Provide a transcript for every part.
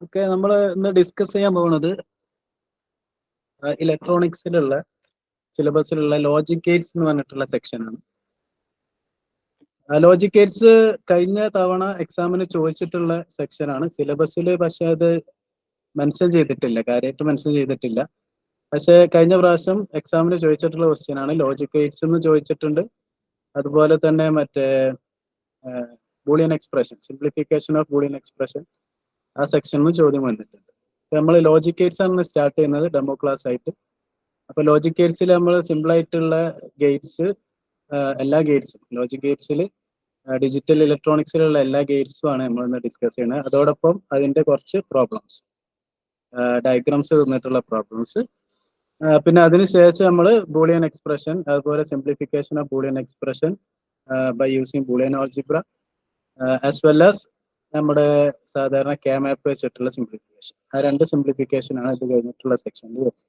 Okay, നമ്മൾ ഇന്ന് discuss ചെയ്യാൻ പോകുന്നത് ഇലക്ട്രോണിക്സിലുള്ള സിലബസിലുള്ള ലോജിക് ഗേറ്റ്സ് എന്ന് പറഞ്ഞിട്ടുള്ള സെക്ഷനാണ്. ലോജിക് ഗേറ്റ്സ് കഴിഞ്ഞ തവണ എക്സാമിന് ചോദിച്ചിട്ടുള്ള സെക്ഷനാണ്. സിലബസിൽ പക്ഷെ അത് മെൻഷൻ ചെയ്തിട്ടില്ല, കാര്യമായിട്ട് മെൻഷൻ ചെയ്തിട്ടില്ല. പക്ഷെ കഴിഞ്ഞ പ്രാവശ്യം എക്സാമിന് ചോദിച്ചിട്ടുള്ള ക്വസ്റ്റ്യൻ ആണ്. ലോജിക് ഗേറ്റ്സ് എന്ന് ചോദിച്ചിട്ടുണ്ട്. അതുപോലെ തന്നെ മറ്റേ Boolean expression, simplification of Boolean expression, ആ സെക്ഷനിലും ചോദ്യം വന്നിട്ടുണ്ട്. നമ്മൾ ലോജിക് ഗേറ്റ്സ് ആണ് സ്റ്റാർട്ട് ചെയ്യുന്നത് ഡെമോ ക്ലാസ് ആയിട്ട്. അപ്പൊ ലോജിക് ഗേറ്റ്സിൽ നമ്മൾ സിമ്പിൾ ആയിട്ടുള്ള ഗേറ്റ്സ്, എല്ലാ ഗേറ്റ്സും ലോജിക് ഗേറ്റ്സിൽ ഡിജിറ്റൽ ഇലക്ട്രോണിക്സിലുള്ള എല്ലാ ഗേറ്റ്സും ആണ് നമ്മൾ ഇന്ന് ഡിസ്കസ് ചെയ്യുന്നത്. അതോടൊപ്പം അതിന്റെ കുറച്ച് പ്രോബ്ലംസ്, ഡയഗ്രാംസ് തന്നിട്ടുള്ള പ്രോബ്ലംസ്, പിന്നെ അതിനുശേഷം നമ്മൾ ബൂളിയൻ എക്സ്പ്രഷൻ, അതുപോലെ simplification of Boolean expression by using Boolean algebra, as well as നമ്മുടെ സാധാരണ കെ മാപ്പ് വെച്ചിട്ടുള്ള സിംപ്ലിഫിക്കേഷൻ. ആ രണ്ട് സിംപ്ലിഫിക്കേഷൻ ആണ് ഇത് കഴിഞ്ഞിട്ടുള്ള സെക്ഷനിൽ വരുന്നത്.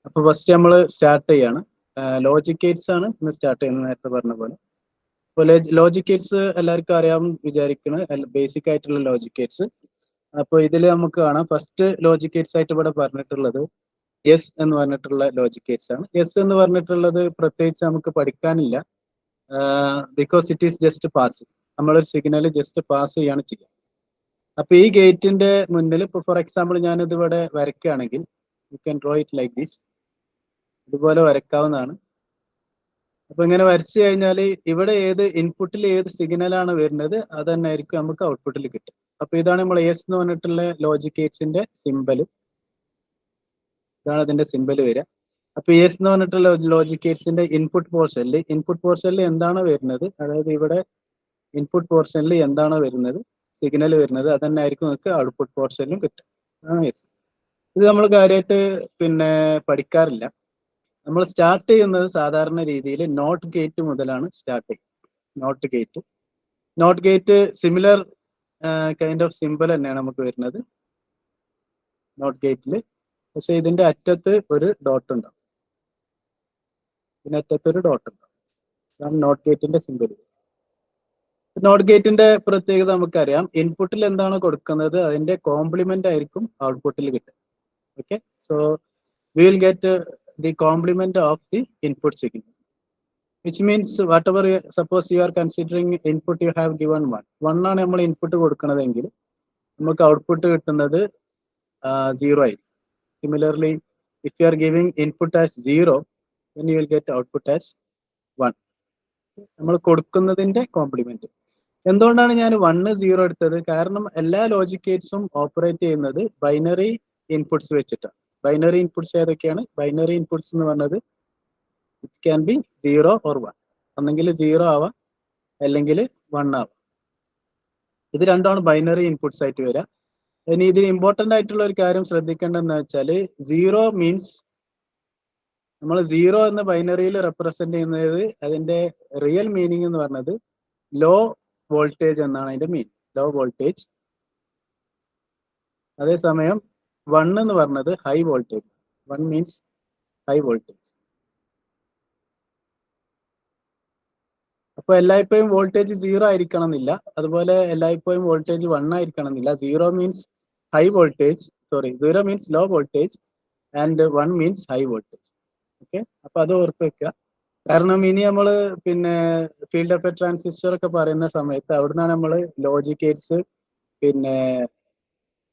അപ്പൊ ഫസ്റ്റ് നമ്മൾ സ്റ്റാർട്ട് ചെയ്യാണ്. ലോജിക് ഗേറ്റ്സ് ആണ് ഇന്ന് സ്റ്റാർട്ട് ചെയ്യുന്നത്, നേരത്തെ പറഞ്ഞ പോലെ. അപ്പോൾ ലോജിക് ഗേറ്റ്സ് എല്ലാവർക്കും അറിയാം വിചാരിക്കുന്നത്, ബേസിക് ആയിട്ടുള്ള ലോജിക് ഗേറ്റ്സ്. അപ്പോൾ ഇതിൽ നമുക്ക് കാണാം ഫസ്റ്റ് ലോജിക് ഗേറ്റ്സ് ആയിട്ട് ഇവിടെ പറഞ്ഞിട്ടുള്ളത് എസ് എന്ന് പറഞ്ഞിട്ടുള്ള ലോജിക് ഗേറ്റ്സ് ആണ്. എസ് എന്ന് പറഞ്ഞിട്ടുള്ളത് പ്രത്യേകിച്ച് നമുക്ക് പഠിക്കാനില്ല, because it is just pass. നമ്മളൊരു സിഗ്നൽ ജസ്റ്റ് പാസ് ചെയ്യാണ് ചെയ്യുക. അപ്പൊ ഈ ഗേറ്റിന്റെ മുന്നിൽ ഇപ്പൊ ഫോർ എക്സാമ്പിൾ ഞാനിത് ഇവിടെ വരയ്ക്കുകയാണെങ്കിൽ, you can draw it like this, ഇതുപോലെ വരയ്ക്കാവുന്നതാണ്. അപ്പൊ ഇങ്ങനെ വരച്ചു കഴിഞ്ഞാൽ ഇവിടെ ഏത് ഇൻപുട്ടിൽ ഏത് സിഗ്നലാണ് വരുന്നത് അത് തന്നെ ആയിരിക്കും നമുക്ക് ഔട്ട്പുട്ടിൽ കിട്ടും. അപ്പൊ ഇതാണ് നമ്മൾ എസ് എന്ന് പറഞ്ഞിട്ടുള്ള ലോജിക് ഗേറ്റ്സിന്റെ സിമ്പൽ. ഇതാണ് അതിന്റെ സിമ്പൽ വരിക. അപ്പൊ എസ് എന്ന് പറഞ്ഞിട്ടുള്ള ലോജിക് ഗേറ്റ്സിന്റെ ഇൻപുട്ട് പോർഷനിൽ എന്താണ് വരുന്നത്, അതായത് ഇവിടെ ഇൻപുട്ട് പോർഷനിൽ എന്താണോ വരുന്നത്, സിഗ്നൽ വരുന്നത്, അത് തന്നെ ആയിരിക്കും നമുക്ക് ഔട്ട്പുട്ട് പോർഷനിലും കിട്ടും. യെസ്, ഇത് നമ്മൾ കാര്യമായിട്ട് പിന്നെ പഠിക്കാറില്ല. നമ്മൾ സ്റ്റാർട്ട് ചെയ്യുന്നത് സാധാരണ രീതിയിൽ നോട്ട് ഗേറ്റ് മുതലാണ് സ്റ്റാർട്ട് ചെയ്യുന്നത്. Not gate similar kind of simple തന്നെയാണ് നമുക്ക് വരുന്നത് നോട്ട് ഗേറ്റിൽ. പക്ഷെ ഇതിന്റെ അറ്റത്ത് ഒരു ഡോട്ട് ഉണ്ടാവും, അതാണ് നോട്ട് ഗേറ്റിന്റെ സിമ്പിൾ. നോട്ട് ഗേറ്റിന്റെ പ്രത്യേകത നമുക്കറിയാം, ഇൻപുട്ടിൽ എന്താണ് കൊടുക്കുന്നത് അതിന്റെ കോംപ്ലിമെന്റ് ആയിരിക്കും ഔട്ട്പുട്ടിൽ കിട്ടുക. Okay, so we will get the complement of the input signal, which means whatever suppose you are considering input you have given 1 ആണ് നമ്മൾ ഇൻപുട്ട് കൊടുക്കുന്നതെങ്കിൽ നമുക്ക് ഔട്ട്പുട്ട് കിട്ടുന്നത് 0 ആയിരിക്കും. Similarly, if you are giving input as 0, then you will get output as 1. നമ്മൾ കൊടുക്കുന്നതിന്റെ complement. എന്തുകൊണ്ടാണ് ഞാൻ 1 0 എടുത്തത്? കാരണം എല്ലാ ലോജിക് ഗേറ്റ്സും ഓപ്പറേറ്റ് ചെയ്യുന്നത് ബൈനറി ഇൻപുട്സ് വെച്ചിട്ടാണ്. ബൈനറി ഇൻപുട്സ് ഏതൊക്കെയാണ്? ബൈനറി ഇൻപുട്സ് എന്ന് പറഞ്ഞത് ഇറ്റ് ക്യാൻ ബി 0 or 1. ഒന്നെങ്കിൽ 0 ആവാം, അല്ലെങ്കിൽ 1 ആവാം. ഇത് രണ്ടാണ് ബൈനറി ഇൻപുട്സ് ആയിട്ട് വരിക. ഇനി ഇതിൽ ഇമ്പോർട്ടൻ്റ് ആയിട്ടുള്ള ഒരു കാര്യം ശ്രദ്ധിക്കേണ്ടതെന്ന് വെച്ചാൽ, 0 മീൻസ് നമ്മൾ 0 എന്ന ബൈനറിയിൽ റെപ്രസെന്റ് ചെയ്യുന്നത് അതിന്റെ റിയൽ മീനിങ് എന്ന് പറഞ്ഞത് ലോ വോൾട്ടേജ് എന്നാണ് അതിന്റെ മീനിങ്, ലോ വോൾട്ടേജ്. അതേസമയം 1 എന്ന് പറഞ്ഞത് high voltage. 1 means high voltage. അപ്പൊ എല്ലായ്പ്പോഴും വോൾട്ടേജ് 0 ആയിരിക്കണം എന്നില്ല, അതുപോലെ എല്ലായ്പ്പോഴും വോൾട്ടേജ് 1 ആയിരിക്കണം എന്നില്ല. 0 means high voltage, 0 means low voltage and 1 means high voltage. Okay, അപ്പൊ അത് ഓർത്ത് വെക്കുക. കാരണം ഇനി നമ്മൾ പിന്നെ ഫീൽഡ് എഫക്ട് ട്രാൻസിസ്റ്റർ ഒക്കെ പറയുന്ന സമയത്ത് അവിടുന്നാണ് നമ്മൾ ലോജിക് ഗേറ്റ്സ് പിന്നെ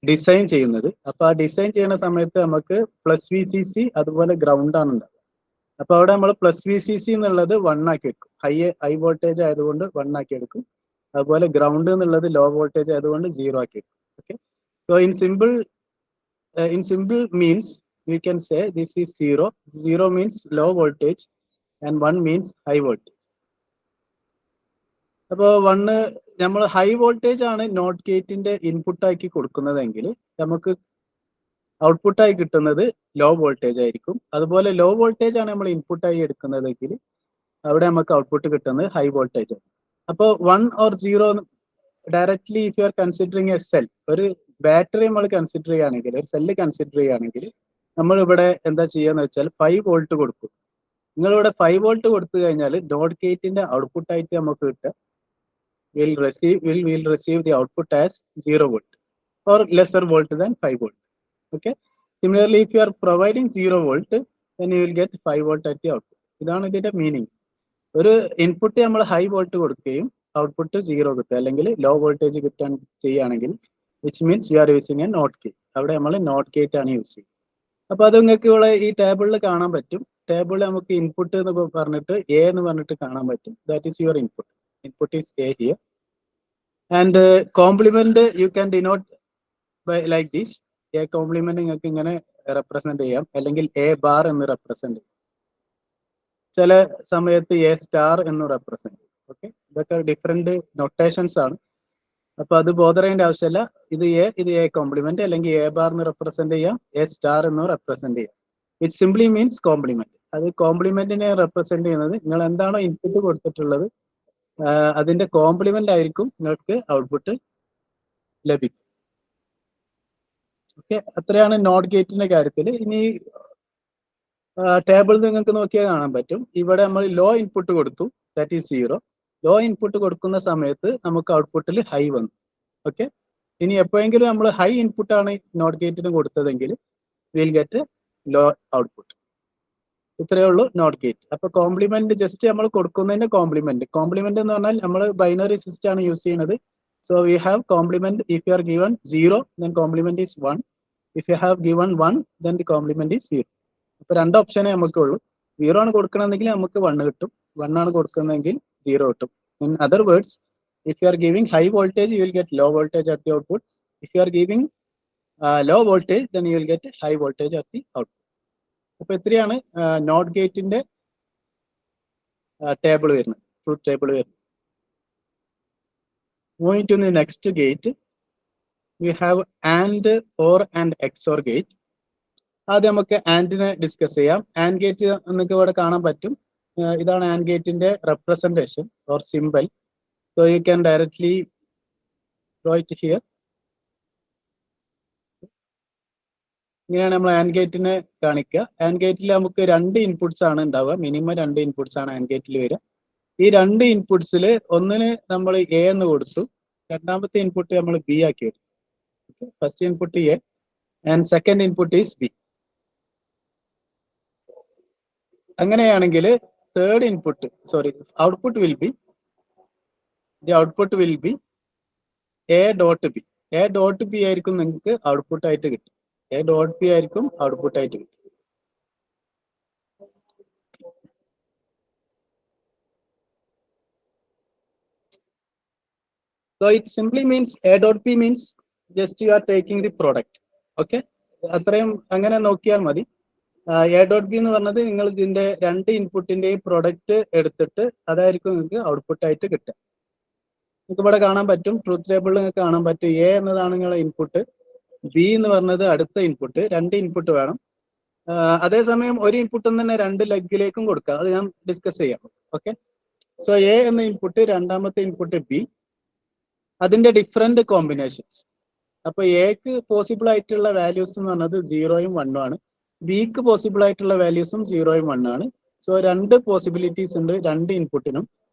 ഡിസൈൻ ചെയ്യുന്നത്. അപ്പൊ ആ ഡിസൈൻ ചെയ്യുന്ന സമയത്ത് നമുക്ക് പ്ലസ് VCC അതുപോലെ ഗ്രൗണ്ട് ആണ് ഉണ്ടാവുക. അപ്പൊ അവിടെ നമ്മൾ പ്ലസ് VCC എന്നുള്ളത് 1 ആക്കി എടുക്കും, ഹൈ വോൾട്ടേജ് ആയതുകൊണ്ട് 1 ആക്കി എടുക്കും. അതുപോലെ ഗ്രൗണ്ട് എന്നുള്ളത് ലോ വോൾട്ടേജ് ആയതുകൊണ്ട് 0 ആക്കി എടുക്കും. Okay, so in simple means we can say this is 0. 0 means low voltage and 1 means high voltage. അപ്പോൾ 1 നമ്മൾ ഹൈ വോൾട്ടേജ് ആണ് നോട്ട് ഗേറ്റിന്റെ ഇൻപുട്ട് ആക്കി കൊടുക്കുന്നതെങ്കിൽ നമുക്ക് ഔട്ട്പുട്ടായി കിട്ടുന്നത് ലോ വോൾട്ടേജ് ആയിരിക്കും. അതുപോലെ ലോ വോൾട്ടേജ് ആണ് നമ്മൾ ഇൻപുട്ടായി എടുക്കുന്നതെങ്കിൽ അവിടെ നമുക്ക് ഔട്ട്പുട്ട് കിട്ടുന്നത് ഹൈ വോൾട്ടേജ് ആണ്. അപ്പോൾ 1 or 0 directly if you R considering A cell, ഒരു ബാറ്ററി നമ്മൾ കൺസിഡർ ചെയ്യുകയാണെങ്കിൽ, ഒരു സെല്ല് കൺസിഡർ ചെയ്യുകയാണെങ്കിൽ നമ്മൾ ഇവിടെ എന്താ ചെയ്യാന്ന് വെച്ചാൽ 5 വോൾട്ട് കൊടുക്കും. നിങ്ങളിവിടെ 5 വോൾട്ട് കൊടുത്തു കഴിഞ്ഞാൽ നോട്ട് ഗേറ്റിന്റെ ഔട്ട്പുട്ട് ആയിട്ട് നമുക്ക് കിട്ടുക will receive the output as 0 volt or lesser volt than 5 volt. Okay. Similarly, if you are providing 0 volt, then you will get 5 volt at the output. ഇതാണ് ഇതിന്റെ മീനിങ്. ഒരു ഇൻപുട്ട് നമ്മൾ ഹൈ വോൾട്ട് കൊടുക്കുകയും output 0 കിട്ടുക അല്ലെങ്കിൽ low voltage കിട്ടാൻ ചെയ്യുകയാണെങ്കിൽ which means you are using a not gate. അവിടെ നമ്മൾ നോട്ട് ഗേറ്റ് ആണ് യൂസ് ചെയ്യുന്നത്. അപ്പൊ അത് നിങ്ങൾക്ക് ഇവിടെ ഈ ടേബിളിൽ കാണാൻ പറ്റും. ടേബിളിൽ നമുക്ക് ഇൻപുട്ട് എന്ന് പറഞ്ഞിട്ട് എ എന്ന് പറഞ്ഞിട്ട് കാണാൻ പറ്റും. That is your input. Input is A here. And complement you can denote by like this. A complement നിങ്ങൾക്ക് ഇങ്ങനെ റെപ്രസെന്റ് ചെയ്യാം, അല്ലെങ്കിൽ എ ബാർ എന്ന് റെപ്രസെന്റ് ചെയ്യാം. ചില സമയത്ത് എ സ്റ്റാർ എന്ന് റെപ്രസെന്റ് ചെയ്യും. ഓക്കെ, ഇതൊക്കെ ഡിഫറെന്റ് നൊട്ടേഷൻസ് ആണ്. അപ്പൊ അത് ബോധർ ചെയ്യേണ്ട ആവശ്യമില്ല. ഇത് എ കോംപ്ലിമെന്റ്, അല്ലെങ്കിൽ എ ബാർ എന്ന് റെപ്രസെന്റ് ചെയ്യാം, എ സ്റ്റാർ എന്ന് റെപ്രസെന്റ് ചെയ്യാം. It simply means complement. അത് കോംപ്ലിമെന്റിനെ റെപ്രസെന്റ് ചെയ്യുന്നത് നിങ്ങൾ എന്താണോ ഇൻപുട്ട് കൊടുത്തിട്ടുള്ളത് അതിന്റെ കോംപ്ലിമെന്റ് ആയിരിക്കും നിങ്ങൾക്ക് ഔട്ട്പുട്ട് ലഭിക്കും. ഓക്കെ, അത്രയാണ് നോട്ട് ഗേറ്റിന്റെ കാര്യത്തിൽ. ഇനി ടേബിൾ നിങ്ങൾക്ക് നോക്കിയാൽ കാണാൻ പറ്റും. ഇവിടെ നമ്മൾ ലോ ഇൻപുട്ട് കൊടുത്തു, ദാറ്റ് ഈസ് 0. ലോ ഇൻപുട്ട് കൊടുക്കുന്ന സമയത്ത് നമുക്ക് ഔട്ട്പുട്ടിൽ ഹൈ വന്നു. ഓക്കെ, ഇനി എപ്പോഴെങ്കിലും നമ്മൾ ഹൈ ഇൻപുട്ടാണ് നോട്ട് ഗേറ്റിന് കൊടുത്തതെങ്കിൽ വിൽ ഗെറ്റ് ലോ ഔട്ട്പുട്ട്. ഇത്രയേ ഉള്ളൂ നോട്ട് ഗേറ്റ്. അപ്പൊ കോംപ്ലിമെന്റ് ജസ്റ്റ് നമ്മൾ കൊടുക്കുന്നതിന്റെ കോംപ്ലിമെന്റ് എന്ന് പറഞ്ഞാൽ നമ്മൾ ബൈനറി സിസ്റ്റം ആണ് യൂസ് ചെയ്യുന്നത്. So we have complement. If you are given 0 then complement is 1. If you have given 1 then the complement is 0. അപ്പൊ രണ്ട് ഓപ്ഷനേ നമുക്കുള്ളൂ. 0 ആണ് കൊടുക്കണമെങ്കിൽ നമുക്ക് 1 കിട്ടും, 1 ആണ് കൊടുക്കുന്നതെങ്കിൽ 0 കിട്ടും. In other words, if you are giving high voltage, you will get low voltage at the output. If you are giving low voltage, then you will get high voltage at the output. അപ്പൊ ഇത്രയാണ് not ഗേറ്റിന്റെ table വരുന്നത്, truth table വരുന്നത്. Moving to the next gate, we have AND, OR and XOR gate. ആദ്യം നമുക്ക് ആൻഡിനെ discuss ചെയ്യാം. And gate നിങ്ങൾക്ക് ഇവിടെ കാണാൻ പറ്റും. ഇതാണ് ആൻഡ് ഗേറ്റിന്റെ representation or symbol. So you can directly draw it here. ഇങ്ങനെയാണ് നമ്മൾ ആൻഡ് ഗേറ്റിനെ കാണിക്കുക. ആൻഡ് ഗേറ്റിൽ നമുക്ക് 2 ഇൻപുട്സ് ആണ് ഉണ്ടാവുക. മിനിമം 2 ഇൻപുട്സ് ആണ് ആൻഡ് ഗേറ്റിൽ വരിക. ഈ 2 ഇൻപുട്സിൽ ഒന്നിന് നമ്മൾ എ എന്ന് കൊടുത്തു, രണ്ടാമത്തെ ഇൻപുട്ട് നമ്മൾ ബി ആക്കി വരും. First input A and second input is B. അങ്ങനെയാണെങ്കിൽ third input output will be A dot B. A dot B ആയിരിക്കും നിങ്ങൾക്ക് ഔട്ട്പുട്ട് ആയിട്ട് കിട്ടും. എ ഡോട്ട് ബി ആയിരിക്കും ഔട്ട്പുട്ട് ആയിട്ട് കിട്ടും. So it simply means A dot B means just you are taking the product. Okay, അത്രയും അങ്ങനെ നോക്കിയാൽ മതി. എ ഡോട്ട് ബി എന്ന് പറഞ്ഞത് നിങ്ങൾ ഇതിന്റെ 2 ഇൻപുട്ടിന്റെയും പ്രൊഡക്റ്റ് എടുത്തിട്ട് അതായിരിക്കും നിങ്ങൾക്ക് ഔട്ട്പുട്ട് ആയിട്ട് കിട്ടുക. നിങ്ങൾക്ക് ഇവിടെ കാണാൻ പറ്റും, ട്രൂത്ത് ടേബിളിൽ നിങ്ങൾക്ക് കാണാൻ പറ്റും. എ എന്നതാണ് നിങ്ങളുടെ ഇൻപുട്ട്, ബി എന്ന് പറഞ്ഞത് അടുത്ത ഇൻപുട്ട്. 2 ഇൻപുട്ട് വേണം. അതേസമയം ഒരു ഇൻപുട്ട് തന്നെ 2 ലെഗിലേക്കും കൊടുക്കുക. അത് ഞാൻ ഡിസ്കസ് ചെയ്യാം. ഓക്കെ, സോ എ എന്ന ഇൻപുട്ട്, രണ്ടാമത്തെ ഇൻപുട്ട് ബി, അതിന്റെ ഡിഫറെന്റ് കോമ്പിനേഷൻസ്. അപ്പൊ എക്ക് പോസിബിൾ ആയിട്ടുള്ള വാല്യൂസ് എന്ന് പറഞ്ഞത് 0ഉം 1ഉം ആണ്. ബിക്ക് പോസിബിൾ ആയിട്ടുള്ള വാല്യൂസും 0ഉം 1ഉം ആണ്. സോ 2 പോസിബിലിറ്റീസ് ഉണ്ട് 2 ഇൻപുട്ടിനും.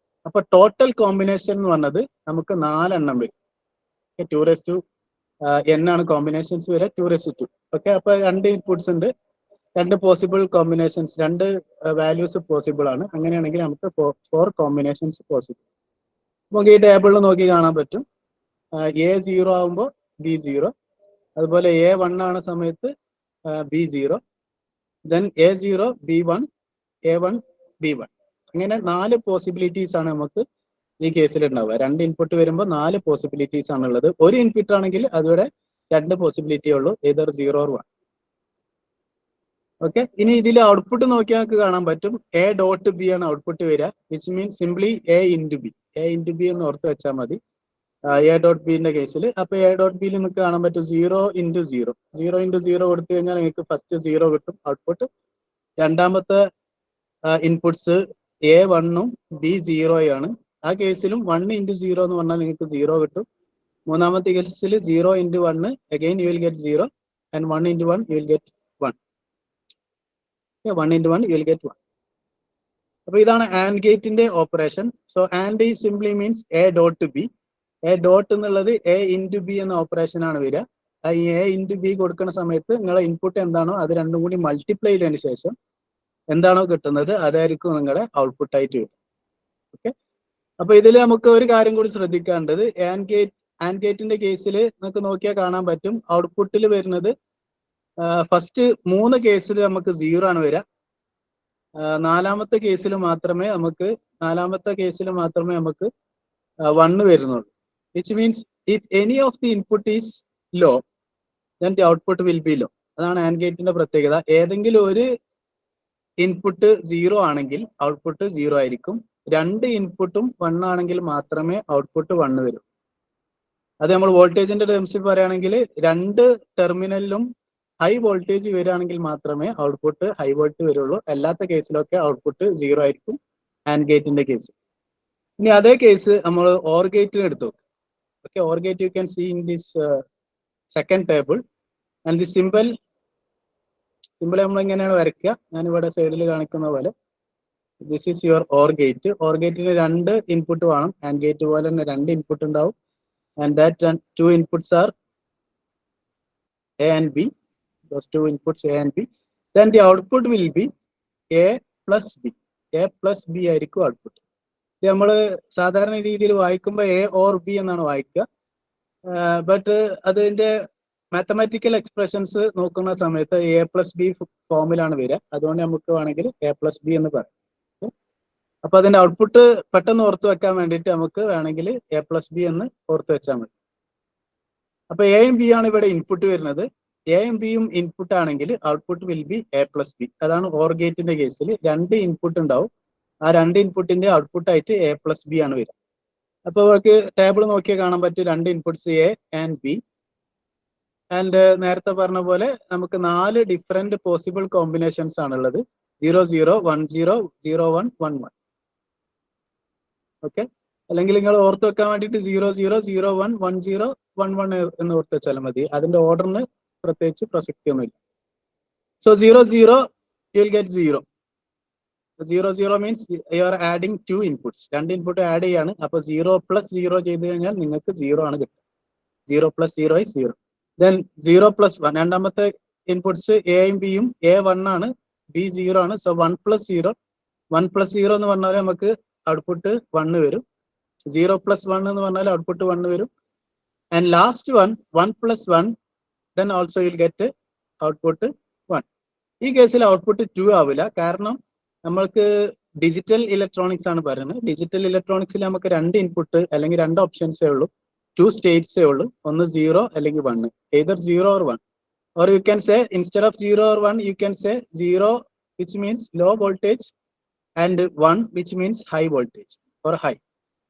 അപ്പൊ ടോട്ടൽ കോമ്പിനേഷൻ എന്ന് പറഞ്ഞത് നമുക്ക് 4 എണ്ണം വരും. 2n ആണ് കോമ്പിനേഷൻസ് വരെ, 2:2. ഓക്കെ, അപ്പൊ 2 ഇൻപുട്സ് ഉണ്ട്, 2 പോസിബിൾ കോമ്പിനേഷൻസ്, 2 വാല്യൂസ് പോസിബിൾ ആണ്. അങ്ങനെയാണെങ്കിൽ നമുക്ക് 4 കോമ്പിനേഷൻസ് പോസിബിൾ. നമുക്ക് ഈ ടേബിളിൽ നോക്കി കാണാൻ പറ്റും. എ 0 ആകുമ്പോൾ ബി 0, അതുപോലെ എ 1 ആണ് സമയത്ത് B 0, then A 0 B 1, A 1 B 1. അങ്ങനെ 4 പോസിബിലിറ്റീസ് ആണ് നമുക്ക് ഈ കേസിൽ ഉണ്ടാവുക. 2 ഇൻപുട്ട് വരുമ്പോൾ 4 പോസിബിലിറ്റീസ് ആണുള്ളത്. ഒരു ഇൻപുട്ട് ആണെങ്കിൽ അതുവരെ 2 പോസിബിലിറ്റി ഉള്ളൂ, ഏതർ 0 or 1. ഓക്കെ, ഇനി ഇതിൽ ഔട്ട്പുട്ട് നോക്കിയാൽ നമുക്ക് കാണാൻ പറ്റും എ ഡോട്ട് ബി ആണ് ഔട്ട്പുട്ട് വരിക, which means simply A into B. A into B എന്ന് ഓർത്ത് വെച്ചാൽ മതി എ ഡോട്ട് ബിന്റെ കേസിൽ. അപ്പൊ എ ഡോട്ട് ബിയിൽ നിങ്ങൾക്ക് കാണാൻ പറ്റും 0 ഇൻറ്റു 0. 0 ഇൻറ്റു 0 കൊടുത്തു കഴിഞ്ഞാൽ നിങ്ങൾക്ക് ഫസ്റ്റ് 0 കിട്ടും ഔട്ട്പുട്ട്. രണ്ടാമത്തെ ഇൻപുട്സ് എ 1ഉം ബി 0 ആണ്. ആ കേസിലും 1 ഇൻറ്റു 0 എന്ന് പറഞ്ഞാൽ നിങ്ങൾക്ക് 0 കിട്ടും. മൂന്നാമത്തെ കേസിൽ 0 into 1, again you will get 0, and 1 into 1 U will get 1. 1 into 1 you will get 1. അപ്പൊ ഇതാണ് ആൻഡ് ഗേറ്റിന്റെ ഓപ്പറേഷൻ. സോ ആൻഡ് ഈ simply means A dot B. A dot എന്നുള്ളത് എ ഇൻറ്റു ബി എന്ന ഓപ്പറേഷൻ ആണ് വരിക. ഈ എ ഇൻറ്റു ബി കൊടുക്കുന്ന സമയത്ത് നിങ്ങളെ ഇൻപുട്ട് എന്താണോ അത് രണ്ടും കൂടി മൾട്ടിപ്ലൈ ചെയ്തതിന് ശേഷം എന്താണോ കിട്ടുന്നത് അതായിരിക്കും നിങ്ങളുടെ ഔട്ട്പുട്ട് ആയിട്ട് വരും. ഓക്കെ, അപ്പൊ ഇതിൽ നമുക്ക് ഒരു കാര്യം കൂടി ശ്രദ്ധിക്കേണ്ടത്, ആൻഡ് ഗേറ്റിന്റെ കേസിൽ നമുക്ക് നോക്കിയാൽ കാണാൻ പറ്റും ഔട്ട്പുട്ടിൽ വരുന്നത് ഫസ്റ്റ് 3 കേസിൽ നമുക്ക് 0 ആണ് വരിക. നാലാമത്തെ കേസിൽ മാത്രമേ നമുക്ക് 1 വരുന്നുള്ളൂ. Which means if any of the input is low then the output will be low. അതാണ് ആൻഡ് ഗേറ്റിന്റെ പ്രത്യേകത. ഏതെങ്കിലും ഒരു ഇൻപുട്ട് 0 ആണെങ്കിൽ ഔട്ട്പുട്ട് 0 ആയിരിക്കും. 2 ഇൻപുട്ടും 1 ആണെങ്കിൽ മാത്രമേ ഔട്ട്പുട്ട് 1 വരും. അത് നമ്മൾ വോൾട്ടേജിന്റെ ടേംസിൽ പറയുകയാണെങ്കിൽ 2 ടെർമിനലിലും ഹൈ വോൾട്ടേജ് വരികയാണെങ്കിൽ മാത്രമേ ഔട്ട്പുട്ട് ഹൈ വോൾട്ട് വരുള്ളൂ. അല്ലാത്ത കേസിലൊക്കെ ഔട്ട്പുട്ട് 0 ആയിരിക്കും ആൻഡ് ഗേറ്റിന്റെ കേസ്. ഇനി അതേ കേസ് നമ്മൾ ഓർ ഗേറ്റിന് എടുത്തു. ഓക്കെ, or gate you can see in this second table. And the simple നമ്മൾ ഇങ്ങനെയാണ് വരയ്ക്കുക. ഞാനിവിടെ സൈഡിൽ കാണിക്കുന്ന പോലെ this is your or gate. Or ഗേറ്റിന് 2 ഇൻപുട്ട് വേണം. ആൻഡ് ഗേറ്റ് പോലെ തന്നെ 2 ഇൻപുട്ട് ഉണ്ടാവും. And that 2 inputs are A and B. Those 2 inputs A and B. Then the output will be A plus B. A plus B ആയിരിക്കും output. ഇത് നമ്മൾ സാധാരണ രീതിയിൽ വായിക്കുമ്പോൾ A or B എന്നാണ് വായിക്കുക. ബട്ട് അതിന്റെ മാത്തമാറ്റിക്കൽ എക്സ്പ്രഷൻസ് നോക്കുന്ന സമയത്ത് A plus B ഫോമിലാണ് വരിക. അതുകൊണ്ട് നമുക്ക് വേണമെങ്കിൽ A plus B എന്ന് പറയാം. അപ്പൊ അതിന്റെ ഔട്ട്പുട്ട് പെട്ടെന്ന് ഓർത്ത് വെക്കാൻ വേണ്ടിയിട്ട് നമുക്ക് വേണമെങ്കിൽ A plus B എന്ന് ഓർത്ത് വെച്ചാൽ മതി. അപ്പൊ എയും ബി ആണ് ഇവിടെ ഇൻപുട്ട് വരുന്നത്. എയും ബിയും ഇൻപുട്ട് ആണെങ്കിൽ output will be A plus B. അതാണ് ഓർ ഗേറ്റിന്റെ കേസിൽ 2 ഇൻപുട്ട് ഉണ്ടാവും. ആ 2 ഇൻപുട്ടിന്റെ ഔട്ട്പുട്ട് ആയിട്ട് എ പ്ലസ് ബി ആണ് വരിക. അപ്പൊ നമുക്ക് ടേബിൾ നോക്കിയാൽ കാണാൻ പറ്റും 2 inputs A and B. And നേരത്തെ പറഞ്ഞ പോലെ നമുക്ക് 4 ഡിഫറെന്റ് പോസിബിൾ കോമ്പിനേഷൻസ് ആണുള്ളത്. 0 0 1 0 0 1 1 1. ഓക്കെ, അല്ലെങ്കിൽ നിങ്ങൾ ഓർത്ത് വെക്കാൻ വേണ്ടിയിട്ട് 0 0 0 1 1 0 1 1 എന്ന് ഓർത്ത് വെച്ചാലും മതി. അതിന്റെ ഓർഡറിന് പ്രത്യേകിച്ച് പ്രസക്തി ഒന്നുമില്ല. So 0 0 you will get 0. 0 0 means you are adding 2 inputs. 2 input add ചെയ്യാണ്. അപ്പൊ 0 പ്ലസ് 0 ചെയ്ത് കഴിഞ്ഞാൽ നിങ്ങൾക്ക് 0 ആണ് കിട്ടുക. 0 പ്ലസ് 0 is 0. ദെൻ 0 പ്ലസ് 1, രണ്ടാമത്തെ ഇൻപുട്സ് എയും ബിയും. എ 1 ആണ്, ബി 0 ആണ്. So 1 plus 0. 1 പ്ലസ് 0 എന്ന് പറഞ്ഞാൽ നമുക്ക് ഔട്ട്പുട്ട് 1 വരും. 0 പ്ലസ് 1 എന്ന് പറഞ്ഞാൽ ഔട്ട്പുട്ട് 1 വരും. And last 1 plus 1, then also you'll get output 1. ഈ കേസിൽ ഔട്ട്പുട്ട് 2 ആവില്ല. കാരണം നമ്മൾക്ക് ഡിജിറ്റൽ ഇലക്ട്രോണിക്സ് ആണ് പറയുന്നത്. ഡിജിറ്റൽ ഇലക്ട്രോണിക്സിൽ നമുക്ക് 2 ഇൻപുട്ട് അല്ലെങ്കിൽ 2 ഓപ്ഷൻസേ ഉള്ളൂ, 2 സ്റ്റേറ്റ്സേ ഉള്ളൂ. ഒന്ന് 0 അല്ലെങ്കിൽ 1. either 0 or 1. or you can say instead of 0 or 1 you can say 0 which means low voltage and 1 which means high voltage or high.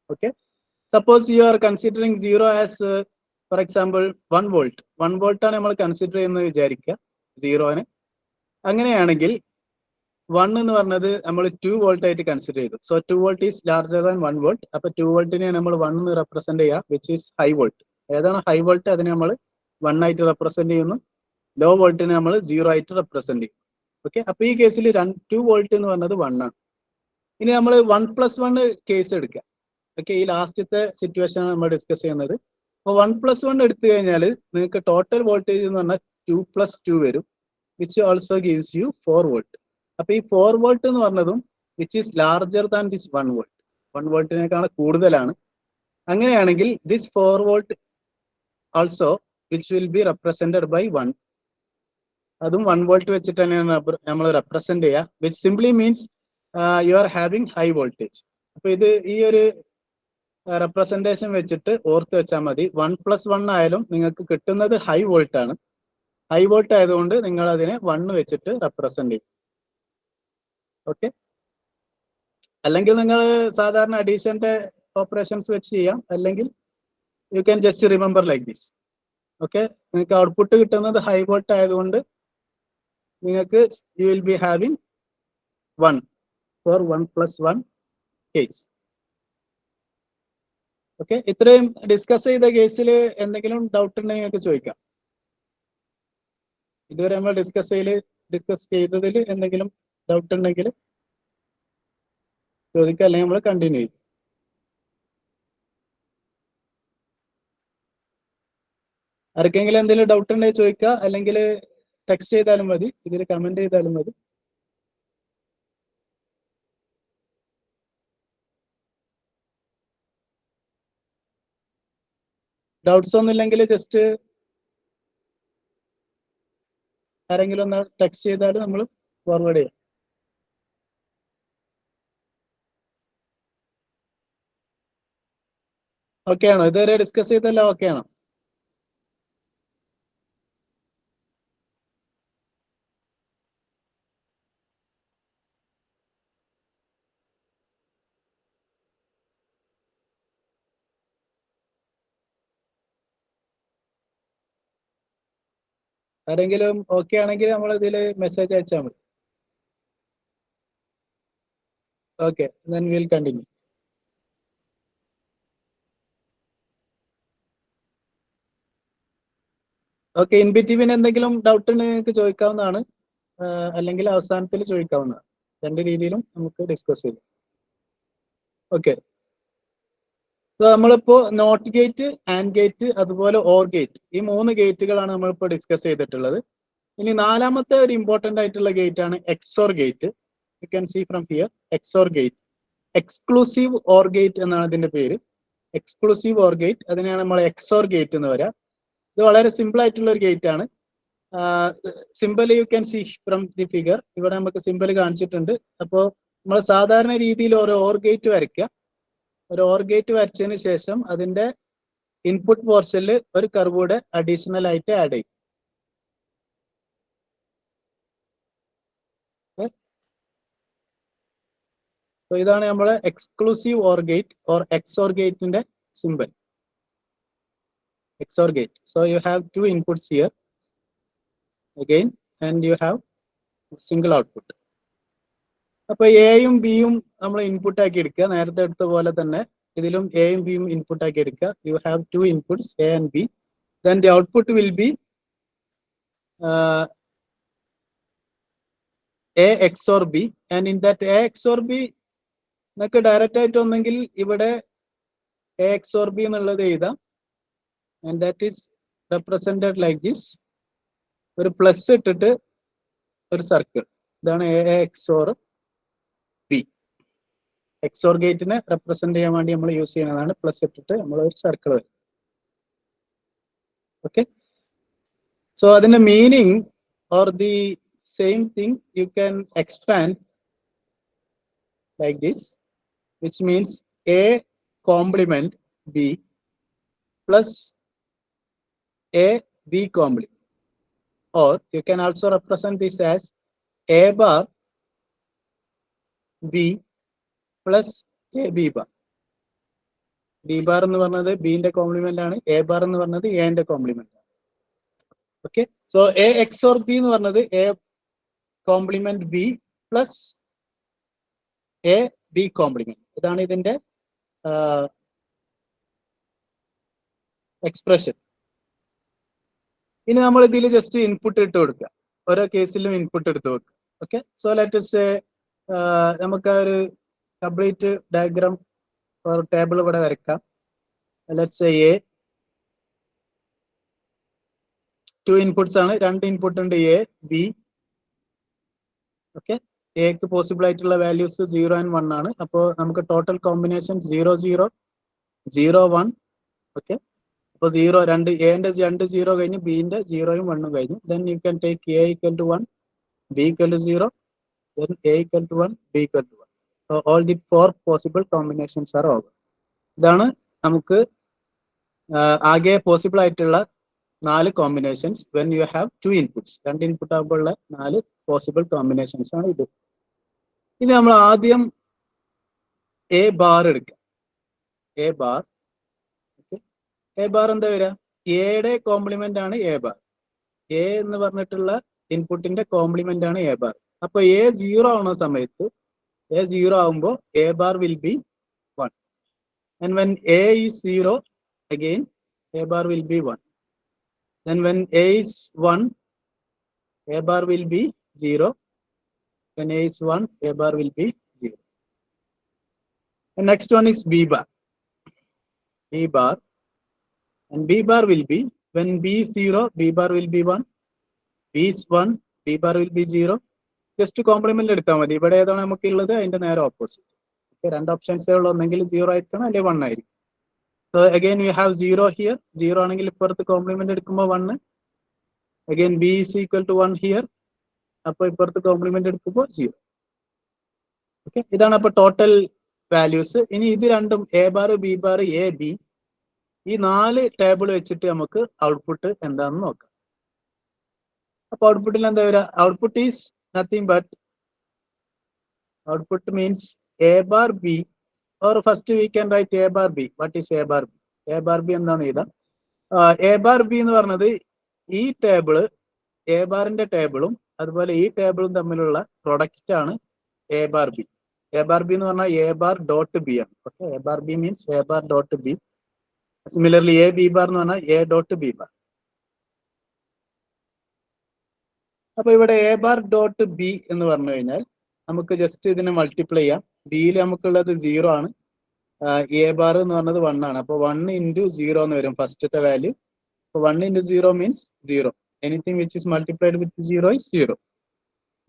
Okay, suppose you are considering 0 as for example 1 volt. 1 volt ആണ് നമ്മൾ consider ചെയ്യുന്നത് വിചാരിക്കുക 0-ന്. അങ്ങനെയാണെങ്കിൽ 1 എന്ന് പറഞ്ഞത് നമ്മൾ 2 volt ആയിട്ട് consider ചെയ്തു. So 2 volt is larger than 1 volt. അപ്പൊ 2 വോൾട്ടിനെ നമ്മൾ 1 എന്ന് റെപ്രസെന്റ് ചെയ്യുക, വിച്ച് ഈസ് ഹൈ വോൾട്ട്. ഏതാണ് ഹൈ വോൾട്ട് അതിനെ നമ്മൾ 1 ആയിട്ട് റെപ്രസെന്റ് ചെയ്യുന്നു. ലോ വോൾട്ടിനെ നമ്മൾ 0 ആയിട്ട് റെപ്രസെന്റ് ചെയ്യും. ഓക്കെ, അപ്പൊ ഈ കേസിൽ 2 വോൾട്ട് എന്ന് പറഞ്ഞത് 1 ആണ്. ഇനി നമ്മൾ 1 പ്ലസ് 1 കേസ് എടുക്കുക. ഓക്കെ, ഈ ലാസ്റ്റത്തെ സിറ്റുവേഷൻ ആണ് നമ്മൾ ഡിസ്കസ് ചെയ്യുന്നത്. അപ്പോൾ 1 പ്ലസ് 1 എടുത്തു കഴിഞ്ഞാൽ നിങ്ങൾക്ക് ടോട്ടൽ വോൾട്ടേജ് എന്ന് പറഞ്ഞാൽ 2 പ്ലസ് 2 വരും, which also gives you 4 volt. അപ്പൊ ഈ 4 വോൾട്ട് എന്ന് പറഞ്ഞതും which is larger than this 1 volt. 1 വോൾട്ടിനേക്കാൾ കൂടുതലാണ്. അങ്ങനെയാണെങ്കിൽ this 4 volt also which will be represented by 1. അതും 1 വോൾട്ട് വെച്ചിട്ട് തന്നെയാണ് നമ്മൾ റെപ്രസെന്റ് ചെയ്യുക, which simply means you are having high voltage. അപ്പൊ ഇത് ഈ ഒരു റെപ്രസെന്റേഷൻ വെച്ചിട്ട് ഓർത്ത് വെച്ചാൽ മതി. 1 പ്ലസ് 1 ആയാലും നിങ്ങൾക്ക് കിട്ടുന്നത് ഹൈ വോൾട്ട് ആണ്. ഹൈ വോൾട്ട് ആയതുകൊണ്ട് നിങ്ങൾ അതിനെ 1 വെച്ചിട്ട് റെപ്രസെന്റ് ചെയ്യും. ഓക്കെ, അല്ലെങ്കിൽ നിങ്ങൾ സാധാരണ അഡീഷന്റെ ഓപ്പറേഷൻസ് വെച്ച് ചെയ്യാം, അല്ലെങ്കിൽ you can just remember like this. Okay, നിങ്ങൾക്ക് ഔട്ട്പുട്ട് കിട്ടുന്നത് ഹൈ വോൾട്ട് ആയതുകൊണ്ട് നിങ്ങൾക്ക് you will be having 1 for 1 plus 1 case. Okay, ഇത്രയും ഡിസ്കസ് ചെയ്ത കേസിൽ എന്തെങ്കിലും ഡൗട്ട് ഉണ്ടെങ്കിൽ നിങ്ങൾക്ക് ചോദിക്കാം. ഇതുവരെ നമ്മൾ ഡിസ്കസ് ചെയ്തതിൽ എന്തെങ്കിലും ഡൗട്ട് ഉണ്ടെങ്കിൽ ചോദിക്കുക, അല്ലെങ്കിൽ നമ്മൾ കണ്ടിന്യൂ ചെയ്യും. ആർക്കെങ്കിലും എന്തെങ്കിലും ഡൗട്ട് ഉണ്ടെങ്കിൽ ചോദിക്കുക, അല്ലെങ്കിൽ ടെക്സ്റ്റ് ചെയ്താലും മതി, ഇതിൽ കമന്റ് ചെയ്താലും മതി. ഡൗട്ട്സ് ഒന്നും ഇല്ലെങ്കിൽ ജസ്റ്റ് ആരെങ്കിലും ഒന്ന് ടെക്സ്റ്റ് ചെയ്താൽ നമ്മൾ ഫോർവേഡ് ചെയ്യാം. ഓക്കെ ആണോ? ഇതുവരെ ഡിസ്കസ് ചെയ്തല്ലോ, ഓക്കെ ആണോ? ആരെങ്കിലും ഓക്കെ ആണെങ്കിൽ നമ്മൾ ഇതിൽ മെസ്സേജ് അയച്ചാൽ മതി. Okay, then we'll continue. Okay, in between എന്തെങ്കിലും ഡൗട്ട് ഉണ്ടെങ്കിൽ നിങ്ങൾക്ക് ചോദിക്കാവുന്നതാണ്, അല്ലെങ്കിൽ അവസാനത്തിൽ ചോദിക്കാവുന്നതാണ്. രണ്ട് രീതിയിലും നമുക്ക് ഡിസ്കസ് ചെയ്യാം. ഓക്കെ, നമ്മളിപ്പോ നോട്ട് ഗേറ്റ്, ആൻഡ് ഗേറ്റ്, അതുപോലെ ഓർ ഗേറ്റ്, ഈ 3 ഗേറ്റുകളാണ് നമ്മളിപ്പോൾ ഡിസ്കസ് ചെയ്തിട്ടുള്ളത്. ഇനി നാലാമത്തെ ഒരു ഇമ്പോർട്ടന്റ് ആയിട്ടുള്ള ഗേറ്റ് ആണ് XOR gate. You can see from here, XOR gate, exclusive or gate എന്നാണ് ഇതിന്റെ പേര്. എക്സ്ക്ലൂസീവ് ഓർ ഗേറ്റ്, അതിനെയാണ് നമ്മൾ എക്സോർ ഗേറ്റ് എന്ന് പറയാം. ഇത് വളരെ സിമ്പിൾ ആയിട്ടുള്ള ഒരു ഗേറ്റ് ആണ്. Simple you can see from the figure. ഇവിടെ നമുക്ക് സിമ്പിൾ കാണിച്ചിട്ടുണ്ട്. അപ്പോൾ നമ്മൾ സാധാരണ രീതിയിൽ ഒരു ഓർ ഗേറ്റ് വരയ്ക്കുക. ഒരു ഓർ ഗേറ്റ് വരച്ചതിന് ശേഷം അതിന്റെ ഇൻപുട്ട് പോർഷനിൽ ഒരു കർവ് കൂടെ അഡീഷണൽ ആയിട്ട് ആഡ് ചെയ്യും. ഇതാണ് നമ്മുടെ exclusive or gate or XOR ഗേറ്റിന്റെ simple. XOR gate. So you have 2 inputs here again, and you have single output. അപ്പൊ എയും ബിയും നമ്മൾ ഇൻപുട്ട് ആക്കി എടുക്കുക. നേരത്തെ എടുത്ത പോലെ തന്നെ ഇതിലും എയും ബിയും ഇൻപുട്ട് ആക്കി എടുക്കുക. U have 2 inputs, A and B. Then the output will be A XOR B, and in that A XOR B നമുക്ക് ഡയറക്റ്റ് ആയിട്ട് ഒന്നെങ്കിൽ ഇവിടെ A XOR B എന്നുള്ളത് എഴുതാം, and that is represented like this. ഒരു plus ഇട്ടിട്ട് ഒരു circle, ഇതാണ് A XOR B. XOR ഗേറ്റിനെ റെപ്രസെന്റ് ചെയ്യാൻ വേണ്ടി നമ്മൾ യൂസ് ചെയ്യുന്നതാണ് പ്ലസ് ഇട്ടിട്ട് നമ്മൾ ഒരു സർക്കിൾ വരും. ഓക്കെ, സോ അതിന്റെ meaning or the same thing you can expand like this, which means A complement B plus A B complement, or you can also represent this as A bar B plus A B bar. B bar എന്ന് പറഞ്ഞത് B ന്റെ complement ആണ്, A bar എന്ന് പറഞ്ഞത് A ന്റെ complement ആണ്. Okay, so A XOR B എന്ന് പറഞ്ഞത് A complement B plus A B complement. ഇതാണ് ഇതിന്റെ എക്സ്പ്രഷൻ. ഇനി നമ്മൾ ഇതിൽ ജസ്റ്റ് ഇൻപുട്ട് ഇട്ട് കൊടുക്കുക, ഓരോ കേസിലും ഇൻപുട്ട് എടുത്ത് വെക്കുക. Okay, so let us say നമുക്ക് ഒരു കംപ്ലീറ്റ് ഡയഗ്രാം ഒരു ടേബിൾ ഇവിടെ വരയ്ക്കാം. ലെറ്റ്സ് say A, 2 ഇൻപുട്സ് ആണ്, 2 ഇൻപുട്ട് ഉണ്ട്, A B. ഓക്കെ, എക്ക് പോസിബിൾ ആയിട്ടുള്ള വാല്യൂസ് 0 and 1 ആണ്. അപ്പോൾ നമുക്ക് ടോട്ടൽ കോമ്പിനേഷൻ 0 0 0 1. ഓക്കെ, അപ്പോൾ 0 2 എന്റെ 2 0 കഴിഞ്ഞ് ബിന്റെ 0 ഉം 1 ഉം കഴിഞ്ഞു. Then you can take A equal to 1, B equal to 0, then A equal to 1, B equal to 1. So all the 4 possible combinations are over. ഇതാണ് നമുക്ക് ആകെ പോസിബിൾ ആയിട്ടുള്ള 4 combinations when you have 2 inputs. 2 input ആകുമ്പോഴുള്ള 4 possible combinations ആണ് ഇത്. ഇനി നമ്മൾ ആദ്യം A ബാർ എടുക്കുക. A ബാർ, A ബാർ എന്താ വരിക? എയുടെ കോംപ്ലിമെന്റ് ആണ് A ബാർ. A എന്ന് പറഞ്ഞിട്ടുള്ള ഇൻപുട്ടിന്റെ കോംപ്ലിമെന്റ് ആണ് A ബാർ. അപ്പൊ A 0 ആവുന്ന സമയത്ത്, A 0 ആവുമ്പോൾ A bar will be 1. And when A is 0, again A bar will be 1. Then when A is 1, A bar will be 0. When A is 1, A bar will be 0. And next one is B bar. B bar. And B bar will be, when B is 0, B bar will be 1. B is 1, B bar will be 0. Just complement എടുത്താൽ മതി. ഇവിടെ ഏതാണ് നമുക്കുള്ളത് അതിന്റെ നേരെ opposite. Okay, രണ്ട് ഓപ്ഷൻസേ ഉള്ളൂ, ഒന്നെങ്കിൽ 0 ആയിരിക്കണം അല്ലെങ്കിൽ 1 ആയിരിക്കും. So again you have 0 here. 0 ആണെങ്കിൽ ഇപ്പുറത്ത് കോംപ്ലിമെന്റ് എടുക്കുമ്പോൾ 1. Again B is equal to 1 here. അപ്പോൾ ഇപ്പുറത്ത് കോംപ്ലിമെന്റ് എടുക്കുമ്പോൾ 0. ഓക്കെ, ഇതാണ് അപ്പൊ ടോട്ടൽ വാല്യൂസ്. ഇനി ഇത് രണ്ടും A bar B bar A B, ഈ 4 ടേബിൾ വെച്ചിട്ട് നമുക്ക് ഔട്ട്പുട്ട് എന്താണെന്ന് നോക്കാം. അപ്പൊ ഔട്ട്പുട്ടിൽ എന്താ വരിക? Output is nothing but, output means A bar B, or first we can write a bar B. What is A bar B? A bar B എന്താണ് എഴുതാം? എ ബാർ ബി എന്ന് പറഞ്ഞത് ഈ ടേബിള്, എ ബാറിന്റെ ടേബിളും അതുപോലെ ഈ ടേബിളും തമ്മിലുള്ള പ്രൊഡക്റ്റ് ആണ് A bar B. A bar B എന്ന് പറഞ്ഞാൽ എ ബാർ ഡോട്ട് ബി ആണ്. Okay, A bar B means A bar dot B. Similarly A B bar എന്ന് പറഞ്ഞാൽ എ ഡോട്ട് ബി ബാർ. അപ്പൊ ഇവിടെ എ ബാർ ഡോട്ട് ബി എന്ന് പറഞ്ഞു കഴിഞ്ഞാൽ നമുക്ക് ജസ്റ്റ് ഇതിനെ മൾട്ടിപ്ലൈ ചെയ്യാം. ബിയിൽ നമുക്കുള്ളത് 0 ആണ്, എ ബാർ എന്ന് പറഞ്ഞത് 1 ആണ്. അപ്പൊ 1 ഇൻറ്റു 0 എന്ന് വരും ഫസ്റ്റത്തെ വാല്യൂ. അപ്പൊ 1 into 0 means 0. Anything which is multiplied with 0 is 0.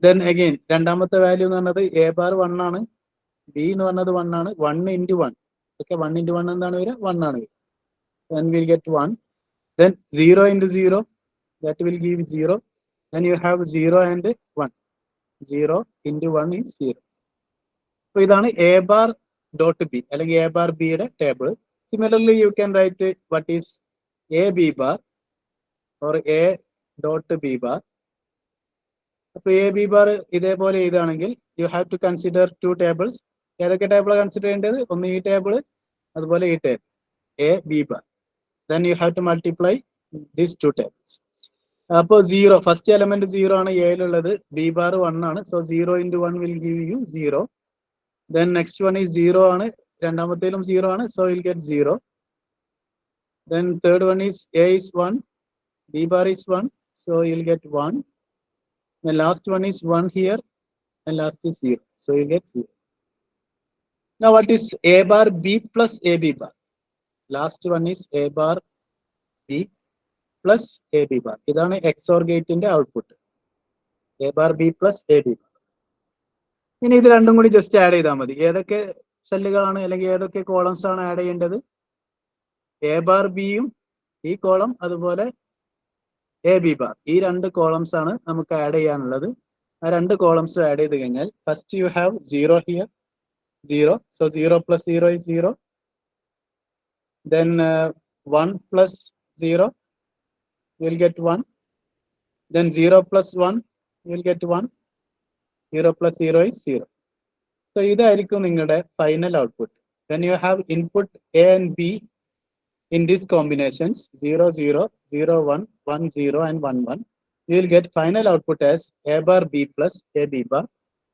Then again രണ്ടാമത്തെ വാല്യൂ എന്ന് പറഞ്ഞത് എ ബാർ 1 ആണ്, ബി എന്ന് പറഞ്ഞത് 1 ആണ്. 1 ഇൻറ്റു 1. ഓക്കെ, 1 ഇൻറ്റു 1 എന്താണ് വരിക? 1 ആണ് വരിക. Then we'll get 1. Then 0 into 0, that will give 0. Then you have 0 and 1. 0 into 1 is 0. So ഇതാണ് എ ബാർ ഡോട്ട് ബി അല്ലെങ്കിൽ എ ബാർ ബിയുടെ table. Similarly you can write what is A B bar or A dot B bar. അപ്പൊ A B bar ഇതേപോലെ എഴുതുകയാണെങ്കിൽ you have to consider 2 tables. ഏതൊക്കെ ടേബിളാണ് consider ചെയ്യേണ്ടത്? ഒന്ന് ഈ ടേബിൾ, അതുപോലെ ഈ table A B bar. Then you have to multiply these 2 tables. അപ്പോ 0, ഫസ്റ്റ് എലമെന്റ് 0 ആണ് എയിലുള്ളത്, ബി ബാർ 1 ആണ്. So 0 into 1 will give you 0. Then next one is 0 ആണ്, രണ്ടാമത്തേലും 0 ആണ്. So you'll get 0. Then third one is a is 1, b bar is 1. So you'll get 1. The last one is 1 here and last is 0. So you get 0. Now what is a bar b plus a b bar? Last one is a bar b plus a b bar. ഇതാണ് XOR ഗേറ്റിന്റെ output, a bar b plus a b bar. ഇനി ഇത് രണ്ടും കൂടി just add ചെയ്താൽ മതി. ഏതൊക്കെ സെല്ലുകളാണ് അല്ലെങ്കിൽ ഏതൊക്കെ കോളംസ് ആണ് ആഡ് ചെയ്യേണ്ടത്? എ ബാർ ബിയും ഈ കോളം, അതുപോലെ എ ബി ബാർ, ഈ 2 കോളംസ് ആണ് നമുക്ക് ആഡ് ചെയ്യാനുള്ളത്. ആ 2 കോളംസ് ആഡ് ചെയ്ത് കഴിഞ്ഞാൽ first U have 0 here, 0. So 0 plus 0 is 0. Then 1 plus 0, you will get 1. Then 0 plus 1, you will get 1. 0 plus 0 is 0. So ഇതായിരിക്കും നിങ്ങളുടെ final output. When you have input A and B in these combinations 0 0 0 1 1 0 and 1 1, you will get final output as A bar B plus A B bar,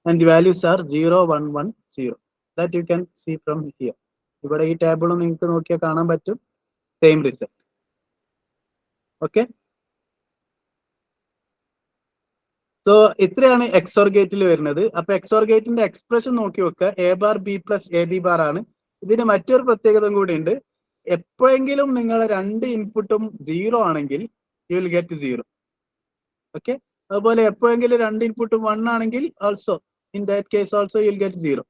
and the values are 0 1 1 0. That you can see from here. ഇവിടെ ഈ table നിങ്ങൾക്ക് നോക്കിയാൽ കാണാൻ പറ്റും, same result. Okay, so ഇത്രയാണ് XOR ഗേറ്റിൽ വരുന്നത്. അപ്പൊ XOR ഗേറ്റിന്റെ എക്സ്പ്രഷൻ നോക്കി വെക്കുക, A bar B plus A B bar ആണ്. ഇതിന് മറ്റൊരു പ്രത്യേകത കൂടി ഉണ്ട്. എപ്പോഴെങ്കിലും നിങ്ങളെ 2 ഇൻപുട്ടും 0 ആണെങ്കിൽ യു വിൽ ഗെറ്റ് 0. ഓക്കെ, അതുപോലെ എപ്പോഴെങ്കിലും 2 ഇൻപുട്ടും 1 ആണെങ്കിൽ also in that case also you will get 0.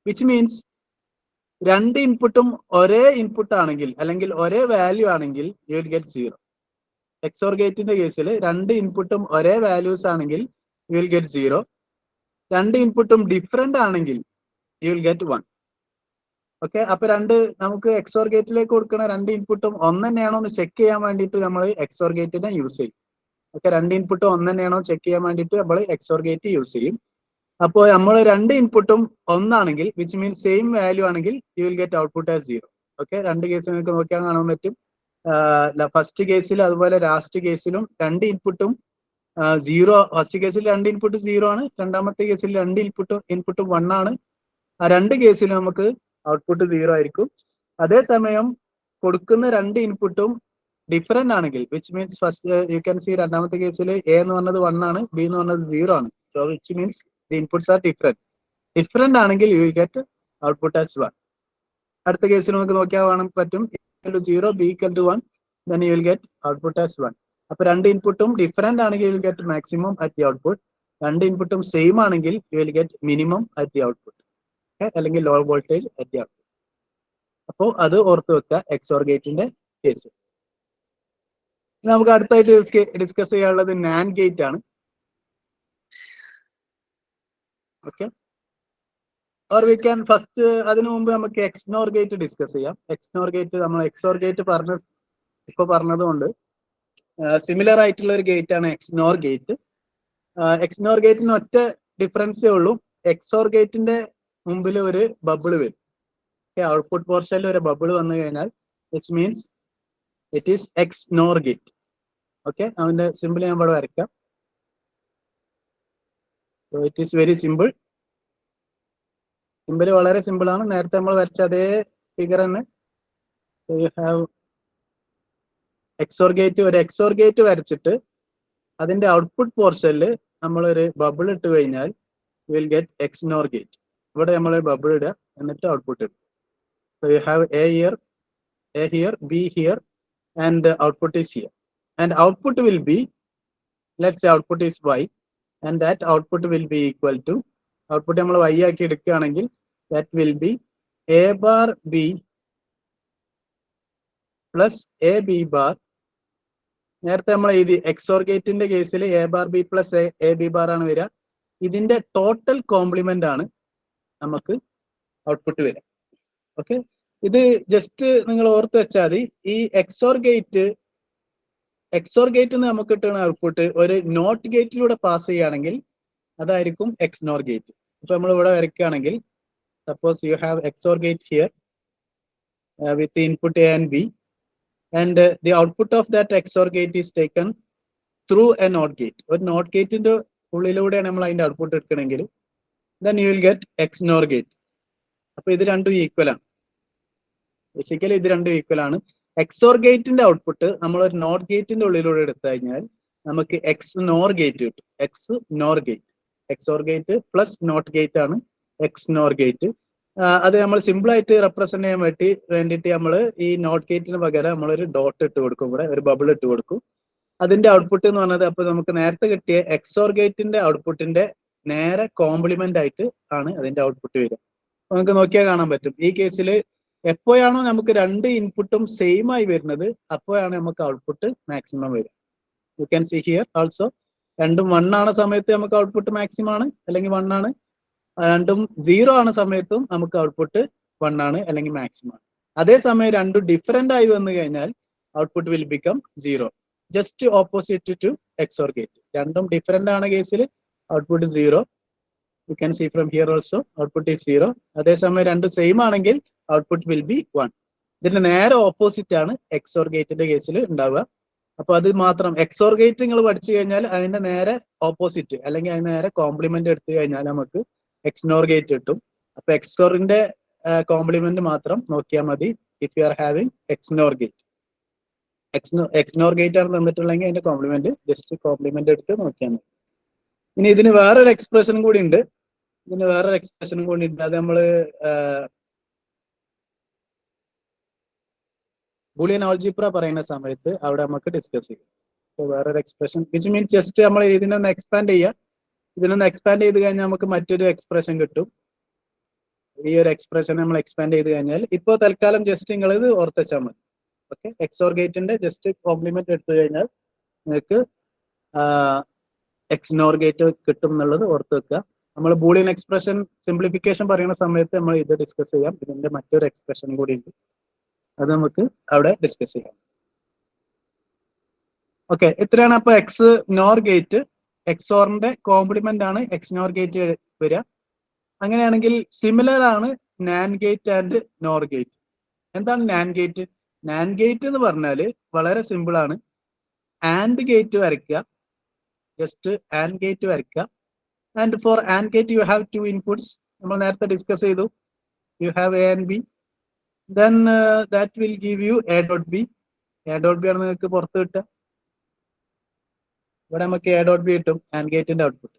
Which means 2 ഇൻപുട്ടും ഒരേ ഇൻപുട്ട് ആണെങ്കിൽ അല്ലെങ്കിൽ ഒരേ വാല്യൂ ആണെങ്കിൽ യു വിൽ ഗെറ്റ് 0. XOR ഗേറ്റിന്റെ കേസിൽ 2 ഇൻപുട്ടും ഒരേ വാല്യൂസ് ആണെങ്കിൽ യു വിൽ ഗെറ്റ് 0. 2 ഇൻപുട്ടും ഡിഫറെന്റ് ആണെങ്കിൽ യു വിൽ ഗെറ്റ് 1. ഓക്കെ, അപ്പൊ നമുക്ക് XOR ഗേറ്റിലേക്ക് കൊടുക്കുന്ന 2 ഇൻപുട്ടും ഒന്ന് തന്നെയാണോ എന്ന് ചെക്ക് ചെയ്യാൻ വേണ്ടിയിട്ട് നമ്മൾ XOR ഗേറ്റിനെ യൂസ് ചെയ്യും. ഓക്കെ, 2 ഇൻപുട്ടും ഒന്ന് തന്നെയാണോ ചെക്ക് ചെയ്യാൻ വേണ്ടിയിട്ട് നമ്മൾ XOR ഗേറ്റ് യൂസ് ചെയ്യും. അപ്പോൾ നമ്മൾ 2 ഇൻപുട്ടും ഒന്നാണെങ്കിൽ വിച്ച് മീൻസ് സെയിം വാല്യൂ ആണെങ്കിൽ you will get output as 0. Okay, 2 case നിങ്ങൾക്ക് നോക്കിയാൽ കാണാൻ പറ്റും. ഫസ്റ്റ് കേസിൽ അതുപോലെ ലാസ്റ്റ് കേസിലും 2 ഇൻപുട്ടും 0. ഫസ്റ്റ് കേസിൽ 2 ഇൻപുട്ട് 0 ആണ്, രണ്ടാമത്തെ കേസിൽ 2 ഇൻപുട്ടും 1 ആണ്. ആ 2 കേസിലും നമുക്ക് ഔട്ട്പുട്ട് 0 ആയിരിക്കും. അതേസമയം കൊടുക്കുന്ന 2 ഇൻപുട്ടും ഡിഫറെന്റ് ആണെങ്കിൽ which means first U can C രണ്ടാമത്തെ കേസിൽ എ എന്ന് പറഞ്ഞത് 1 ആണ്, ബി എന്ന് പറഞ്ഞത് 0 ആണ്. So which means the inputs are different ആണെങ്കിൽ you will get output as 1. അടുത്ത കേസിൽ നമുക്ക് നോക്കിയാൽ കാണാൻ പറ്റും 0 b = 1 then you will get output as 1. അപ്പൊ രണ്ട് ഇൻപുട്ടും ഡിഫറെന്റ് ആണെങ്കിൽ you will get maximum at the output. രണ്ട് ഇൻപുട്ടും സെയിം ആണെങ്കിൽ you will get minimum at the output. അല്ലെങ്കിൽ low voltage at the output. അപ്പോൾ അത് ഓർത്ത് വെക്കുക XOR ഗേറ്റിന്റെ കേസ്. നമുക്ക് അടുത്തായിട്ട് ഡിസ്കസ് ചെയ്യാനുള്ളത് NAND ഗേറ്റ് ആണ്. Okay, or we can first അതിനു മുമ്പ് നമുക്ക് XNOR ഗേറ്റ് ഡിസ്കസ് ചെയ്യാം. XNOR ഗേറ്റ് നമ്മൾ XOR ഗേറ്റ് പറഞ്ഞതുകൊണ്ട് സിമിലർ ആയിട്ടുള്ള ഒരു ഗേറ്റ് ആണ് XNOR ഗേറ്റ്. XNOR ഗേറ്റിന് ഒറ്റ ഡിഫറൻസേ ഉള്ളൂ, XOR ഗേറ്റിന്റെ മുമ്പിൽ ഒരു ബബിൾ വരും. ഔട്ട്പുട്ട് പോർഷനിൽ ഒരു ബബിൾ വന്നു കഴിഞ്ഞാൽ which means it is XNOR gate. Okay, അതിന്റെ സിമ്പിൾ ഞാൻ ഇവിടെ വരയ്ക്കാം. It is very simple. Simple വളരെ സിമ്പിൾ ആണ്. നേരത്തെ നമ്മൾ വരച്ച അതേ ഫിഗർ തന്നെ. യു ഹാവ് XOR ഗേറ്റ്, ഒരു XOR ഗേറ്റ് വരച്ചിട്ട് അതിന്റെ ഔട്ട്പുട്ട് പോർഷനിൽ നമ്മളൊരു ബബിൾ ഇട്ട് കഴിഞ്ഞാൽ വിൽ ഗെറ്റ് XNOR ഗേറ്റ്. ഇവിടെ നമ്മൾ ബബിൾ ഇടുക, എന്നിട്ട് ഔട്ട്പുട്ട് ഇടും. So you have A here, B here, and output is here. And output will be, let's say output is Y, and that output will be equal to, output നമ്മൾ Y ആക്കി എടുക്കുകയാണെങ്കിൽ that will be A bar B plus AB bar. നേരത്തെ നമ്മൾ എഴുതി XOR ഗേറ്റിന്റെ കേസിൽ A bar B plus AB bar ആണ് വരിക. ഇതിന്റെ ടോട്ടൽ കോംപ്ലിമെന്റ് ആണ് നമുക്ക് ഔട്ട്പുട്ട് വരിക. ഓക്കെ, ഇത് ജസ്റ്റ് നിങ്ങൾ ഓർത്ത് വെച്ചാൽ മതി. ഈ XOR ഗേറ്റ് നമുക്ക് കിട്ടുന്ന ഔട്ട്പുട്ട് ഒരു നോട്ട് ഗേറ്റിലൂടെ പാസ് ചെയ്യുകയാണെങ്കിൽ അതായിരിക്കും XNOR ഗേറ്റ്. ഇപ്പൊ നമ്മൾ ഇവിടെ വരയ്ക്കുകയാണെങ്കിൽ suppose you have XOR gate here with input A and B, and the output of that XOR gate is taken through a NOT gate. ഒരു നോട്ട് ഗേറ്റിന്റെ ഉള്ളിലൂടെയാണ് നമ്മൾ അതിന്റെ ഔട്ട്പുട്ട് എടുക്കണമെങ്കിൽ then you will get XNOR gate. അപ്പൊ ഇത് രണ്ടും equal ആണ്. Basically ഇത് രണ്ടും ഈക്വൽ ആണ്. XOR ഗേറ്റിന്റെ ഔട്ട്പുട്ട് നമ്മൾ ഒരു നോട്ട് ഗേറ്റിന്റെ ഉള്ളിലൂടെ എടുത്തു കഴിഞ്ഞാൽ നമുക്ക് XNOR ഗേറ്റ് കിട്ടും. XNOR gate, XOR gate plus not gate ആണ് XNOR ഗേറ്റ്. അത് നമ്മൾ സിമ്പിൾ ആയിട്ട് റെപ്രസെന്റ് ചെയ്യാൻ വേണ്ടിയിട്ട് നമ്മൾ ഈ നോട്ട് ഗേറ്റിന് പകരം നമ്മളൊരു ഡോട്ട് ഇട്ട് കൊടുക്കും, ഇവിടെ ഒരു ബബിൾ ഇട്ട് കൊടുക്കും. അതിന്റെ ഔട്ട്പുട്ട് എന്ന് പറഞ്ഞത് അപ്പൊ നമുക്ക് നേരത്തെ കിട്ടിയ XOR ഗേറ്റിന്റെ ഔട്ട്പുട്ടിന്റെ നേരെ കോംപ്ലിമെന്റ് ആയിട്ട് ആണ് അതിന്റെ ഔട്ട്പുട്ട് വരിക. നമുക്ക് നോക്കിയാൽ കാണാൻ പറ്റും ഈ കേസിൽ എപ്പോഴാണോ നമുക്ക് രണ്ട് ഇൻപുട്ടും സെയിം ആയി വരുന്നത് അപ്പോഴാണ് നമുക്ക് ഔട്ട്പുട്ട് മാക്സിമം വരിക. U can C here also, രണ്ടും 1 ആണ് സമയത്ത് നമുക്ക് ഔട്ട്പുട്ട് മാക്സിമം ആണ് അല്ലെങ്കിൽ 1 ആണ്. രണ്ടും 0 ആണ് സമയത്തും നമുക്ക് ഔട്ട്പുട്ട് 1 ആണ് അല്ലെങ്കിൽ മാക്സിമം ആണ്. അതേസമയം രണ്ടും ഡിഫറെന്റ് ആയി വന്നു കഴിഞ്ഞാൽ output will become 0. Just opposite to XOR gate. രണ്ടും ഡിഫറെന്റ് ആണ് case output 0. You can see from here also output is 0. അതേസമയം രണ്ടും സെയിം ആണെങ്കിൽ ഔട്ട്പുട്ട് വിൽ ബി 1. ഇതിന്റെ നേരെ ഓപ്പോസിറ്റ് ആണ് XOR ഗേറ്റിന്റെ കേസിൽ ഉണ്ടാവുക. അപ്പൊ അത് മാത്രം XOR ഗേറ്റ് നിങ്ങൾ പഠിച്ചു കഴിഞ്ഞാൽ അതിന്റെ നേരെ ഓപ്പോസിറ്റ് അല്ലെങ്കിൽ അതിന് നേരെ കോംപ്ലിമെന്റ് എടുത്തു കഴിഞ്ഞാൽ നമുക്ക് XNOR ഗേറ്റ് കിട്ടും. അപ്പൊ XORന്റെ കോംപ്ലിമെന്റ് മാത്രം നോക്കിയാൽ മതി if you are having XNOR gate. XNOR gate ആണ് തന്നിട്ടുള്ളെങ്കിൽ അതിന്റെ കോംപ്ലിമെന്റ് ജസ്റ്റ് കോംപ്ലിമെന്റ് എടുത്ത് നോക്കിയാൽ മതി. ഇനി ഇതിന് വേറൊരു എക്സ്പ്രഷനും കൂടി ഉണ്ട്. അത് നമ്മള് ബൂളിയൻ ആൾജിബ്ര പറയുന്ന സമയത്ത് അവിടെ നമുക്ക് ഡിസ്കസ് ചെയ്യാം. വേറൊരു എക്സ്പ്രഷൻ വിച്ച് മീൻസ് ജസ്റ്റ് നമ്മൾ ഇതിനൊന്ന് എക്സ്പാൻഡ് ചെയ്യുക. ഇതിനൊന്ന് എക്സ്പാൻഡ് ചെയ്ത് കഴിഞ്ഞാൽ നമുക്ക് മറ്റൊരു എക്സ്പ്രഷൻ കിട്ടും. ഈ ഒരു എക്സ്പ്രഷൻ നമ്മൾ എക്സ്പാൻഡ് ചെയ്ത് കഴിഞ്ഞാൽ ഇപ്പോൾ തൽക്കാലം ജസ്റ്റ് നിങ്ങൾ ഇത് ഓർത്ത് വെച്ചാൽ മതി. ഓക്കെ, XOR ഗേറ്റിന്റെ ജസ്റ്റ് കോംപ്ലിമെന്റ് എടുത്തു കഴിഞ്ഞാൽ നിങ്ങൾക്ക് XNOR ഗേറ്റ് കിട്ടും എന്നുള്ളത് ഓർത്ത് വെക്കുക. നമ്മൾ ബൂളിയൻ എക്സ്പ്രഷൻ സിംപ്ലിഫിക്കേഷൻ പറയുന്ന സമയത്ത് നമ്മൾ ഇത് ഡിസ്കസ് ചെയ്യാം. ഇതിന്റെ മറ്റൊരു എക്സ്പ്രഷൻ കൂടി ഉണ്ട്, അത് നമുക്ക് അവിടെ ഡിസ്കസ് ചെയ്യാം. ഓക്കെ, ഇത്രയാണ് അപ്പൊ XNOR ഗേറ്റ്. XORന്റെ കോംപ്ലിമെന്റ് ആണ് XNOR ഗേറ്റ് വരിക. അങ്ങനെയാണെങ്കിൽ സിമിലർ ആണ് NAND gate and NOR gate. എന്താണ് NAND ഗേറ്റ്? NAND ഗേറ്റ് എന്ന് പറഞ്ഞാൽ വളരെ സിമ്പിൾ ആണ്. AND ഗേറ്റ് വരയ്ക്കുക, ജസ്റ്റ് AND ഗേറ്റ് വരയ്ക്കുക. And for AND gate you have 2 inputs. നമ്മൾ നേരത്തെ ഡിസ്കസ് ചെയ്തു. You have A and B. then that will give you A dot B. A dot B ആണ് നിങ്ങൾക്ക് പുറത്ത് കിട്ടുക. ഇവിടെ നമുക്ക് A dot B കിട്ടും AND ഗേറ്റിന്റെ ഔട്ട്പുട്ട്.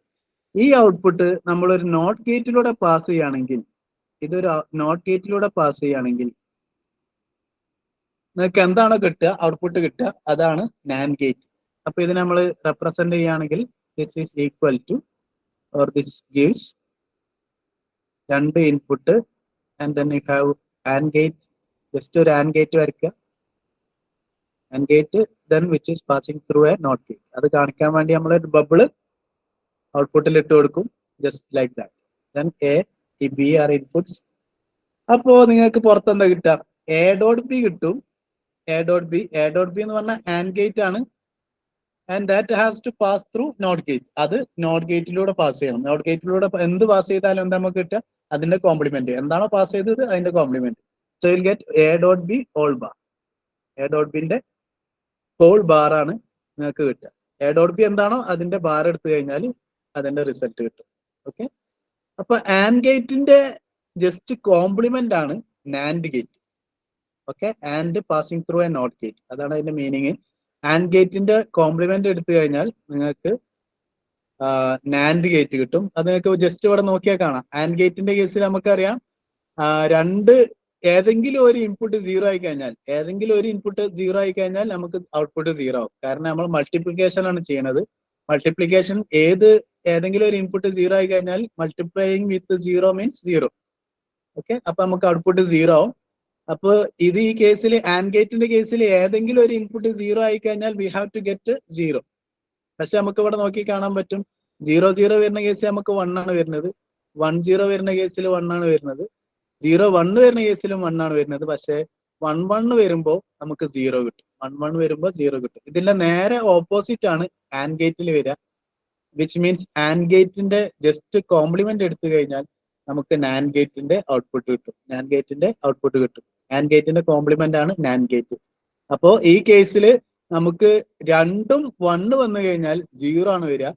ഈ ഔട്ട്പുട്ട് നമ്മൾ ഒരു നോട്ട് ഗേറ്റിലൂടെ പാസ് ചെയ്യുകയാണെങ്കിൽ ഇതൊരു നോട്ട് ഗേറ്റിലൂടെ പാസ് ചെയ്യുകയാണെങ്കിൽ നിങ്ങൾക്ക് എന്താണോ കിട്ടുക, ഔട്ട്പുട്ട് കിട്ടുക, അതാണ് നാൻഡ് ഗേറ്റ്. അപ്പൊ ഇത് നമ്മൾ റെപ്രസെന്റ് ചെയ്യുകയാണെങ്കിൽ this is equal to or this gives രണ്ട് input and then you have and gate. Just ഒരു ആൻഡ് ഗേറ്റ് വരയ്ക്കുക. And gate then which is passing through a not gate. അത് കാണിക്കാൻ വേണ്ടി നമ്മൾ ഒരു ബബിള് ഔട്ട്പുട്ടിൽ ഇട്ട് കൊടുക്കും, just like that. Then A B are inputs. അപ്പോ നിങ്ങൾക്ക് പുറത്ത് എന്താ കിട്ടുക? എ ഡോട്ട് ബി കിട്ടും. എ ഡോട്ട് ബി എന്ന് പറഞ്ഞാൽ ആൻഡ് ഗേറ്റ് ആണ്. And that has to pass through not gate. അത് നോട്ട് ഗേറ്റിലൂടെ പാസ് ചെയ്യണം. നോട്ട് ഗേറ്റിലൂടെ എന്ത് പാസ് ചെയ്താലും എന്താ നമുക്ക് കിട്ടുക? അതിന്റെ കോംപ്ലിമെന്റ്. എന്താണോ പാസ് ചെയ്തത് അതിന്റെ complement. So will get A dot B whole bar. A dot ബിന്റെ ഹോൾ ബാർ ആണ് നിങ്ങൾക്ക് കിട്ടുക. എ ഡോട്ട് ബി എന്താണോ അതിന്റെ ബാർ എടുത്തു കഴിഞ്ഞാൽ അതിന്റെ റിസൾട്ട് കിട്ടും. ഓക്കെ. അപ്പൊ ആൻഡ് ഗേറ്റിന്റെ ജസ്റ്റ് കോംപ്ലിമെന്റ് ആണ് NAND gate. Okay. And passing through a not gate, അതാണ് അതിന്റെ മീനിങ്. ആൻഡ് ഗേറ്റിന്റെ കോംപ്ലിമെന്റ് എടുത്തു കഴിഞ്ഞാൽ നിങ്ങൾക്ക് നാൻഡ് ഗേറ്റ് കിട്ടും. അത് നിങ്ങൾക്ക് ജസ്റ്റ് ഇവിടെ നോക്കിയാൽ കാണാം. ആൻഡ് ഗേറ്റിന്റെ കേസിൽ നമുക്കറിയാം രണ്ട് ഏതെങ്കിലും ഒരു ഇൻപുട്ട് സീറോ ആയി കഴിഞ്ഞാൽ നമുക്ക് ഔട്ട്പുട്ട് സീറോ ആവും. കാരണം നമ്മൾ മൾട്ടിപ്ലിക്കേഷൻ ആണ് ചെയ്യണത്. മൾട്ടിപ്ലിക്കേഷൻ ഏതെങ്കിലും ഒരു ഇൻപുട്ട് സീറോ ആയി കഴിഞ്ഞാൽ multiplying with zero means zero. Okay. അപ്പൊ നമുക്ക് ഔട്ട്പുട്ട് സീറോ ആവും. അപ്പൊ ഇത് ഈ കേസിൽ ആൻഡ് ഗേറ്റിന്റെ കേസിൽ ഏതെങ്കിലും ഒരു ഇൻപുട്ട് സീറോ ആയി കഴിഞ്ഞാൽ we have to get zero. പക്ഷെ നമുക്ക് ഇവിടെ നോക്കി കാണാൻ പറ്റും, 0 വരുന്ന കേസിൽ നമുക്ക് 1 ആണ് വരുന്നത്, 1 വരുന്ന കേസിൽ 1 ആണ് വരുന്നത്, 0 വരുന്ന കേസിലും 1 ആണ് വരുന്നത്. പക്ഷെ 1 വരുമ്പോൾ നമുക്ക് 0 കിട്ടും. 1 വരുമ്പോൾ 0 കിട്ടും. ഇതിന്റെ നേരെ ഓപ്പോസിറ്റ് ആണ് ആൻഡ് ഗേറ്റിൽ വരിക. വിച്ച് മീൻസ് ആൻഡ് ഗേറ്റിന്റെ ജസ്റ്റ് കോംപ്ലിമെന്റ് എടുത്തു കഴിഞ്ഞാൽ നമുക്ക് നാൻഡ് ഗേറ്റിന്റെ ഔട്ട്പുട്ട് കിട്ടും. നാൻഡ് ഗേറ്റിന്റെ കോംപ്ലിമെന്റ് ആണ് നാൻഡ് ഗേറ്റ്. അപ്പോ ഈ കേസിൽ നമുക്ക് രണ്ടും 1 വന്നു കഴിഞ്ഞാൽ 0 ആണ് വരിക.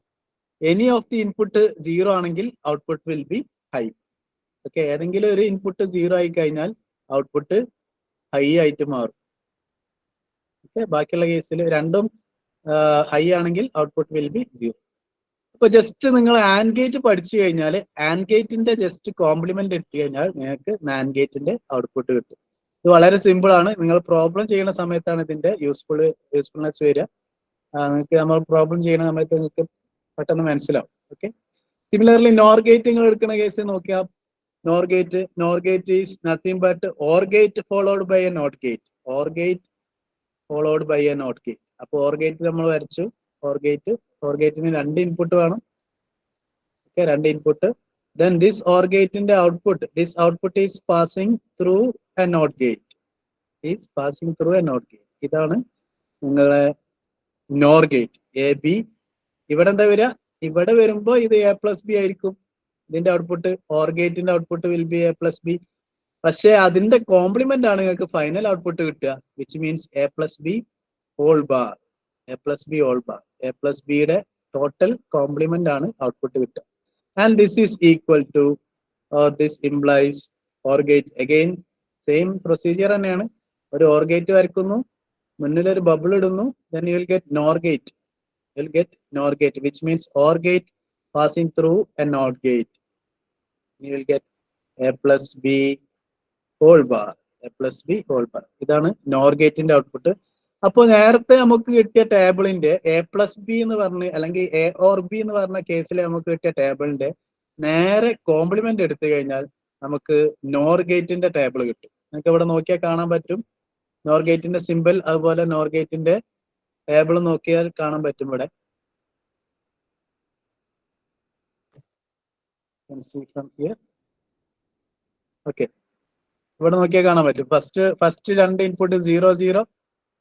എനി ഓഫ് ദി ഇൻപുട്ട് 0 ആണെങ്കിൽ output will B high. Okay. ഏതെങ്കിലും ഒരു ഇൻപുട്ട് 0 ആയി കഴിഞ്ഞാൽ ഔട്ട്പുട്ട് ഹൈ ആയിട്ട് മാറും. ഓക്കെ. ബാക്കിയുള്ള കേസിൽ രണ്ടും ഹൈ ആണെങ്കിൽ ഔട്ട്പുട്ട് വിൽ ബി 0. അപ്പൊ ജസ്റ്റ് നിങ്ങൾ ആൻഡ് ഗേറ്റ് പഠിച്ചു കഴിഞ്ഞാൽ ആൻഡ് ഗേറ്റിന്റെ ജസ്റ്റ് കോംപ്ലിമെന്റ് ഇട്ട് കഴിഞ്ഞാൽ നിങ്ങൾക്ക് നാൻഡ് ഗേറ്റിന്റെ ഔട്ട്പുട്ട് കിട്ടും. ഇത് വളരെ സിമ്പിൾ ആണ്. നിങ്ങൾ പ്രോബ്ലം ചെയ്യുന്ന സമയത്താണ് ഇതിന്റെ യൂസ്ഫുൾനെസ് വരിക. നിങ്ങൾക്ക് നമ്മൾ പ്രോബ്ലം ചെയ്യുന്ന സമയത്ത് നിങ്ങൾക്ക് പെട്ടെന്ന് മനസ്സിലാവും. ഓക്കെ. സിമിലർലി നോർ ഗേറ്റ് നിങ്ങൾ എടുക്കുന്ന കേസ് നോക്കിയാൽ NOR gate is nothing but or gate followed by a not gate. Or gate followed by a not gate. അപ്പൊ ഓർ ഗേറ്റ് നമ്മൾ വരച്ചു. ഓർ ഗേറ്റിന് രണ്ട് ഇൻപുട്ട് വേണം. ഓക്കെ. രണ്ട് input. Then this OR gate in the output is passing through a NOT gate. ഇതാണ് നിങ്ങളെ NOR gate. AB ഇവിടെ എന്താ വരിക? ഇവിടെ വരുമ്പോ ഇത് A+B ആയിരിക്കും. ഇതിന്റെ ഔട്ട്പുട്ട് OR ഗേറ്റിന്റെ ഔട്ട്പുട്ട് വിൽ ബി A+B. പക്ഷെ അതിന്റെ കോംപ്ലിമെന്റ് ആണ് നിങ്ങൾക്ക് ഫൈനൽ ഔട്ട്പുട്ട് കിട്ടുക. Which means A+B whole bar. A+Bയുടെ ടോട്ടൽ കോംപ്ലിമെന്റ് ആണ് ഔട്ട്പുട്ട് കിട്ടുക. And this is equal to, or this implies OR gate. Again same procedure തന്നെയാണ്. ഒരു OR gate വരയ്ക്കുന്നു, മുന്നിൽ ഒരു ബബിൾ ഇടുന്നു, then you will get NOR gate. Which means OR gate passing through a NOT gate. You will get A+B whole bar. ഇതാണ് NOR ഗേറ്റിന്റെ output. അപ്പോൾ നേരത്തെ നമുക്ക് കിട്ടിയ ടേബിളിന്റെ A+B എന്ന് പറഞ്ഞ് അല്ലെങ്കിൽ A or B എന്ന് പറഞ്ഞ കേസിൽ നമുക്ക് കിട്ടിയ ടേബിളിന്റെ നേരെ കോംപ്ലിമെന്റ് എടുത്തു കഴിഞ്ഞാൽ നമുക്ക് NOR ഗേറ്റിന്റെ ടേബിൾ കിട്ടും. നിങ്ങൾക്ക് ഇവിടെ നോക്കിയാൽ കാണാൻ പറ്റും NOR ഗേറ്റിന്റെ സിമ്പിൾ, അതുപോലെ NOR ഗേറ്റിന്റെ ടേബിൾ നോക്കിയാൽ കാണാൻ പറ്റും ഇവിടെ. ഓക്കെ. ഇവിടെ നോക്കിയാൽ കാണാൻ പറ്റും. ഫസ്റ്റ് രണ്ട് ഇൻപുട്ട് 0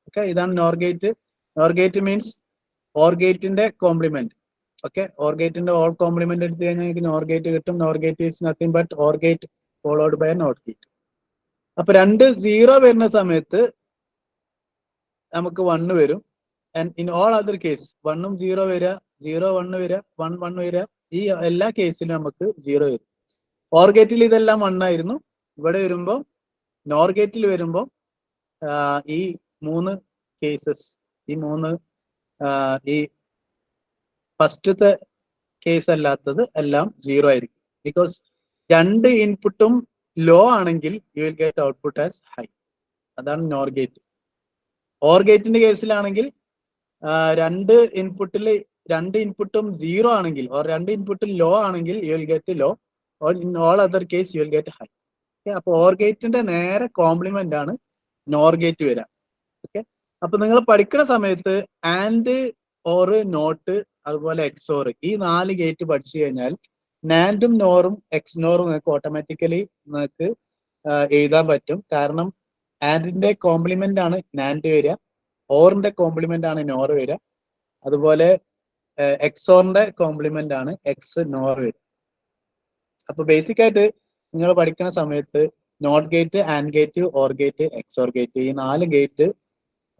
ഓക്കെ. ഇതാണ് NOR ഗേറ്റ് മീൻസ് OR ഗേറ്റിന്റെ കോംപ്ലിമെന്റ്. ഓക്കെ. OR ഗേറ്റിന്റെ ഓൾ കോംപ്ലിമെന്റ് എടുത്തു കഴിഞ്ഞാൽ നിങ്ങൾക്ക് NOR ഗേറ്റ് കിട്ടും. NOR gate is nothing but OR gate followed by NOT gate. അപ്പൊ രണ്ട് 0 വരുന്ന സമയത്ത് നമുക്ക് 1 വരും. And in all other case 1ഉം 0 വരിക, 0 1 വരിക, 1 1 വരിക. ഈ എല്ലാ കേസിലും നമുക്ക് 0 വരും. OR ഗേറ്റിൽ ഇതെല്ലാം 1 ആയിരുന്നു. ഇവിടെ വരുമ്പോൾ NOR ഗേറ്റിൽ വരുമ്പോൾ ഈ മൂന്ന് കേസസ്, ഈ ഫസ്റ്റത്തെ കേസ് അല്ലാത്തത് എല്ലാം 0 ആയിരിക്കും. ബിക്കോസ് രണ്ട് ഇൻപുട്ടും ലോ ആണെങ്കിൽ you will get output as high. അതാണ് നോർ ഗേറ്റ്. ഓർ ഗേറ്റിന്റെ കേസിലാണെങ്കിൽ രണ്ട് ഇൻപുട്ടും 0 ആണെങ്കിൽ ഓർ രണ്ട് ഇൻപുട്ടും ലോ ആണെങ്കിൽ you will get low, or in all other case you will get high. അപ്പൊ ഓർ ഗേറ്റിന്റെ നേരെ കോംപ്ലിമെന്റ് ആണ് നോർ ഗേറ്റ് വരിക. ഓക്കെ, അപ്പൊ നിങ്ങൾ പഠിക്കുന്ന സമയത്ത് ആൻഡ്, ഓർ, നോട്ട്, അതുപോലെ എക്സോർ, ഈ 4 ഗേറ്റ് പഠിച്ചു കഴിഞ്ഞാൽ നാൻഡും നോറും എക്സ്നോറും നിങ്ങൾക്ക് ഓട്ടോമാറ്റിക്കലി നിങ്ങൾക്ക് എഴുതാൻ പറ്റും. കാരണം ആൻഡിന്റെ കോംപ്ലിമെന്റ് ആണ് നാൻഡ് വരിക, ഓറിന്റെ കോംപ്ലിമെന്റ് ആണ് നോർ വരിക, അതുപോലെ എക്സോറിന്റെ കോംപ്ലിമെന്റ് ആണ് എക്സ് നോർ വരിക. അപ്പൊ ബേസിക് ആയിട്ട് നിങ്ങൾ പഠിക്കുന്ന സമയത്ത് not gate, and gate, or gate, XOR gate, ഈ 4 ഗേറ്റ്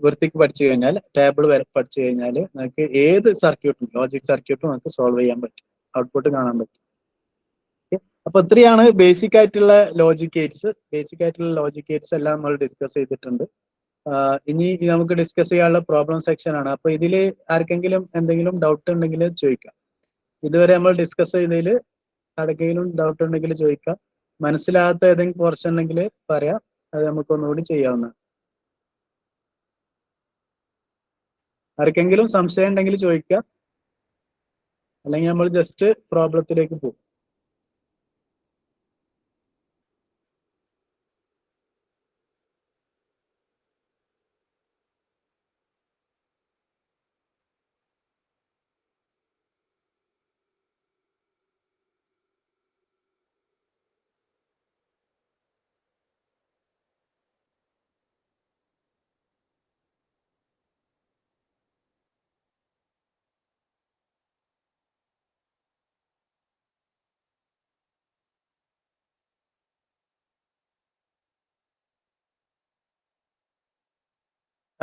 വൃത്തിക്ക് പഠിച്ചു കഴിഞ്ഞാൽ, ടേബിൾ വരെ പഠിച്ചു കഴിഞ്ഞാൽ നിങ്ങൾക്ക് ഏത് സർക്യൂട്ടും, ലോജിക് സർക്യൂട്ടും നിങ്ങൾക്ക് സോൾവ് ചെയ്യാൻ പറ്റും, ഔട്ട്പുട്ട് കാണാൻ പറ്റും. അപ്പൊ ഇത്രയാണ് ബേസിക് ആയിട്ടുള്ള ലോജിക് ഗേറ്റ്സ്. ബേസിക് ആയിട്ടുള്ള ലോജിക് ഗേറ്റ്സ് എല്ലാം നമ്മൾ ഡിസ്കസ് ചെയ്തിട്ടുണ്ട്. ഇനി നമുക്ക് ഡിസ്കസ് ചെയ്യാനുള്ള പ്രോബ്ലം സെക്ഷൻ ആണ്. അപ്പൊ ഇതിൽ ആർക്കെങ്കിലും എന്തെങ്കിലും ഡൗട്ട് ഉണ്ടെങ്കിൽ ചോദിക്കാം. ഇതുവരെ നമ്മൾ ഡിസ്കസ് ചെയ്തതിൽ ആർക്കെങ്കിലും ഡൗട്ട് ഉണ്ടെങ്കിൽ ചോദിക്കാം. മനസ്സിലാകാത്ത ഏതെങ്കിലും പോർഷൻ ഉണ്ടെങ്കിൽ പറയാം, അത് നമുക്ക് ഒന്നുകൂടി ചെയ്യാവുന്നതാണ്. ആർക്കെങ്കിലും സംശയം ഉണ്ടെങ്കിൽ ചോദിക്കാം, അല്ലെങ്കിൽ നമ്മൾ ജസ്റ്റ് പ്രോബ്ലത്തിലേക്ക് പോകും.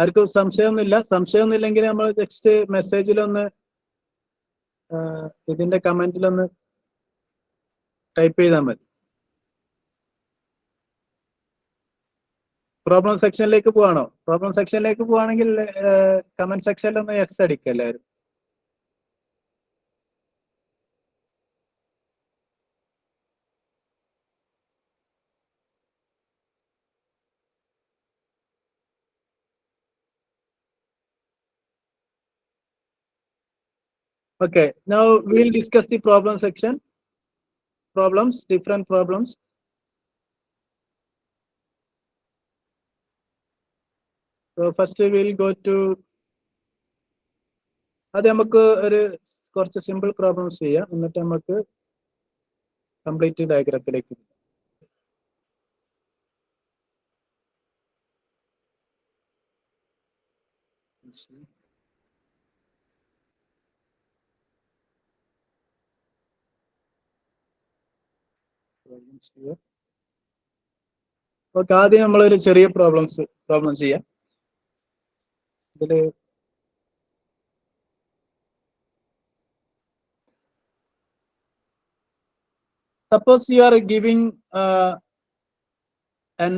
ആർക്കും സംശയമൊന്നുമില്ല? സംശയമൊന്നുമില്ലെങ്കിൽ നമ്മൾ നെക്സ്റ്റ് മെസ്സേജിലൊന്ന് ഇതിന്റെ കമന്റിലൊന്ന് ടൈപ്പ് ചെയ്താൽ മതി. പ്രോബ്ലം സെക്ഷനിലേക്ക് പോവാണോ? പ്രോബ്ലം സെക്ഷനിലേക്ക് പോവാണെങ്കിൽ കമന്റ് സെക്ഷനിൽ ഒന്ന് യെസ് അടിക്കുക എല്ലാവരും. Okay, now we'll discuss the problem section. Problems, different problems. So first we will go to, അത് നമുക്ക് ഒരു കുറച്ച് സിമ്പിൾ പ്രോബ്ലംസ് ചെയ്യാം, എന്നിട്ട് നമുക്ക് കംപ്ലീറ്റ് ഡയഗ്രത്തിലേക്ക്. ഓക്കെ, ആദ്യം നമ്മളൊരു ചെറിയ പ്രോബ്ലം ചെയ്യാം. ഇതില് suppose you are giving an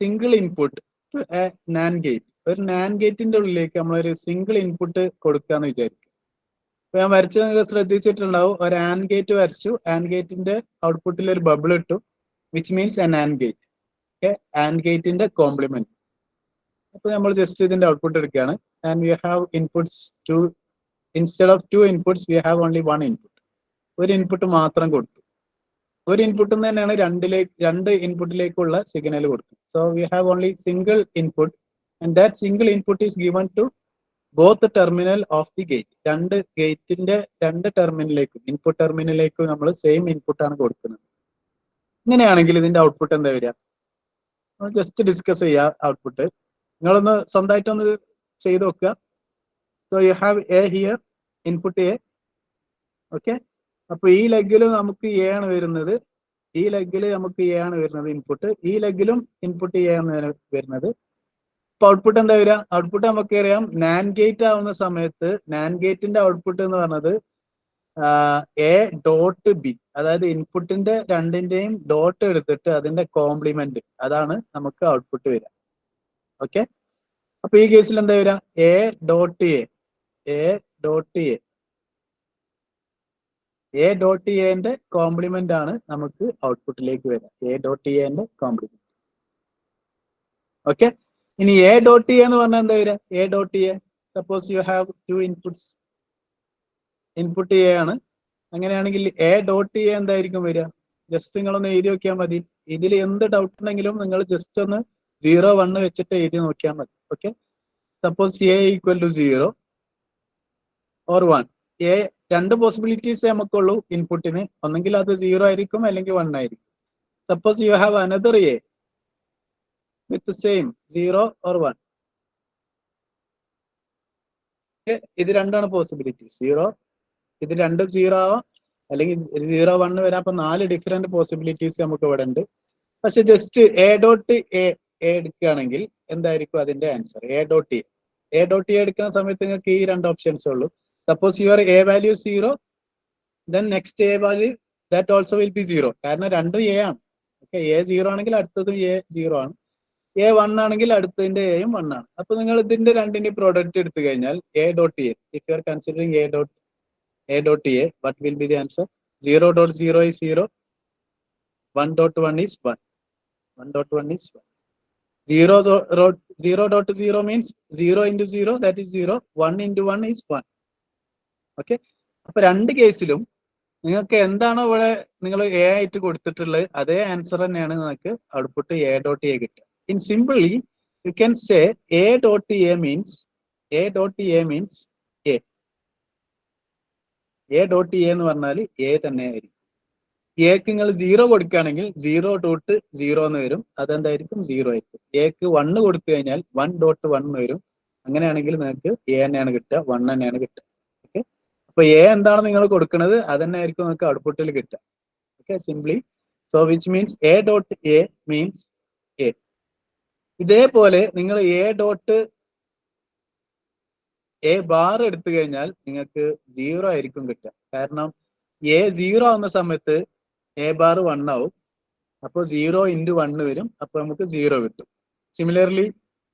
single input to a NAND gate. ഒരു NAND ഗേറ്റിന്റെ ഉള്ളിലേക്ക് നമ്മളൊരു സിംഗിൾ ഇൻപുട്ട് കൊടുക്കാന്ന് വിചാരിക്കും. അപ്പൊ ഞാൻ വരച്ച് നിങ്ങൾക്ക് ശ്രദ്ധിച്ചിട്ടുണ്ടാവും, ഒരു ആൻഡ് ഗേറ്റ് വരച്ചു, ആൻഡ് ഗേറ്റിന്റെ ഔട്ട്പുട്ടിൽ ഒരു ബബിൾ ഇട്ടു, which means an and gate. Okay, and ഗേറ്റിന്റെ കോംപ്ലിമെന്റ്. അപ്പൊ നമ്മൾ ജസ്റ്റ് ഇതിന്റെ ഔട്ട്പുട്ട് എടുക്കുകയാണ്. And we have inputs two, instead of 2 inputs we have only 1 input. ഒരു ഇൻപുട്ട് മാത്രം കൊടുത്തു. ഒരു ഇൻപുട്ടിൽ നിന്ന് തന്നെയാണ് രണ്ട് ഇൻപുട്ടിലേക്കുള്ള സിഗ്നൽ കൊടുക്കും. So we have only single input, and that single input is given to both terminal of the gate. രണ്ട് ഗേറ്റിന്റെ രണ്ട് ടെർമിനലിലേക്കും, ഇൻപുട്ട് ടെർമിനലിലേക്കും നമ്മൾ സെയിം ഇൻപുട്ട് ആണ് കൊടുക്കുന്നത്. ഇങ്ങനെയാണെങ്കിൽ ഇതിന്റെ ഔട്ട്പുട്ട് എന്താ വരിക? ജസ്റ്റ് ഡിസ്കസ് ചെയ്യുക ഔട്ട്പുട്ട്. നിങ്ങളൊന്ന് സ്വന്തമായിട്ടൊന്ന് ചെയ്ത് നോക്കുക. So you have A here, input A. Okay, അപ്പൊ ഈ ലെഗിൽ നമുക്ക് എ ആണ് വരുന്നത്, ഈ ലെഗിൽ നമുക്ക് എ ആണ് വരുന്നത് ഇൻപുട്ട്, ഈ ലെഗിലും ഇൻപുട്ട് എ ആണ് വരുന്നത്. അപ്പൊ ഔട്ട്പുട്ട് എന്താ വരിക? ഔട്ട്പുട്ട് നമുക്കറിയാം, നാൻഡ് ഗേറ്റ് ആവുന്ന സമയത്ത് നാൻഡ് ഗേറ്റിന്റെ ഔട്ട്പുട്ട് എന്ന് പറയുന്നത് എ ഡോട്ട് ബി, അതായത് ഇൻപുട്ടിന്റെ രണ്ടിന്റെയും ഡോട്ട് എടുത്തിട്ട് അതിന്റെ കോംപ്ലിമെന്റ്, അതാണ് നമുക്ക് ഔട്ട്പുട്ട് വരിക. ഓക്കെ, അപ്പൊ ഈ കേസിൽ എന്താ വരിക? A dot A, A dot A. A dot എന്റെ കോംപ്ലിമെന്റ് ആണ് നമുക്ക് ഔട്ട്പുട്ടിലേക്ക് വരിക. എ ഡോട്ട് എന്റെ കോംപ്ലിമെന്റ്. ഓക്കെ, ഇനി എ ഡോട്ട് എ എന്ന് പറഞ്ഞാൽ എന്താ വരിക? A dot A, suppose you have two inputs, input A ആണ്. അങ്ങനെയാണെങ്കിൽ എ ഡോട്ട് എ എന്തായിരിക്കും വരിക? ജസ്റ്റ് നിങ്ങളൊന്ന് എഴുതി നോക്കിയാൽ മതി. ഇതിൽ എന്ത് ഡൗട്ട് ഉണ്ടെങ്കിലും നിങ്ങൾ ജസ്റ്റ് ഒന്ന് 0, 1 വെച്ചിട്ട് എഴുതി നോക്കിയാൽ മതി. Okay, suppose A equal to 0 or 1. A രണ്ട് പോസിബിലിറ്റീസ് നമുക്കുള്ളൂ ഇൻപുട്ടിന്. ഒന്നെങ്കിൽ അത് 0 ആയിരിക്കും, അല്ലെങ്കിൽ 1 ആയിരിക്കും. Suppose you have another A with same 0 or 1. ഇത് രണ്ടാണ് പോസിബിലിറ്റീസ്. 0, ഇത് രണ്ടും 0 ആവാം, അല്ലെങ്കിൽ 0, 1 വരാം. അപ്പൊ 4 ഡിഫറെന്റ് പോസിബിലിറ്റീസ് നമുക്ക് ഇവിടെ ഉണ്ട്. പക്ഷെ ജസ്റ്റ് എ ഡോട്ട് എ എടുക്കുകയാണെങ്കിൽ എന്തായിരിക്കും അതിന്റെ answer? A dot A. A dot A എടുക്കുന്ന സമയത്ത് നിങ്ങൾക്ക് ഈ രണ്ട് ഓപ്ഷൻസ് ഉള്ളൂ. Suppose your A value 0, then next A value that also will be 0. കാരണം രണ്ടും എ ആണ്. ഓക്കെ, എ 0 ആണെങ്കിൽ അടുത്തതും എ 0 ആണ്. എ 1 ആണെങ്കിൽ അടുത്തതിന്റെ എയും 1 ആണ്. അപ്പൊ നിങ്ങൾ ഇതിന്റെ രണ്ടിന്റെ പ്രോഡക്റ്റ് എടുത്തു കഴിഞ്ഞാൽ A dot A, if you R considering A dot A, what will be the answer? 0.0 is 0, 1.1 is 1, 1.1 is 1. 0.0 means 0 into 0, that is 0, 1 into 1 is 1. Okay, അപ്പൊ രണ്ട് കേസിലും നിങ്ങൾക്ക് എന്താണോ ഇവിടെ നിങ്ങൾ എ ആയിട്ട് കൊടുത്തിട്ടുള്ളത് അതേ ആൻസർ തന്നെയാണ് നിങ്ങൾക്ക് ഔട്ട്പുട്ട് എ ഡോട്ട് എ കിട്ടുക. In simply you can say A dot A means A dot A എന്ന് പറഞ്ഞാൽ എ തന്നെ ആയിരിക്കും. എക്ക് നിങ്ങൾ 0 കൊടുക്കുകയാണെങ്കിൽ 0.0 എന്ന് വരും, അതെന്തായിരിക്കും? 0 ആയിരിക്കും. എക്ക് 1 കൊടുത്തു കഴിഞ്ഞാൽ 1.1 വരും. അങ്ങനെയാണെങ്കിൽ നിങ്ങൾക്ക് എ തന്നെയാണ് കിട്ടുക, 1 തന്നെയാണ് കിട്ടുക. ഓക്കെ, അപ്പൊ എ എന്താണ് നിങ്ങൾ കൊടുക്കുന്നത് അത് തന്നെ ആയിരിക്കും നിങ്ങൾക്ക് ഔട്ട്പുട്ടിൽ കിട്ടുക. Okay, simply. So which means A dot A means A. ഇതേപോലെ നിങ്ങൾ എ ഡോട്ട് എ ബാർ എടുത്തു കഴിഞ്ഞാൽ നിങ്ങൾക്ക് 0 ആയിരിക്കും കിട്ടുക. കാരണം എ 0 ആവുന്ന സമയത്ത് എ ബാർ 1 ആവും. അപ്പോൾ 0 into 1 വരും. അപ്പൊ നമുക്ക് 0 കിട്ടും. സിമിലർലി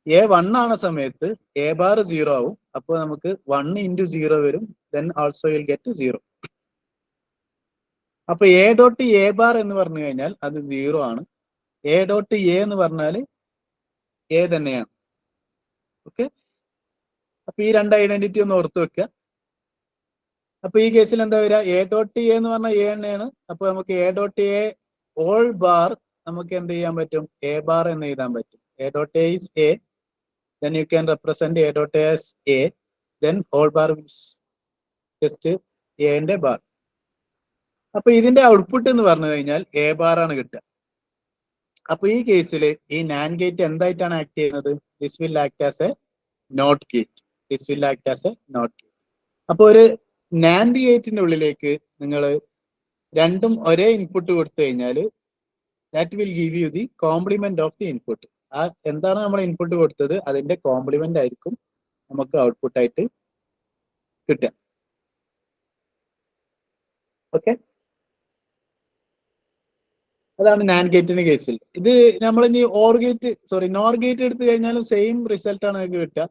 എ 1 ആവുന്ന സമയത്ത് എ ബാർ 0 ആവും. അപ്പോൾ നമുക്ക് 1 into 0 വരും. Then also will get 0. അപ്പൊ എ ഡോട്ട് എ ബാർ എന്ന് പറഞ്ഞു കഴിഞ്ഞാൽ അത് 0 ആണ്. എ ഡോട്ട് എ എന്ന് പറഞ്ഞാൽ എ തന്നെയാണ്. ഓക്കെ, അപ്പൊ ഈ രണ്ട് ഐഡന്റിറ്റി ഒന്ന് ഓർത്ത് വെക്കുക. അപ്പൊ ഈ കേസിൽ എന്താ വരിക? എ ഡോട്ട് എ എന്ന് പറഞ്ഞാൽ എ തന്നെയാണ്. അപ്പൊ നമുക്ക് A dot A all bar നമുക്ക് എന്ത് ചെയ്യാൻ പറ്റും? എ ബാർ എന്ന് എഴുതാൻ പറ്റും. A dot A is A, then you can represent a dot a as a, then whole bar is just a ന്റെ ബാർ. അപ്പൊ ഇതിന്റെ ഔട്ട്പുട്ട് എന്ന് പറഞ്ഞു കഴിഞ്ഞാൽ എ ബാർ ആണ് കിട്ടുക. അപ്പൊ ഈ കേസിൽ ഈ നാൻ ഗേറ്റ് എന്തായിട്ടാണ് ആക്ട് ചെയ്യുന്നത്? This will act as a not gate. This will act as a not gate. അപ്പൊ ഒരു നാൻഡ് ഗേറ്റിന്റെ ഉള്ളിലേക്ക് നിങ്ങൾ രണ്ടും ഒരേ ഇൻപുട്ട് കൊടുത്തു കഴിഞ്ഞാൽ that will give you the complement of the input. ആ എന്താണ് നമ്മൾ ഇൻപുട്ട് കൊടുത്തത് അതിന്റെ കോംപ്ലിമെന്റ് ആയിരിക്കും നമുക്ക് ഔട്ട്പുട്ട് ആയിട്ട് കിട്ടുക. ഓക്കെ, അതാണ് നാൻ ഗേറ്റിന്റെ കേസിൽ. ഇത് നമ്മൾ ഇനി നോർ ഗേറ്റ് എടുത്തു കഴിഞ്ഞാലും സെയിം റിസൾട്ട് ആണ് നമുക്ക് കിട്ടുക.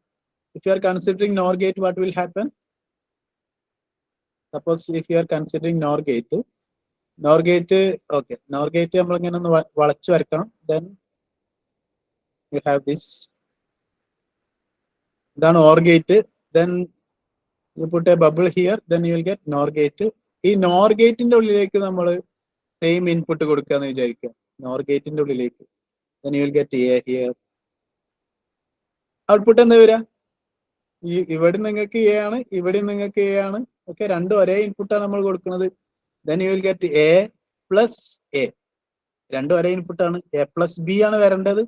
If you R considering nor gate, what will happen? Suppose if you R considering nor gate, okay, nor gate നമ്മൾ ഇങ്ങനെ ഒന്ന് വളച്ചു വരക്കണം. ദെൻ യു ഹാവ് ദിസ്, ഇതാണ് OR gate. Then you put a bubble here, then you will get NOR gate. ഈ nor ഗേറ്റിന്റെ ഉള്ളിലേക്ക് നമ്മൾ same input കൊടുക്കാന്ന് വിചാരിക്കുക. നോർ ഗേറ്റിന്റെ ഉള്ളിലേക്ക്, then you will get a here. Output എന്താ വരിക? ഇവിടെ നിങ്ങൾക്ക് എ ആണ്, ഇവിടെ നിങ്ങൾക്ക് എ ആണ്. ഓക്കെ, രണ്ടും ഒരേ ഇൻപുട്ടാണ് നമ്മൾ കൊടുക്കുന്നത്. then you will get a plus a. രണ്ടും ഒരേ ഇൻപുട്ടാണ്. a plus b ആണ് വരേണ്ടത്.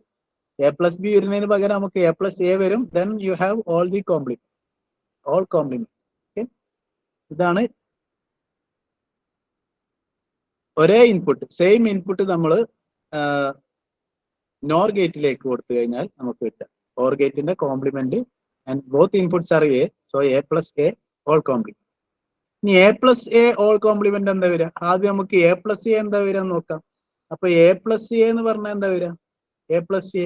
a plus b വരുന്നതിന് പകരം നമുക്ക് a plus a വരും. then you have all complement. Okay, ഇതാണ് ഒരേ ഇൻപുട്ട്, സെയിം ഇൻപുട്ട് നമ്മൾ നോർ ഗേറ്റിലേക്ക് കൊടുത്തു കഴിഞ്ഞാൽ നമുക്ക് കിട്ടാം ഓർ ഗേറ്റിന്റെ complement. And both inputs are A, so A plus A all complement. ഇനി A plus A all complement എന്താ വരിക? ആദ്യം നമുക്ക് എ പ്ലസ് എ എന്താ വരിക നോക്കാം. അപ്പൊ എ പ്ലസ് എ എന്ന് പറഞ്ഞാൽ എന്താ വരിക? എ പ്ലസ്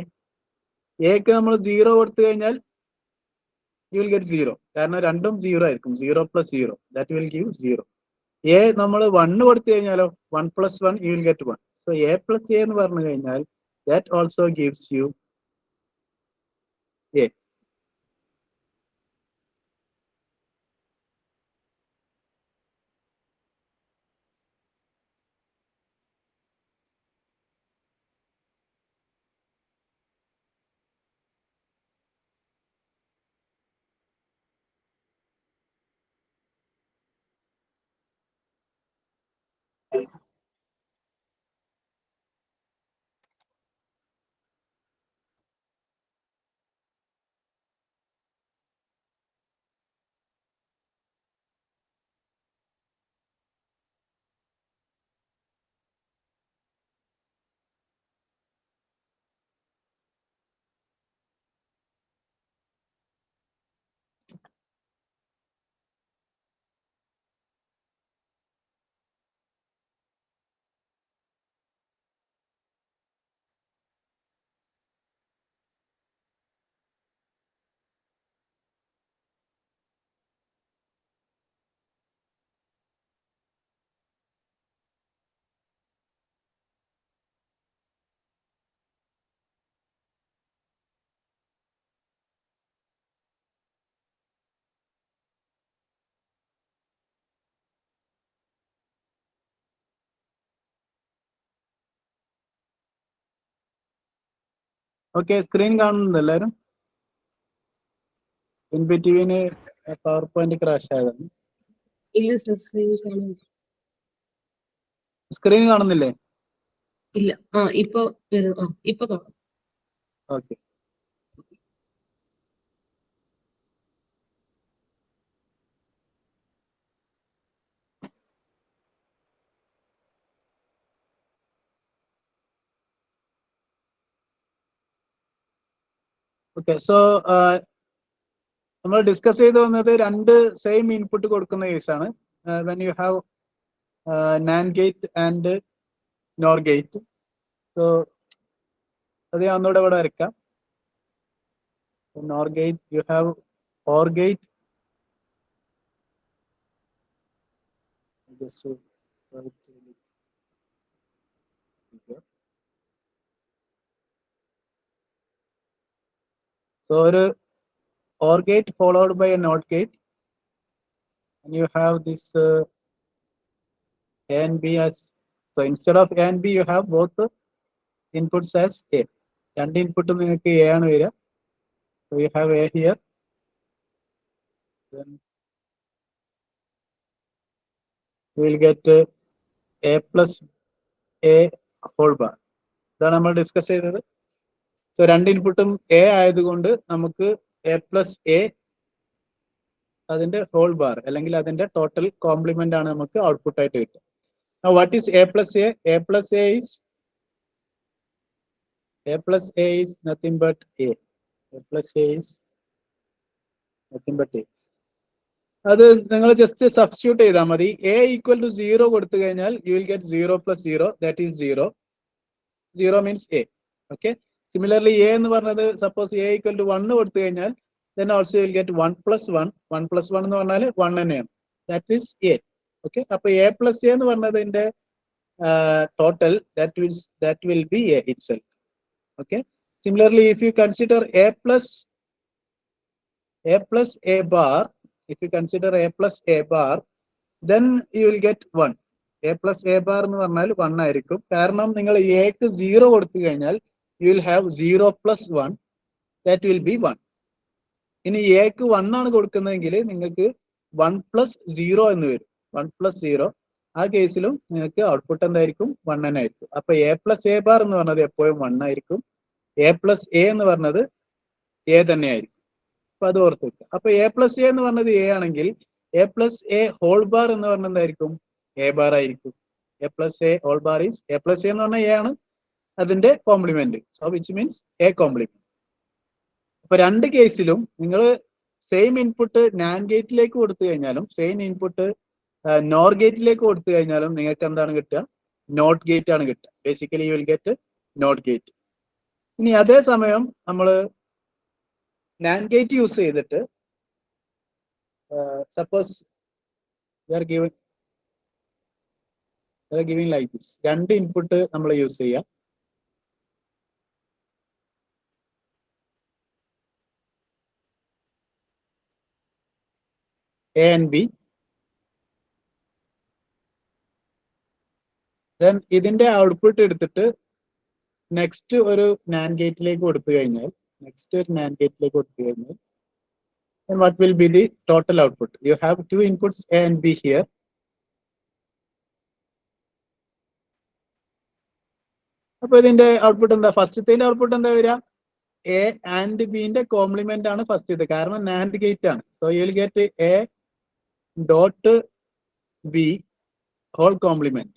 എക്ക് നമ്മൾ 0 കൊടുത്തു കഴിഞ്ഞാൽ യു വിൽ ഗെറ്റ് 0. കാരണം രണ്ടും 0 ആയിരിക്കും. 0 plus 0 that will give 0. A നമ്മൾ 1 കൊടുത്തു കഴിഞ്ഞാലോ 1 + 1 U will get 1. So A plus A എന്ന് പറഞ്ഞു കഴിഞ്ഞാൽ that also gives you A. Okay, screen കാണുന്നുണ്ട് എല്ലാവരും? In between power point crash ആയതാണ്. ഇല്ല സർ, സ്ക്രീൻ കാണുന്നു. സ്ക്രീൻ കാണുന്നില്ലേ? ഇല്ല. ഇപ്പൊ കാണാം. ഓക്കെ. ഓക്കെ, സോ നമ്മൾ ഡിസ്കസ് ചെയ്ത് വന്നത് 2 സെയിം ഇൻപുട്ട് കൊടുക്കുന്ന കേസാണ്. When you have NAND gate and nor gate. So അത് ഞാൻ ഒന്നുകൂടെ ഇവിടെ വരയ്ക്കാം. Nor gate, you have or gate. So ഒരു OR gate followed by a NOT gate, and you have this A and B as, so instead of A and B you have both inputs as A. 2 input നിങ്ങൾക്ക് A ആണ് വരിക. So you have A here, then you will get A plus A whole bar. ഇതാണ് നമ്മൾ discuss ചെയ്തത്. So 2 ഇൻപുട്ടും A ആയതുകൊണ്ട് നമുക്ക് A plus A അതിന്റെ ഹോൾ ബാർ അല്ലെങ്കിൽ അതിന്റെ ടോട്ടൽ കോംപ്ലിമെന്റ് ആണ് നമുക്ക് ഔട്ട്പുട്ട് ആയിട്ട് കിട്ടുക. Now what is A plus A? A plus A is nothing but A. A plus A is nothing but A. അത് നിങ്ങൾ ജസ്റ്റ് സബ്സ്റ്റിറ്റ്യൂട്ട് ചെയ്താൽ മതി. A equal to 0 കൊടുത്തു കഴിഞ്ഞാൽ you will get 0 plus 0, that is 0. 0 means A. Okay. Similarly A എന്ന് പറഞ്ഞത് suppose A equal to 1 കൊടുത്തു കഴിഞ്ഞാൽ then also you will get 1 plus 1. 1 plus 1 എന്ന് പറഞ്ഞാൽ 1 തന്നെയാണ്. That is A. Okay. അപ്പൊ A plus A എന്ന് പറഞ്ഞതിന്റെ total that will be A itself. Okay. Similarly, if you consider A plus A bar, if you consider A plus A bar, then you will get 1. A plus A bar എന്ന് പറഞ്ഞാൽ 1 ആയിരിക്കും. കാരണം നിങ്ങൾ എക്ക് 0 കൊടുത്തു കഴിഞ്ഞാൽ you will have 0 plus 1, that will be 1. ഇനി എക്ക് 1 ആണ് കൊടുക്കുന്നതെങ്കിൽ നിങ്ങൾക്ക് 1 plus 0 എന്ന് വരും. 1 plus 0. ആ കേസിലും നിങ്ങൾക്ക് ഔട്ട്പുട്ട് എന്തായിരിക്കും? 1 തന്നെ ആയിരിക്കും. അപ്പൊ A plus A bar എന്ന് പറഞ്ഞത് എപ്പോഴും 1 ആയിരിക്കും. A plus A എന്ന് പറഞ്ഞത് A തന്നെയായിരിക്കും. അപ്പൊ അത് ഓർത്ത് വെക്കുക. അപ്പൊ A plus A എന്ന് പറഞ്ഞത് A ആണെങ്കിൽ A plus A whole bar എന്ന് പറഞ്ഞത് എന്തായിരിക്കും? A bar ആയിരിക്കും. A plus A whole bar is A plus A എന്ന് പറഞ്ഞാൽ A ആണ് അതിന്റെ complement. So which means A complement. അപ്പൊ 2 കേസിലും നിങ്ങൾ സെയിം ഇൻപുട്ട് നാൻഡ് ഗേറ്റിലേക്ക് കൊടുത്തു കഴിഞ്ഞാലും സെയിം ഇൻപുട്ട് നോർ ഗേറ്റിലേക്ക് കൊടുത്തു കഴിഞ്ഞാലും നിങ്ങൾക്ക് എന്താണ് കിട്ടുക? നോട്ട് ഗേറ്റ് ആണ് കിട്ടുക. Basically you will get not gate. ഇനി അതേസമയം നമ്മൾ നാൻഡ് ഗേറ്റ് യൂസ് ചെയ്തിട്ട് സപ്പോസ് ഗിവിംഗ് ലൈക്ക് ദിസ്. രണ്ട് ഇൻപുട്ട് നമ്മൾ യൂസ് ചെയ്യാം. A and B. ദെൻ ഇതിന്റെ ഔട്ട്പുട്ട് എടുത്തിട്ട് നെക്സ്റ്റ് ഒരു നാൻഡ് ഗേറ്റിലേക്ക് കൊടുത്തു കഴിഞ്ഞാൽ then what will be the total output? You have two inputs A and B here. അപ്പോൾ ഇതിന്റെ ഔട്ട്പുട്ട് എന്താ? ഫസ്റ്റത്തെ ഔട്ട്പുട്ട് എന്താ വരിക? എ ആൻഡ് ബിന്റെ കോംപ്ലിമെന്റ് ആണ് ഫസ്റ്റ്, കാരണം നാൻഡ് ഗേറ്റ് ആണ്. So you will get A dot B whole complement.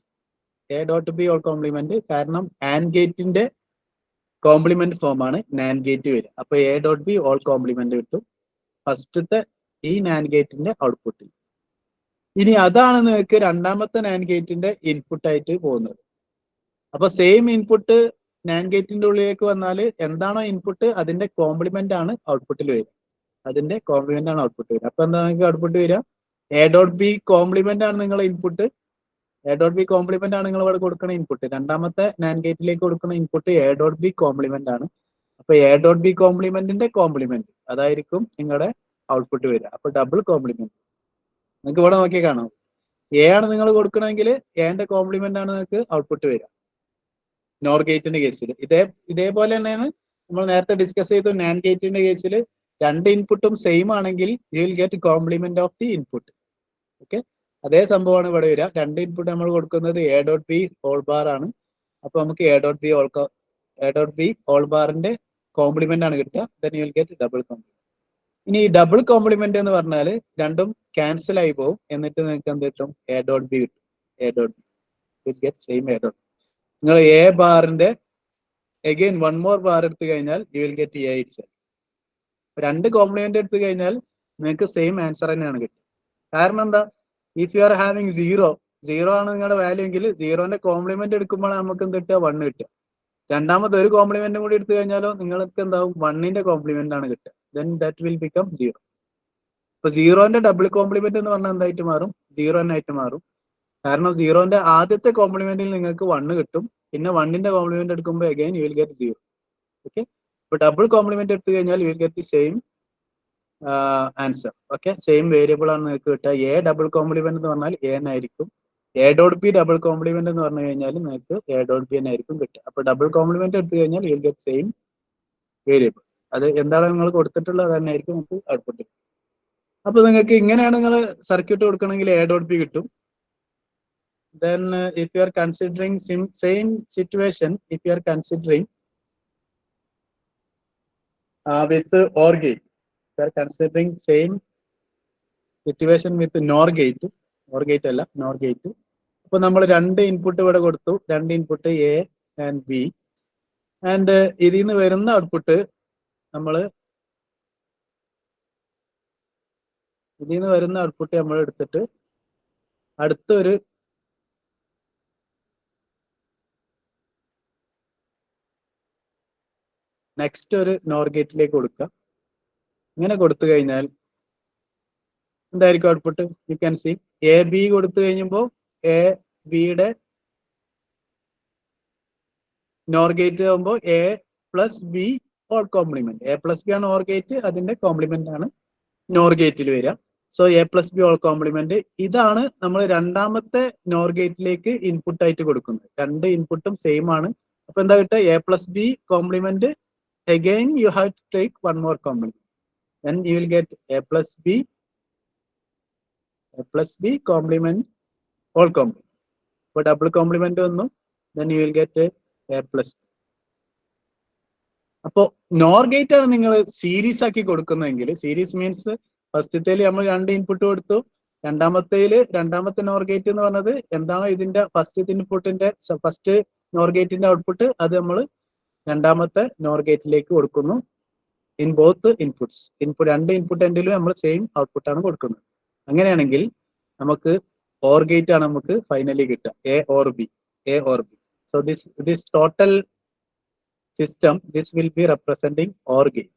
A dot B whole complement, കാരണം ആൻഡ് ഗേറ്റിന്റെ കോംപ്ലിമെന്റ് ഫോം ആണ് നാൻഡ് ഗേറ്റ് വരിക. അപ്പൊ A dot B whole complement കിട്ടും ഫസ്റ്റത്തെ ഈ നാൻഡ് ഗേറ്റിന്റെ ഔട്ട്പുട്ടിൽ. ഇനി അതാണ് നിങ്ങൾക്ക് രണ്ടാമത്തെ നാൻഡ് ഗേറ്റിന്റെ ഇൻപുട്ട് ആയിട്ട് പോകുന്നത്. അപ്പൊ സെയിം ഇൻപുട്ട് നാൻഡ് ഗേറ്റിന്റെ ഉള്ളിലേക്ക് വന്നാൽ എന്താണോ ഇൻപുട്ട് അതിന്റെ കോംപ്ലിമെന്റ് ആണ് ഔട്ട്പുട്ടിൽ വരിക. അപ്പൊ എന്താ നിങ്ങൾക്ക് ഔട്ട്പുട്ട് വരിക? എ ഡോട്ട് ബി കോംപ്ലിമെന്റ് ആണ് നിങ്ങളുടെ input. A dot B complement ആണ് നിങ്ങൾ ഇവിടെ കൊടുക്കുന്ന ഇൻപുട്ട്. രണ്ടാമത്തെ നാൻഡ് ഗേറ്റിലേക്ക് കൊടുക്കുന്ന input A dot B complement ആണ്. അപ്പൊ എ ഡോട്ട് ബി കോംപ്ലിമെന്റിന്റെ കോംപ്ലിമെന്റ് അതായിരിക്കും നിങ്ങളുടെ ഔട്ട്പുട്ട് വരിക. അപ്പൊ ഡബിൾ കോംപ്ലിമെന്റ് നിങ്ങൾക്ക് ഇവിടെ നോക്കി കാണാം. എ ആണ് നിങ്ങൾ കൊടുക്കണമെങ്കിൽ എന്റെ കോംപ്ലിമെന്റ് ആണ് നിങ്ങൾക്ക് ഔട്ട്പുട്ട് വരിക നോർ ഗേറ്റിന്റെ കേസിൽ. ഇതേപോലെ തന്നെയാണ് നമ്മൾ നേരത്തെ ഡിസ്കസ് ചെയ്തു. നാൻഡ് ഗേറ്റിന്റെ കേസിൽ രണ്ട് ഇൻപുട്ടും സെയിം ആണെങ്കിൽ you will get complement of the input. Okay, അതേ സംഭവമാണ് ഇവിടെ വരിക. രണ്ട് ഇൻപുട്ട് നമ്മൾ കൊടുക്കുന്നത് A dot B whole bar ആണ്. അപ്പൊ നമുക്ക് എ ഡോട്ട് ബി ഹോൾ ബാറിന്റെ കോംപ്ലിമെന്റ് ആണ് കിട്ടുക. Then you will get double complement. ഇനി ഈ ഡബിൾ കോംപ്ലിമെന്റ് എന്ന് പറഞ്ഞാൽ രണ്ടും ക്യാൻസൽ ആയി പോകും. എന്നിട്ട് നിങ്ങൾക്ക് എന്ത് കിട്ടും? എ ഡോട്ട് ബി കിട്ടും. A dot B will get same A dot. നിങ്ങൾ എ ബാറിന്റെ അഗൈൻ വൺ മോർ ബാർ എടുത്തു കഴിഞ്ഞാൽ U will get A itself. രണ്ട് കോംപ്ലിമെന്റ് എടുത്തു കഴിഞ്ഞാൽ നിങ്ങൾക്ക് സെയിം ആൻസർ തന്നെയാണ് കിട്ടുക. കാരണം എന്താ? If you are having zero ആണ് നിങ്ങളുടെ വാല്യൂ എങ്കിൽ സീറോന്റെ കോംപ്ലിമെന്റ് എടുക്കുമ്പോൾ നമുക്ക് എന്ത് കിട്ടുക? 1 കിട്ടുക. രണ്ടാമത് ഒരു കോംപ്ലിമെന്റും കൂടി എടുത്തു കഴിഞ്ഞാലോ നിങ്ങൾക്ക് എന്താവും? 1ന്റെ കോംപ്ലിമെന്റ് ആണ് കിട്ടുക. Then that will become 0. അപ്പൊ സീറോന്റെ ഡബിൾ കോംപ്ലിമെന്റ് എന്ന് പറഞ്ഞാൽ എന്തായിട്ട് മാറും? 0 ആയിട്ട് മാറും. കാരണം സീറോന്റെ ആദ്യത്തെ കോംപ്ലിമെന്റിൽ നിങ്ങൾക്ക് 1 കിട്ടും. പിന്നെ 1ന്റെ കോംപ്ലിമെന്റ് എടുക്കുമ്പോൾ again you will get 0. Okay, അപ്പൊ ഡബിൾ കോംപ്ലിമെന്റ് എടുത്തു കഴിഞ്ഞാൽ U will get the same answer. Okay, same variable ആണ് നിങ്ങൾക്ക് കിട്ടുക. എ ഡബിൾ കോംപ്ലിമെന്റ് എന്ന് പറഞ്ഞാൽ എ ആയിരിക്കും. A dot B double complement എന്ന് പറഞ്ഞു കഴിഞ്ഞാൽ നിങ്ങൾക്ക് എ ഡോട്ട് ബി ആയിരിക്കും കിട്ടുക. അപ്പൊ ഡബിൾ കോംപ്ലിമെന്റ് എടുത്തു കഴിഞ്ഞാൽ U will get same variable. അത് എന്താണ് നിങ്ങൾ കൊടുത്തിട്ടുള്ളത് തന്നെ ആയിരിക്കും നമുക്ക് ഔട്ട്പുട്ട്. അപ്പൊ നിങ്ങൾക്ക് ഇങ്ങനെയാണ് നിങ്ങൾ സർക്യൂട്ട് കൊടുക്കണമെങ്കിൽ എ ഡോട്ട് ബി കിട്ടും. Then if you are considering same situation, if you are considering with OR gate, you are considering same situation with NOR gate അല്ല NOR gate. അപ്പൊ നമ്മൾ രണ്ട് ഇൻപുട്ട് ഇവിടെ കൊടുത്തു. രണ്ട് input A and B. And ഇതിൽ നിന്ന് വരുന്ന ഔട്ട്പുട്ട് നമ്മൾ എടുത്തിട്ട് അടുത്തൊരു നെക്സ്റ്റ് ഒരു നോർ ഗേറ്റിലേക്ക് കൊടുക്കുക. ഇങ്ങനെ കൊടുത്തു കഴിഞ്ഞാൽ എന്തായിരിക്കും output? You can see A B കൊടുത്തു കഴിഞ്ഞപ്പോൾ എ ബിയുടെ നോർ ഗേറ്റ് ആകുമ്പോൾ A plus B whole complement. A plus B ആണ് ഓർ ഗേറ്റ്, അതിന്റെ കോംപ്ലിമെന്റ് ആണ് നോർ ഗേറ്റിൽ വരിക. So A plus B whole complement ഇതാണ് നമ്മൾ രണ്ടാമത്തെ നോർ ഗേറ്റിലേക്ക് ഇൻപുട്ട് ആയിട്ട് കൊടുക്കുന്നത്. രണ്ട് ഇൻപുട്ടും സെയിം ആണ്. അപ്പൊ എന്താ കിട്ടുക? A plus B complement. Again you have to take one more complement. Then you will get a plus b complement whole complement. For double complement onnu, then you will get a plus b. അപ്പോൾ nor gate ആണ് നിങ്ങൾ series ആക്കി കൊടുക്കുന്നതെങ്കിൽ, series means ഫസ്റ്റത്തേല് നമ്മൾ രണ്ട് input കൊടുത്തു. രണ്ടാമത്തെ nor gate എന്ന് പറഞ്ഞത് എന്താണോ ഇതിന്റെ ഫസ്റ്റ് നോർ ഗേറ്റിന്റെ ഔട്ട്പുട്ട് അത് നമ്മൾ രണ്ടാമത്തെ നോർ ഗേറ്റിലേക്ക് കൊടുക്കുന്നു. In both inputs. രണ്ട് ഇൻപുട്ട് എൻഡിലും നമ്മൾ സെയിം ഔട്ട്പുട്ട് ആണ് കൊടുക്കുന്നത്. അങ്ങനെയാണെങ്കിൽ നമുക്ക് ഓർ ഗേറ്റ് ആണ് നമുക്ക് ഫൈനലി കിട്ടുക. A or B. So this total system this will be representing or gate.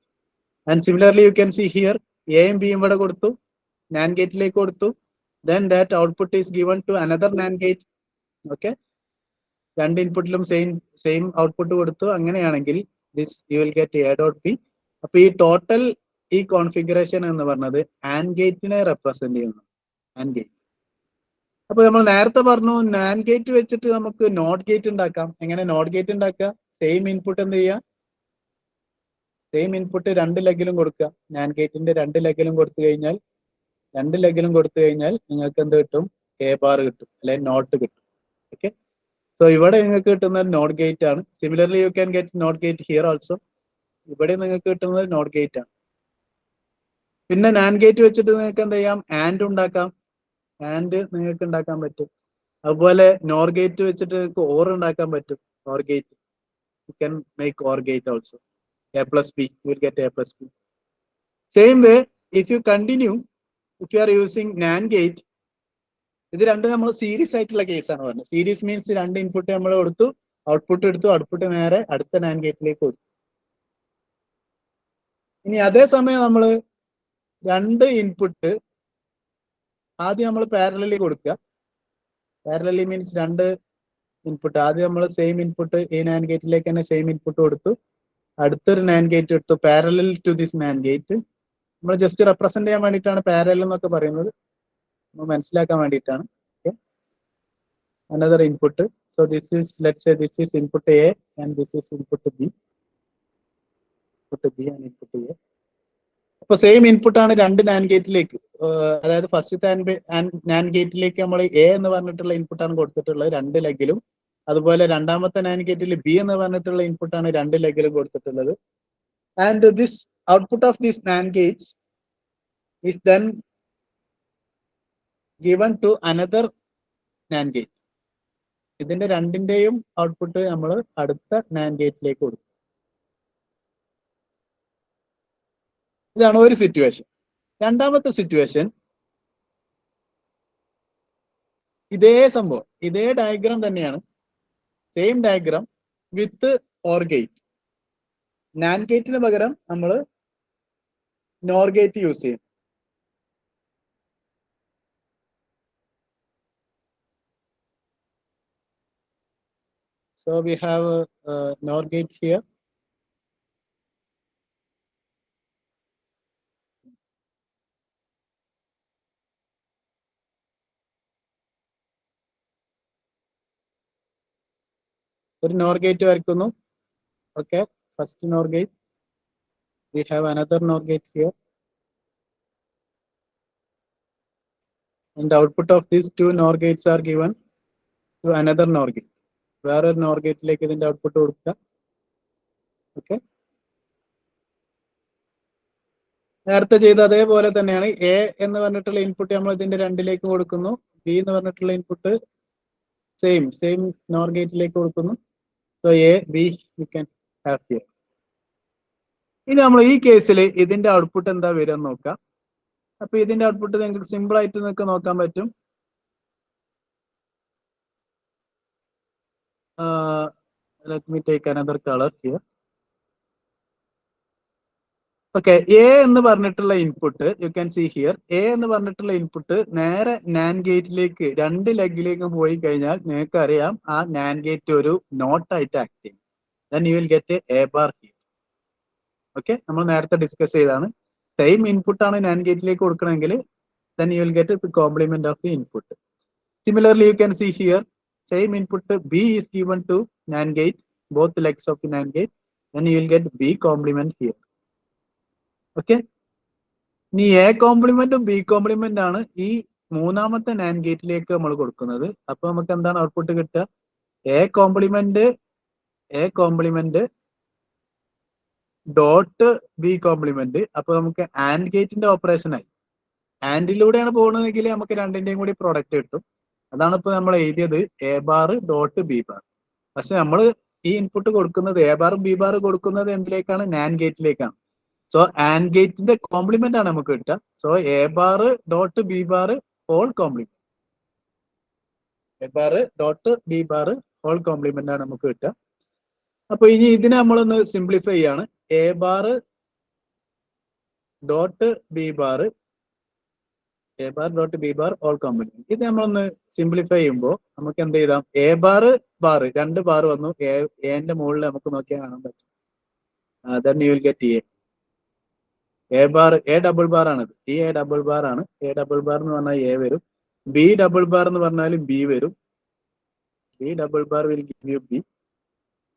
And similarly you can C here എയും ബിയും ഇവിടെ കൊടുത്തു, നാൻഡ് ഗേറ്റിലേക്ക് കൊടുത്തു. Then that output is given to another NAND gate. Okay, രണ്ട് ഇൻപുട്ടിലും same output കൊടുത്തു. അങ്ങനെയാണെങ്കിൽ this you will get A dot B. അപ്പൊ ഈ ടോട്ടൽ ഈ കോൺഫിഗറേഷൻ എന്ന് പറഞ്ഞത് ആൻഡ് ഗേറ്റിനെ റെപ്രസെന്റ് ചെയ്യുന്നു. And gate. അപ്പൊ നമ്മൾ നേരത്തെ പറഞ്ഞു നാൻഡ് ഗേറ്റ് വെച്ചിട്ട് നമുക്ക് നോട്ട് ഗേറ്റ് ഉണ്ടാക്കാം. എങ്ങനെ നോട്ട് ഗേറ്റ് ഉണ്ടാക്കുക? സെയിം ഇൻപുട്ട് എന്ത് ചെയ്യുക? സെയിം ഇൻപുട്ട് രണ്ട് ലെഗിലും കൊടുക്കുക. നാൻഡ് ഗേറ്റിന്റെ രണ്ട് ലെഗിലും കൊടുത്തു കഴിഞ്ഞാൽ നിങ്ങൾക്ക് എന്ത് കിട്ടും? എ ബാർ കിട്ടും, അല്ലെങ്കിൽ നോട്ട് കിട്ടും. ഓക്കെ, സോ ഇവിടെ നിങ്ങൾക്ക് കിട്ടുന്നത് നോട്ട് ഗേറ്റ് ആണ്. Similarly you can get not gate here also. ഇവിടെ നിങ്ങൾക്ക് കിട്ടുന്നത് നോട്ട് ഗേറ്റ് ആണ്. പിന്നെ നാൻഡ് ഗേറ്റ് വെച്ചിട്ട് നിങ്ങൾക്ക് എന്ത് ചെയ്യാം? ആൻഡ് ഉണ്ടാക്കാം. ആൻഡ് നിങ്ങൾക്ക് ഉണ്ടാക്കാൻ പറ്റും. അതുപോലെ നോർ ഗേറ്റ് വെച്ചിട്ട് നിങ്ങൾക്ക് ഓർ ഉണ്ടാക്കാൻ പറ്റും. Or gate, you can make or gate also. A plus B, you will get A plus B. Same way, if you continue, if you are using NAND gate, ഇത് രണ്ടും നമ്മൾ series ആയിട്ടുള്ള കേസാണ് പറഞ്ഞത്. സീരീസ് മീൻസ് രണ്ട് input നമ്മൾ കൊടുത്തു, output എടുത്തു, ഔട്ട്പുട്ട് നേരെ അടുത്ത നാൻഡ് ഗേറ്റിലേക്ക് കൊടുത്തു. ഇനി അതേസമയം നമ്മൾ രണ്ട് ഇൻപുട്ട് ആദ്യം നമ്മൾ പാരലലി കൊടുക്കുക. പാരലലി മീൻസ് രണ്ട് ഇൻപുട്ട് ആദ്യം നമ്മൾ സെയിം ഇൻപുട്ട് ഈ നാൻഡ് ഗേറ്റിലേക്ക് തന്നെ സെയിം ഇൻപുട്ട് കൊടുത്തു, അടുത്തൊരു നാൻഡ് ഗേറ്റ് എടുത്തു parallel to this NAND gate. നമ്മൾ ജസ്റ്റ് റെപ്രസെന്റ് ചെയ്യാൻ വേണ്ടിയിട്ടാണ് പാരലൽ എന്നൊക്കെ പറയുന്നത്, മനസ്സിലാക്കാൻ വേണ്ടിയിട്ടാണ്. Another input. So this is, let's say this is input A and this is input B. Input A. അപ്പൊ സെയിം ഇൻപുട്ടാണ് രണ്ട് നാൻഡ് ഗേറ്റിലേക്ക്, അതായത് ഫസ്റ്റത്തെ നാൻഡ് ഗേറ്റിലേക്ക് നമ്മൾ എ എന്ന് പറഞ്ഞിട്ടുള്ള ഇൻപുട്ടാണ് കൊടുത്തിട്ടുള്ളത് രണ്ട് ലെഗിലും. അതുപോലെ രണ്ടാമത്തെ നാൻഡ് ഗേറ്റിൽ ബി എന്ന് പറഞ്ഞിട്ടുള്ള ഇൻപുട്ടാണ് രണ്ട് ലെഗിലും കൊടുത്തിട്ടുള്ളത്. And this output of this NAND Gates is then given to another NAND gate. ഇതിന്റെ രണ്ടിന്റെയും ഔട്ട്പുട്ട് നമ്മൾ അടുത്ത നാൻഡ് ഗേറ്റിലേക്ക് കൊടുക്കും. ഇതാണ് ഒരു സിറ്റുവേഷൻ. രണ്ടാമത്തെ സിറ്റുവേഷൻ ഇതേ സംഭവം, ഇതേ ഡയഗ്രാം തന്നെയാണ്, same diagram with or gate. NAND ഗേറ്റിന് പകരം നമ്മൾ നോർ ഗേറ്റ് യൂസ് ചെയ്യും. So we have a NOR gate here. ഒരു NOR gate വരയ്ക്കുന്നു. Okay, first NOR gate. We have another NOR gate here. And the output of these two NOR gates are given to another NOR gate. വേറെ NOR ഗേറ്റിലേക്ക് ഇതിന്റെ output കൊടുക്കുക. Okay, നേരത്തെ ചെയ്ത അതേപോലെ തന്നെയാണ്. എ എന്ന് പറഞ്ഞിട്ടുള്ള ഇൻപുട്ട് നമ്മൾ ഇതിന്റെ രണ്ടിലേക്ക് കൊടുക്കുന്നു, ബി എന്ന് പറഞ്ഞിട്ടുള്ള ഇൻപുട്ട് സെയിം NOR ഗേറ്റിലേക്ക് കൊടുക്കുന്നു. So A B you can have here. ഇനി നമ്മൾ ഈ കേസിൽ ഇതിന്റെ ഔട്ട്പുട്ട് എന്താ വരിക എന്ന് നോക്കാം. അപ്പൊ ഇതിന്റെ ഔട്ട്പുട്ട് നിങ്ങൾക്ക് സിമ്പിൾ ആയിട്ട് നിങ്ങൾക്ക് നോക്കാൻ പറ്റും. Let me take another color here. Okay, A എന്ന് പറഞ്ഞിട്ടുള്ള input you can see here. A എന്ന് പറഞ്ഞിട്ടുള്ള ഇൻപുട്ട് നേരെ നാൻഡ് ഗേറ്റിലേക്ക് രണ്ട് ലെഗിലേക്ക് പോയി കഴിഞ്ഞാൽ നിങ്ങൾക്ക് അറിയാം ആ നാൻഡ് ഗേറ്റ് ഒരു നോട്ട് ആയിട്ട് ആക്ട് ചെയ്യും. Then you will get A bar here. Okay, നമ്മൾ നേരത്തെ ഡിസ്കസ് ചെയ്താണ്. സെയിം ഇൻപുട്ട് ആണ് നാൻഡ് ഗേറ്റിലേക്ക് കൊടുക്കണമെങ്കിൽ then you will get the complement of the input. Similarly, you can see here same input B is given to NAND gate, both legs of the NAND gate, then you will get B complement here. Okay, ഇനി A കോംപ്ലിമെന്റും B complement ആണ് ഈ മൂന്നാമത്തെ NAND ഗേറ്റിലേക്ക് നമ്മൾ കൊടുക്കുന്നത്. അപ്പൊ നമുക്ക് എന്താണ് ഔട്ട്പുട്ട് കിട്ടുക? A complement dot B complement. അപ്പൊ നമുക്ക് ആൻഡ് ഗേറ്റിന്റെ ഓപ്പറേഷൻ ആയി. ആൻഡിലൂടെയാണ് പോകുന്നതെങ്കിൽ നമുക്ക് രണ്ടിന്റെയും കൂടി പ്രോഡക്റ്റ് കിട്ടും. അതാണ് ഇപ്പൊ നമ്മൾ എഴുതിയത് A bar dot B bar. പക്ഷെ നമ്മൾ ഈ ഇൻപുട്ട് കൊടുക്കുന്നത് എ ബാറും ബി ബാറും കൊടുക്കുന്നത് എന്തിലേക്കാണ്? നാൻഡ് ഗേറ്റിലേക്കാണ്. സോ ആൻഡ് ഗേറ്റിന്റെ കോംപ്ലിമെന്റ് ആണ് നമുക്ക് കിട്ടുക. So A bar dot B bar whole complement, A bar dot B bar whole complement ആണ് നമുക്ക് കിട്ടുക. അപ്പൊ ഇനി ഇതിനെ നമ്മളൊന്ന് സിംപ്ലിഫൈ ചെയ്യാണ്. A bar dot B bar A bar dot B bar all complement. ഇത് നമ്മളൊന്ന് സിംപ്ലിഫൈ ചെയ്യുമ്പോൾ നമുക്ക് എന്ത് ചെയ്താം, എ ബാർ ബാർ 2 ബാർ വന്നു, എന്റെ മുകളിൽ നമുക്ക് നോക്കിയാൽ കാണാൻ പറ്റും. then you will get A bar A double bar ആണിത്, ഈ എ ഡബിൾ ബാർ ആണ്. എ ഡബിൾ ബാർ എന്ന് പറഞ്ഞാൽ എ വരും, ബി ഡബിൾ ബാർ എന്ന് പറഞ്ഞാൽ ബി വരും, B double bar will give U B.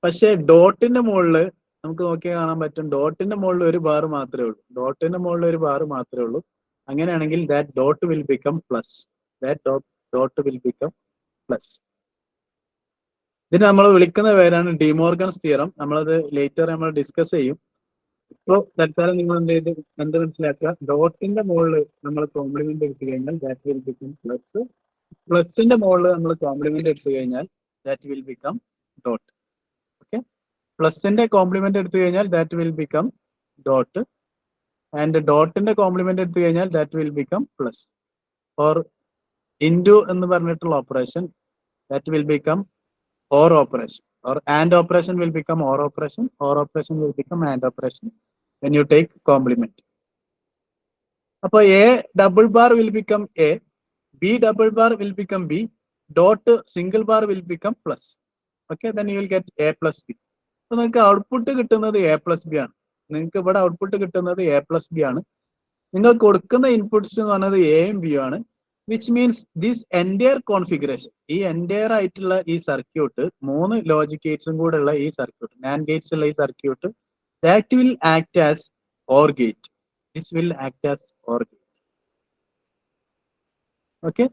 പക്ഷെ ഡോട്ടിന്റെ മുകളിൽ നമുക്ക് നോക്കിയാൽ കാണാൻ പറ്റും, ഡോട്ടിന്റെ മുകളിൽ ഒരു ബാർ മാത്രമേ ഉള്ളൂ, ഡോട്ടിന്റെ മുകളിൽ ഒരു ബാർ മാത്രമേ ഉള്ളൂ. അങ്ങനെയാണെങ്കിൽ that dot will become plus, that dot will become plus. ഇതിന് നമ്മൾ വിളിക്കുന്ന പേരാണ് ഡിമോർഗൻസ് തിയറം. നമ്മളത് ലേറ്റർ നമ്മൾ ഡിസ്കസ് ചെയ്യും. ഇപ്പോൾ തൽക്കാലം നിങ്ങൾ എന്ത് മനസ്സിലാക്കുക, ഡോട്ടിന്റെ മുകളിൽ നമ്മൾ കോംപ്ലിമെന്റ് എടുത്തു കഴിഞ്ഞാൽ ദാറ്റ് വിൽ ബിക്കം പ്ലസ്, പ്ലസിന്റെ മുകളിൽ നമ്മൾ കോംപ്ലിമെന്റ് എടുത്തു കഴിഞ്ഞാൽ that will become dot. Okay, പ്ലസിന്റെ കോംപ്ലിമെന്റ് എടുത്തു കഴിഞ്ഞാൽ that will become dot, and ഡോട്ടിന്റെ കോംപ്ലിമെന്റ് എടുത്തു കഴിഞ്ഞാൽ that will become plus. Or into എന്ന് പറഞ്ഞിട്ടുള്ള operation, that will become or operation, or and operation will become or operation will become and operation when you take complement. Appo a double bar will become a, b double bar will become b, dot single bar will become plus. Okay, then you will get a plus b. So നിങ്ങൾക്ക് output കിട്ടുന്നത് a plus b ആണ്. നിങ്ങൾക്ക് ഇവിടെ output കിട്ടുന്നത് a plus b ആണ്. നിങ്ങൾ കൊടുക്കുന്ന inputs എന്ന് പറയുന്നത് എയും ബി ആണ്. Which means this entire configuration, ഈ എൻറ്റയർ ആയിട്ടുള്ള ഈ സർക്യൂട്ട്, 3 ലോജിക് ഗേറ്റ്സും കൂടെ ഉള്ള ഈ സർക്യൂട്ട്, നാൻഡ് ഗേറ്റ്സ് ഉള്ള ഈ circuit, that will act as or gate. This will act as or gate. Okay,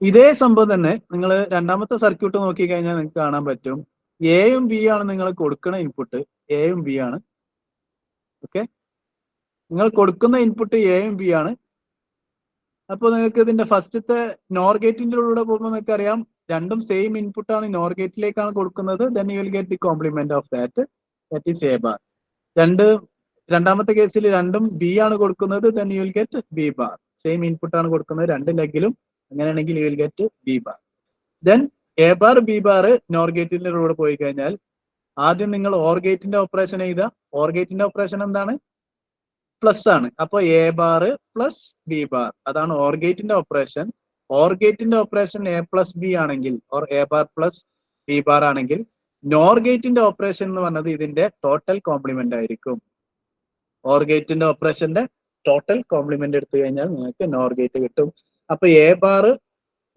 ഇതേ സംഭവം തന്നെ നിങ്ങൾ രണ്ടാമത്തെ സർക്യൂട്ട് നോക്കി കഴിഞ്ഞാൽ നിങ്ങൾക്ക് കാണാൻ പറ്റും, എയും ബി ആണ് നിങ്ങൾ കൊടുക്കുന്ന ഇൻപുട്ട്, എയും ബി ആണ്. ഓക്കെ, നിങ്ങൾ കൊടുക്കുന്ന ഇൻപുട്ട് എയും ബി ആണ്. അപ്പോൾ നിങ്ങൾക്ക് ഇതിന്റെ ഫസ്റ്റത്തെ നോർ ഗേറ്റിന്റെ ഉള്ളിലൂടെ പോകുമ്പോൾ നിങ്ങൾക്ക് അറിയാം, രണ്ടും സെയിം ഇൻപുട്ട് ആണ്, നോർ ഗേറ്റിലേക്കാണ് കൊടുക്കുന്നത്. Then you will get the complement of that is A bar. രണ്ടാമത്തെ കേസിൽ രണ്ടും ബി ആണ് കൊടുക്കുന്നത്, then you will get B bar. Same input ആണ് കൊടുക്കുന്നത് രണ്ട് ലെഗിലും, അങ്ങനെയാണെങ്കിൽ you will get B bar. Then A bar B bar NOR ഗേറ്റിന്റെ കൂടെ പോയി കഴിഞ്ഞാൽ ആദ്യം നിങ്ങൾ ഓർ ഗേറ്റിന്റെ ഓപ്പറേഷൻ ചെയ്ത, ഓർ ഗേറ്റിന്റെ ഓപ്പറേഷൻ എന്താണ്, പ്ലസ് ആണ്. അപ്പൊ A bar plus B bar, അതാണ് ഓർ ഗേറ്റിന്റെ ഓപ്പറേഷൻ. ഓർ ഗേറ്റിന്റെ ഓപ്പറേഷൻ എ പ്ലസ് ബി ആണെങ്കിൽ, or A bar plus B bar ആണെങ്കിൽ, നോർ ഗേറ്റിന്റെ ഓപ്പറേഷൻ എന്ന് പറഞ്ഞത് ഇതിന്റെ ടോട്ടൽ കോംപ്ലിമെന്റ് ആയിരിക്കും. ഓർ ഗേറ്റിന്റെ ഓപ്പറേഷന്റെ ടോട്ടൽ കോംപ്ലിമെന്റ് എടുത്തു കഴിഞ്ഞാൽ നിങ്ങൾക്ക് നോർ ഗേറ്റ് കിട്ടും. അപ്പൊ എ ബാർ,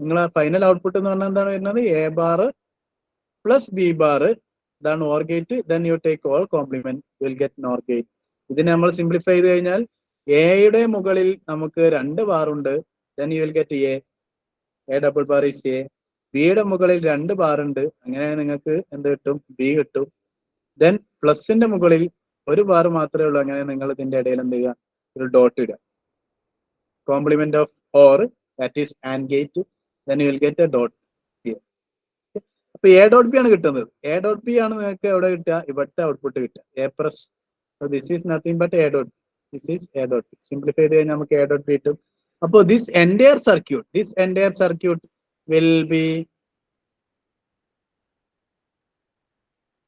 നിങ്ങളെ ഫൈനൽ ഔട്ട്പുട്ട് എന്ന് പറഞ്ഞാൽ എന്താണ് വരുന്നത്, A bar plus B bar, ഇതാണ് OR gate. Then you take all complement, will get NOR gate. ഇതിനെ നമ്മൾ സിംപ്ലിഫൈ ചെയ്ത് കഴിഞ്ഞാൽ എയുടെ മുകളിൽ നമുക്ക് 2 ബാർ ഉണ്ട്, then you will get A double bar is A. ബിയുടെ മുകളിൽ 2 ബാർ ഉണ്ട്, അങ്ങനെയാണ് നിങ്ങൾക്ക് എന്ത് കിട്ടും, ബി കിട്ടും. ദെൻ പ്ലസിന്റെ മുകളിൽ 1 ബാർ മാത്രമേ ഉള്ളൂ, അങ്ങനെ നിങ്ങൾ ഇതിന്റെ ഇടയിൽ എന്ത് ചെയ്യുക, ഒരു ഡോട്ട് ഇടുക. Complement of or, that is and gate, then you will get A dot. അപ്പൊ എ ഡോട്ട് ബി ആണ് കിട്ടുന്നത്. എ ഡോട്ട് ബി ആണ് നിങ്ങൾക്ക് എവിടെ കിട്ടുക, ഇവിടുത്തെ ഔട്ട്പുട്ട് കിട്ടുക, A plus. So this is nothing but a dot. This is a dot. Simplify ചെയ്ത് നമുക്ക് a dot b കിട്ടും. അപ്പോൾ this entire circuit will be,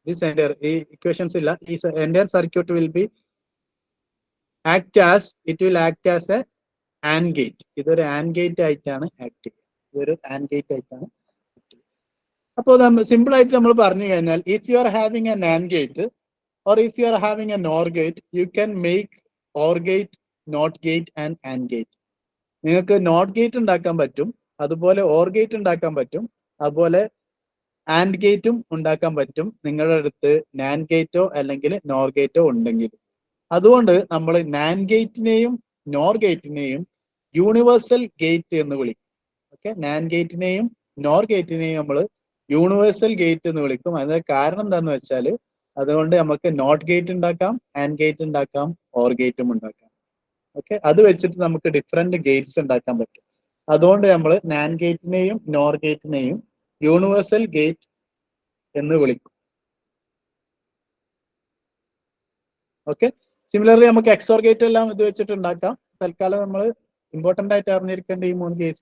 this entire ഈ equations ഇല്ല, ഈ entire circuit will be act as, it will act as a AND gate. ഇതൊരു AND gate ആയിട്ടാണ് act ചെയ്യുക, ഇതൊരു AND gate ആയിട്ടാണ്. അപ്പോൾ സിമ്പിൾ ആയിട്ട് നമ്മൾ പറഞ്ഞു കഴിഞ്ഞാൽ, if you are having an AND gate or if you are having a NOR gate, you can make OR gate, NOT gate and AND gate. നിങ്ങൾക്ക് NOT gate ഉണ്ടാക്കാൻ പറ്റും, അതുപോലെ OR gate ഉണ്ടാക്കാൻ പറ്റും, അതുപോലെ AND ഗേറ്റും ഉണ്ടാക്കാൻ പറ്റും നിങ്ങളുടെ അടുത്ത് NAND ഗേറ്റോ അല്ലെങ്കിൽ NOR ഗേറ്റോ ഉണ്ടെങ്കിൽ. അതുകൊണ്ട് നമ്മൾ NAND ഗേറ്റിനെയും NOR ഗേറ്റിനെയും യൂണിവേഴ്സൽ ഗേറ്റ് എന്ന് വിളിക്കും. ഓക്കെ, NAND ഗേറ്റിനെയും NOR ഗേറ്റിനെയും നമ്മൾ യൂണിവേഴ്സൽ ഗേറ്റ് എന്ന് വിളിക്കും. അതിന്റെ കാരണം എന്താന്ന് വെച്ചാൽ, അതുകൊണ്ട് നമുക്ക് നോട്ട് ഗേറ്റ് ഉണ്ടാക്കാം, ആൻഡ് ഗേറ്റ് ഉണ്ടാക്കാം, ഓർ ഗേറ്റും ഉണ്ടാക്കാം. ഓക്കെ, അത് വെച്ചിട്ട് നമുക്ക് ഡിഫറെന്റ് ഗേറ്റ്സ് ഉണ്ടാക്കാൻ പറ്റും. അതുകൊണ്ട് നമ്മൾ നാൻഡ് ഗേറ്റിനെയും നോർ ഗേറ്റിനെയും യൂണിവേഴ്സൽ ഗേറ്റ് എന്ന് വിളിക്കും. ഓക്കെ, സിമിലർലി നമുക്ക് എക്സോർ ഗേറ്റ് എല്ലാം ഇത് വെച്ചിട്ട് ഉണ്ടാക്കാം. തൽക്കാലം നമ്മൾ ഇമ്പോർട്ടന്റ് ആയിട്ട് അറിഞ്ഞിരിക്കേണ്ട ഈ 3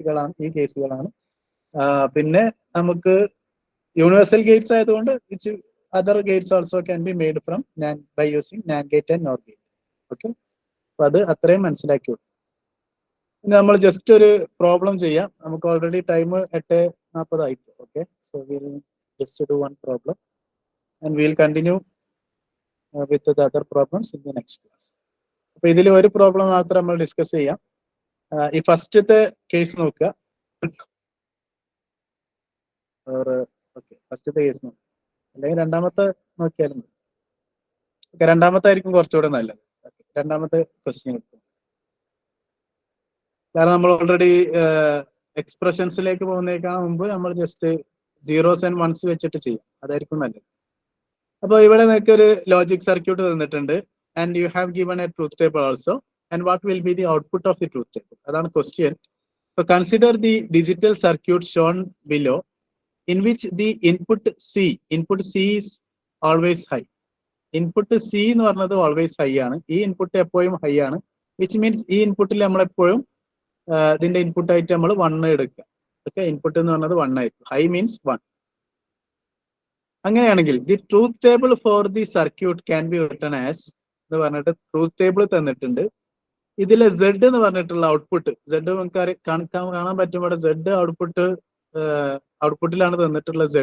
കേസുകളാണ്. പിന്നെ നമുക്ക് യൂണിവേഴ്സൽ ഗേറ്റ്സ് ആയതുകൊണ്ട് other gates also can be made from NAND by using NAND gate and NOR gate. Okay, അപ്പോൾ അത് അത്രയും മനസ്സിലാക്കിയുള്ളൂ. നമ്മൾ ജസ്റ്റ് ഒരു പ്രോബ്ലം ചെയ്യാം. നമുക്ക് ഓൾറെഡി ടൈം 8:40 ആയിട്ട്. Okay, so will just do one problem and will continue with the other problems in the next class. അപ്പൊ ഇതിൽ ഒരു പ്രോബ്ലം മാത്രം നമ്മൾ ഡിസ്കസ് ചെയ്യാം. ഈ ഫസ്റ്റത്തെ കേസ് നോക്കുക. ഓക്കെ, ഫസ്റ്റത്തെ കേസ് നോക്കുക, അല്ലെങ്കിൽ രണ്ടാമത്തെ നോക്കിയാലും മതി. ഓക്കെ, രണ്ടാമത്തെ ആയിരിക്കും കുറച്ചുകൂടെ നല്ലത്. രണ്ടാമത്തെ ക്വസ്റ്റ്യൻ എടുക്കും, കാരണം നമ്മൾ ഓൾറെഡി എക്സ്പ്രഷൻസിലേക്ക് പോകുന്നതിനേക്കാൾ മുമ്പ് നമ്മൾ ജസ്റ്റ് സീറോസ് ആൻഡ് വൺസ് വെച്ചിട്ട് ചെയ്യും, അതായിരിക്കും നല്ലത്. അപ്പോൾ ഇവിടെ നിങ്ങൾക്ക് ഒരു ലോജിക് സർക്യൂട്ട് തന്നിട്ടുണ്ട് and you have given A truth table also and what will be the output of the truth table, അതാണ് question. So consider the digital circuit shown below in which the input C is always high. Input C എന്ന് പറഞ്ഞത് always high ആണ്. ഈ input എപ്പോഴും high ആണ്, which means ഈ ഇൻപുട്ടിൽ നമ്മൾ എപ്പോഴും ഇതിന്റെ ഇൻപുട്ട് ആയിട്ട് നമ്മൾ 1 എടുക്കുക. ഓക്കെ, ഇൻപുട്ട് എന്ന് പറഞ്ഞത് 1 ആയിരിക്കും. High means 1. അങ്ങനെയാണെങ്കിൽ the truth table for the circuit can be written as എന്ന് പറഞ്ഞിട്ട് ട്രൂത്ത് ടേബിൾ തന്നിട്ടുണ്ട്. ഇതിലെ Z എന്ന് പറഞ്ഞിട്ടുള്ള ഔട്ട്പുട്ട്, Z നമുക്ക് കാണാൻ പറ്റും ഇവിടെ. Z ഔട്ട്പുട്ടിലാണ് തന്നിട്ടുള്ള Z,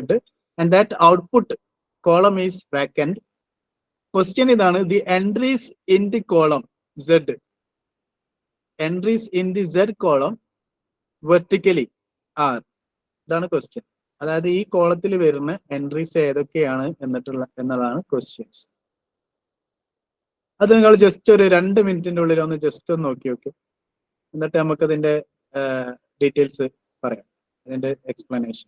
and that output column is vacant. Question ഇതാണ്, the entries in the column Z, entries in the Z column vertically are, ഇതാണ് ക്വസ്റ്റ്യൻ. അതായത് ഈ കോളത്തിൽ വരുന്ന എൻട്രീസ് ഏതൊക്കെയാണ് എന്നതാണ് ക്വസ്റ്റ്യൻസ്. അത് നിങ്ങൾ ജസ്റ്റ് ഒരു 2 മിനിറ്റിന്റെ ഉള്ളിൽ ഒന്ന് ജസ്റ്റ് ഒന്ന് നോക്കി നോക്ക്, എന്നിട്ട് നമുക്ക് അതിന്റെ ഡീറ്റെയിൽസ് പറയാം, അതിന്റെ എക്സ്പ്ലനേഷൻ.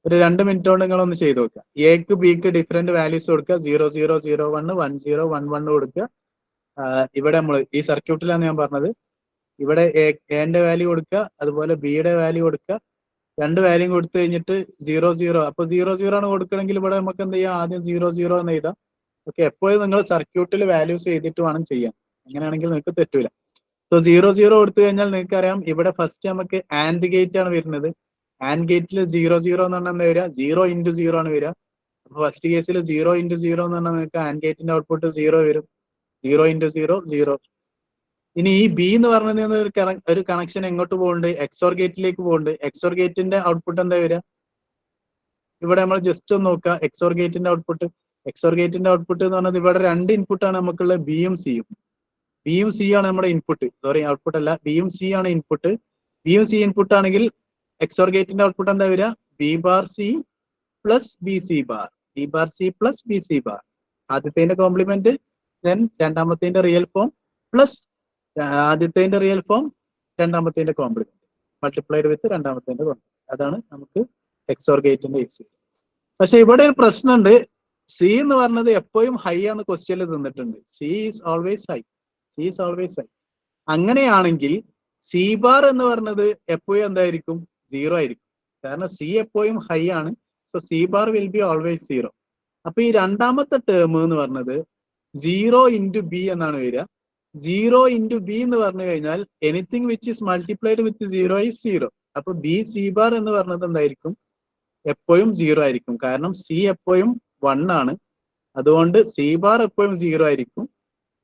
ഒരു 2 മിനിറ്റ് കൊണ്ട് നിങ്ങൾ ഒന്ന് ചെയ്ത് നോക്കുക. എക്ക് ബിക്ക് ഡിഫറെന്റ് വാല്യൂസ് കൊടുക്കുക. 0 0 0 1 1 0 1 1 കൊടുക്കുക. ഇവിടെ നമ്മൾ ഈ സർക്യൂട്ടിലാണ് ഞാൻ പറഞ്ഞത്. ഇവിടെ എന്റെ വാല്യൂ കൊടുക്കുക, അതുപോലെ ബിയുടെ വാല്യൂ കൊടുക്കുക. 2 വാല്യൂ കൊടുത്തു കഴിഞ്ഞിട്ട് 0 0, അപ്പൊ 0 0 ആണ് കൊടുക്കണമെങ്കിൽ ഇവിടെ നമുക്ക് എന്ത് ചെയ്യാം, ആദ്യം 0 0 എന്ന് എഴുതാം. ഓക്കെ, എപ്പോഴും നിങ്ങൾ സർക്യൂട്ടിൽ വാല്യൂസ് ചെയ്തിട്ട് വേണം ചെയ്യാൻ, അങ്ങനെയാണെങ്കിൽ നിങ്ങൾക്ക് തെറ്റൂല. സോ 0 0 കൊടുത്തു കഴിഞ്ഞാൽ നിങ്ങൾക്ക് അറിയാം, ഇവിടെ ഫസ്റ്റ് നമുക്ക് ആൻഡ് ഗേറ്റ് ആണ് വരുന്നത്. ആൻഡ് ഗേറ്റിൽ 0 0 എന്ന് പറഞ്ഞാൽ എന്താ വരിക, 0 × 0 ആണ് വരിക. അപ്പൊ ഫസ്റ്റ് കേസിൽ 0 × 0 എന്ന് പറഞ്ഞാൽ നിങ്ങൾക്ക് ആൻഡ് ഗേറ്റിന്റെ ഔട്ട്പുട്ട് 0 വരും. 0 × 0 0. ഇനി ഈ ബി എന്ന് പറഞ്ഞത് ഒരു കണക്ഷൻ എങ്ങോട്ട് പോകുന്നുണ്ട്, എക്സോർ ഗേറ്റിലേക്ക് പോകുന്നുണ്ട്. എക്സോർ ഗേറ്റിന്റെ ഔട്ട്പുട്ട് എന്താ വരിക, ഇവിടെ നമ്മൾ ജസ്റ്റ് ഒന്ന് നോക്കുക. എക്സോർ ഗേറ്റിന്റെ ഔട്ട്പുട്ട് എന്ന് പറഞ്ഞത് ഇവിടെ 2 ഇൻപുട്ടാണ് നമുക്കുള്ള, ബിയും സി ആണ് നമ്മുടെ ഇൻപുട്ട്. സോറി, ഔട്ട്പുട്ട് അല്ല, ബിയും സി ആണ് ഇൻപുട്ട്. ബിയും സി ഇൻപുട്ട് ആണെങ്കിൽ എക്സോർ ഗേറ്റിന്റെ ഔട്ട്പുട്ട് എന്താ വരിക, B bar C plus B C bar, B bar C plus B C bar. ആദ്യത്തെ കോംപ്ലിമെന്റ്, ദെൻ രണ്ടാമത്തെ റിയൽ ഫോം പ്ലസ് ആദ്യത്തെ റിയൽ ഫോം, രണ്ടാമത്തെ കോംപ്ലിമെന്റ് മൾട്ടിപ്ലൈഡ് വിത്ത് രണ്ടാമത്തെ കോംപ്ലിമെന്റ്. അതാണ് നമുക്ക് എക്സോർ ഗേറ്റിന്റെ എക്സ്. പക്ഷെ ഇവിടെ ഒരു പ്രശ്നമുണ്ട്. സി എന്ന് പറഞ്ഞത് എപ്പോഴും ഹൈ ആണ് ക്വസ്റ്റ്യനിൽ തന്നിട്ടുണ്ട്. C is always high. അങ്ങനെയാണെങ്കിൽ സി ബാർ എന്ന് പറഞ്ഞത് എപ്പോഴും എന്തായിരിക്കും, 0 ആയിരിക്കും. കാരണം സി എപ്പോഴും ഹൈ ആണ്. So C bar will be always 0. അപ്പൊ ഈ രണ്ടാമത്തെ ടേം എന്ന് പറഞ്ഞത് 0 × ബി എന്നാണ് വരിക. 0 × ബി എന്ന് പറഞ്ഞു കഴിഞ്ഞാൽ anything which is multiplied with 0 is 0. അപ്പൊ ബി സി ബാർ എന്ന് പറഞ്ഞത് എന്തായിരിക്കും, എപ്പോഴും 0 ആയിരിക്കും. കാരണം സി എപ്പോഴും 1 ആണ്, അതുകൊണ്ട് സി ബാർ എപ്പോഴും 0 ആയിരിക്കും.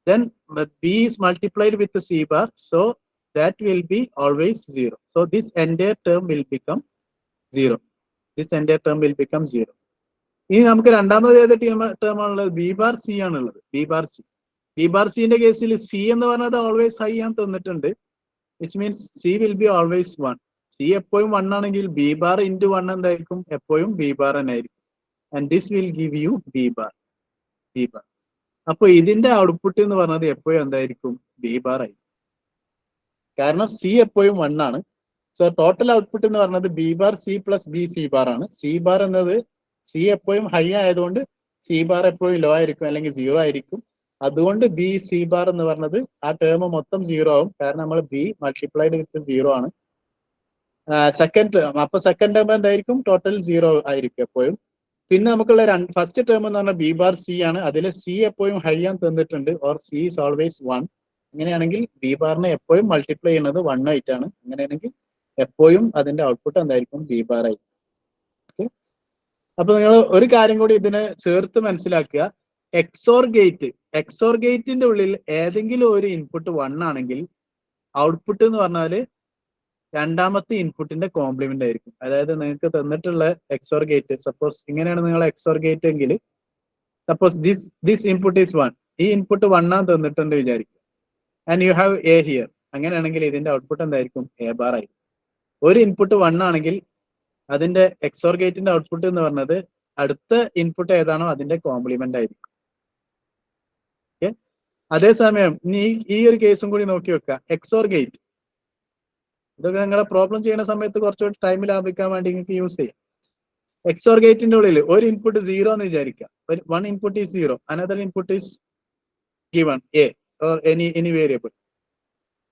Then b is multiplied with the c bar, so that will be always 0. So this entire term will become 0. ഇനി നമുക്ക് രണ്ടാമത് ഏത് ടേം ആണുള്ളത്, ബി ബാർ സി ആണുള്ളത്. ബി ബാർ സിന്റെ കേസിൽ സി എന്ന് പറഞ്ഞത് ഓൾവേസ് ഹൈ ആണെന്ന് തന്നിട്ടുണ്ട്, which means C will be always 1. C എപ്പോഴും 1 ആണെങ്കിൽ ബി ബാർ × 1 എന്തായിരിക്കും, എപ്പോഴും ബി ബാർ തന്നെ ആയിരിക്കും. And this will give U B bar. അപ്പൊ ഇതിന്റെ ഔട്ട്പുട്ട് എന്ന് പറഞ്ഞത് എപ്പോഴും എന്തായിരിക്കും, ബി ബാർ ആയിരിക്കും. കാരണം സി എപ്പോഴും 1 ആണ്. സോ ടോട്ടൽ ഔട്ട്പുട്ട് എന്ന് പറഞ്ഞത് B bar C plus B C bar ആണ്. സി ബാർ എന്നത് സി എപ്പോഴും ഹൈ ആയതുകൊണ്ട് സി ബാർ എപ്പോഴും ലോ ആയിരിക്കും, അല്ലെങ്കിൽ 0 ആയിരിക്കും. അതുകൊണ്ട് ബി സി ബാർ എന്ന് പറഞ്ഞത് ആ ടേം മൊത്തം 0 ആവും. കാരണം നമ്മൾ ബി മൾട്ടിപ്ലൈഡ് വിത്ത് 0 ആണ്. സെക്കൻഡ് ടേം, അപ്പൊ സെക്കൻഡ് ടേം എന്തായിരിക്കും, ടോട്ടൽ 0 ആയിരിക്കും എപ്പോഴും. പിന്നെ നമുക്കുള്ള ഫസ്റ്റ് ടേം എന്ന് പറഞ്ഞാൽ ബി ബാർ സി ആണ്. അതിൽ സി എപ്പോഴും ഹൈ ആണ് തന്നിട്ടുണ്ട്, ഓർ സി ഈസ് ഓൾവേസ് 1. അങ്ങനെയാണെങ്കിൽ ബി ബാറിനെ എപ്പോഴും മൾട്ടിപ്ലൈ ചെയ്യുന്നത് 1 ആയിട്ടാണ്. അങ്ങനെയാണെങ്കിൽ എപ്പോഴും അതിന്റെ ഔട്ട്പുട്ട് എന്തായിരിക്കും, ബി ബാർ ആയിരിക്കും. ഓക്കെ, അപ്പൊ നിങ്ങൾ ഒരു കാര്യം കൂടി ഇതിനെ ചേർത്ത് മനസ്സിലാക്കുക. എക്സോർ ഗേറ്റിന്റെ ഉള്ളിൽ ഏതെങ്കിലും ഒരു ഇൻപുട്ട് 1 ആണെങ്കിൽ ഔട്ട്പുട്ട് എന്ന് പറഞ്ഞാല് രണ്ടാമത്തെ ഇൻപുട്ടിന്റെ കോംപ്ലിമെന്റ് ആയിരിക്കും. അതായത് നിങ്ങൾക്ക് തന്നിട്ടുള്ള എക്സോർ ഗേറ്റ്, സപ്പോസ് ഇങ്ങനെയാണ് നിങ്ങൾ എക്സോർ ഗേറ്റ് എങ്കിൽ, സപ്പോസ് ദിസ് ഇൻപുട്ട് ഈസ് 1, ഈ ഇൻപുട്ട് 1 ആണ് തന്നിട്ടുണ്ട് വിചാരിക്കും, and you have A here. അങ്ങനെയാണെങ്കിൽ ഇതിന്റെ ഔട്ട്പുട്ട് എന്തായിരിക്കും? എ ബാർ ആയിരിക്കും. ഒരു ഇൻപുട്ട് 1 ആണെങ്കിൽ അതിന്റെ എക്സോർ ഗേറ്റിന്റെ ഔട്ട്പുട്ട് എന്ന് പറഞ്ഞത് അടുത്ത ഇൻപുട്ട് ഏതാണോ അതിന്റെ കോംപ്ലിമെന്റ് ആയിരിക്കും. ഓക്കെ, അതേസമയം ഈ ഒരു കേസും കൂടി നോക്കി വെക്കുക. എക്സോർ ഗേറ്റ്, ഇതൊക്കെ നിങ്ങളെ പ്രോബ്ലം ചെയ്യുന്ന സമയത്ത് കുറച്ചുകൂടി ടൈം ലാഭിക്കാൻ വേണ്ടി നിങ്ങൾക്ക് യൂസ് ചെയ്യാം. എക്സോർ ഗേറ്റിന്റെ ഉള്ളിൽ ഒരു ഇൻപുട്ട് 0 എന്ന് വിചാരിക്കുക. One input is 0, another input is given A or any variable.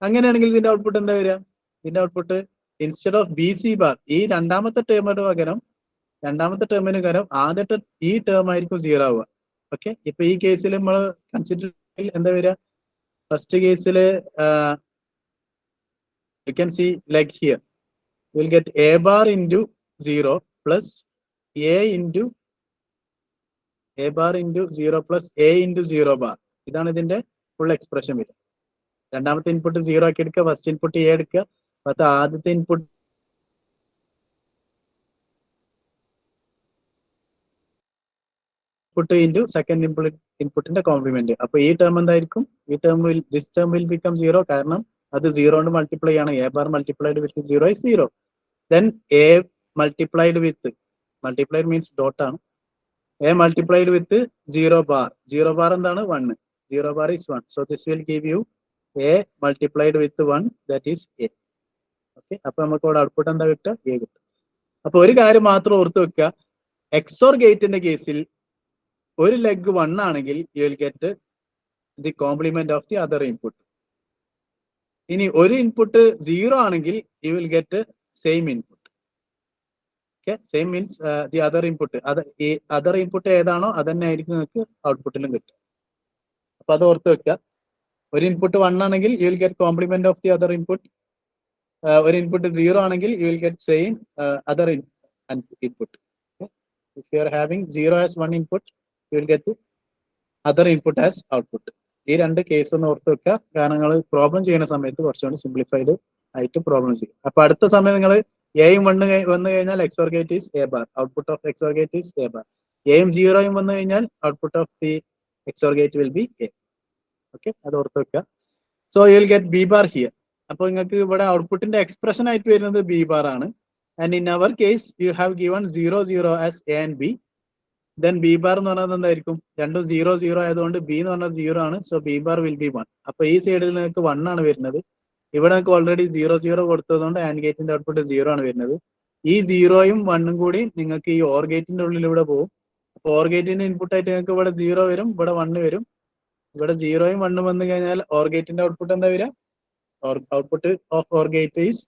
അങ്ങനെയാണെങ്കിൽ ഇതിന്റെ ഔട്ട്പുട്ട് എന്താ വരിക? ഇതിന്റെ output instead of B C bar, ഈ രണ്ടാമത്തെ ടേമിന് പകരം ആദ്യത്തെ ഈ ടേം ആയിരിക്കും 0 ആവുക. ഓക്കെ, ഇപ്പൊ ഈ കേസിൽ നമ്മൾ കൺസിഡർ എന്താ വരിക? ഫസ്റ്റ് കേസിൽ you can see like here you will get a bar into 0 plus a into 0 plus a into 0 bar. ഇതാണ് ഇതിന്റെ ഫുൾ എക്സ്പ്രഷൻ വരിക. രണ്ടാമത്തെ ഇൻപുട്ട് 0 ആക്കി എടുക്കുക, ഫസ്റ്റ് ഇൻപുട്ട് എ എടുക്കുക, അത് ആദ്യത്തെ ഇൻപുട്ട് ഇൻറ്റു സെക്കൻഡ് ഇൻപുട്ടിന്റെ കോംപ്ലിമെന്റ്. അപ്പൊ ഈ ടേം എന്തായിരിക്കും? ദിസ് ടേം വിൽ ബിക്കം 0, കാരണം അത് 0 കൊണ്ട് മൾട്ടിപ്ലൈ ആണ്. A bar multiplied with 0 is 0. Then A multiplied means dot ആണ്. A multiplied with 0 bar. 0 bar എന്താണ്? 1. 0 bar is 1. So this will give you a multiplied with 1, that is a. Okay, അപ്പൊ നമുക്ക് ഇവിടെ output എന്താ കിട്ടുക? A കിട്ടും. അപ്പൊ ഒരു കാര്യം മാത്രം ഓർത്ത് വെക്കുക, എക്സോർ ഗേറ്റിന്റെ കേസിൽ ഒരു ലെഗ് 1 ആണെങ്കിൽ you will get the complement of the other input. ഇനി ഒരു ഇൻപുട്ട് 0 ആണെങ്കിൽ you will get same input. Okay, same means the other input, ഈ അതർ ഇൻപുട്ട് ഏതാണോ അതന്നെ ആയിരിക്കും നിങ്ങൾക്ക് ഔട്ട്പുട്ടിലും കിട്ടുക. അപ്പൊ അത് ഓർത്ത് വെക്കുക. ഒരു ഇൻപുട്ട് 1 ആണെങ്കിൽ you will get complement of the other input. ഒരു ഇൻപുട്ട് 0 ആണെങ്കിൽ you will get same other input. If you are having 0 as one input, you will get the other input as output. ഈ രണ്ട് case ഒന്ന് ഓർത്ത് വെക്കുക, കാരണം നിങ്ങൾ problem ചെയ്യുന്ന സമയത്ത് കുറച്ചുകൂടി സിംപ്ലിഫൈഡ് ആയിട്ട് പ്രോബ്ലം ചെയ്യും. അപ്പൊ അടുത്ത സമയം നിങ്ങൾ എയും വന്നു കഴിഞ്ഞാൽ XOR gate is A bar, output of XOR gate is A bar. എയും 0 വന്നു കഴിഞ്ഞാൽ output of the XOR gate will be A. Okay, അത് ഓർത്ത് വെക്കുക. So you will get B bar here. അപ്പൊ നിങ്ങൾക്ക് ഇവിടെ ഔട്ട്പുട്ടിന്റെ എക്സ്പ്രഷൻ ആയിട്ട് വരുന്നത് ബി ബാർ ആണ്. And in our case, you have given 0, 0 as A and B. Then B bar എന്ന് പറഞ്ഞാൽ എന്തായിരിക്കും? രണ്ടും 0, 0 ആയതുകൊണ്ട് B എന്ന് പറഞ്ഞാൽ 0 ആണ്. So B bar will be 1. അപ്പൊ ഈ സൈഡിൽ നിങ്ങൾക്ക് 1 ആണ് വരുന്നത്. ഇവിടെ നിങ്ങൾക്ക് ഓൾറെഡി 0, 0 കൊടുത്തതുകൊണ്ട് ആൻഡ് ഗേറ്റിന്റെ ഔട്ട്പുട്ട് 0 ആണ് വരുന്നത്. ഈ 0യും 1ഉം കൂടി നിങ്ങൾക്ക് ഈ ഓർ ഗേറ്റിന്റെ ഉള്ളിലൂടെ പോകും. അപ്പൊ ഓർ ഗേറ്റിന്റെ ഇൻപുട്ട് ആയിട്ട് നിങ്ങൾക്ക് ഇവിടെ 0 വരും, ഇവിടെ 1 വരും. ഇവിടെ 0യും 1ഉം വന്നു കഴിഞ്ഞാൽ ഓർ ഗേറ്റിന്റെ ഔട്ട്പുട്ട് എന്താ വരിക? Output of OR gate is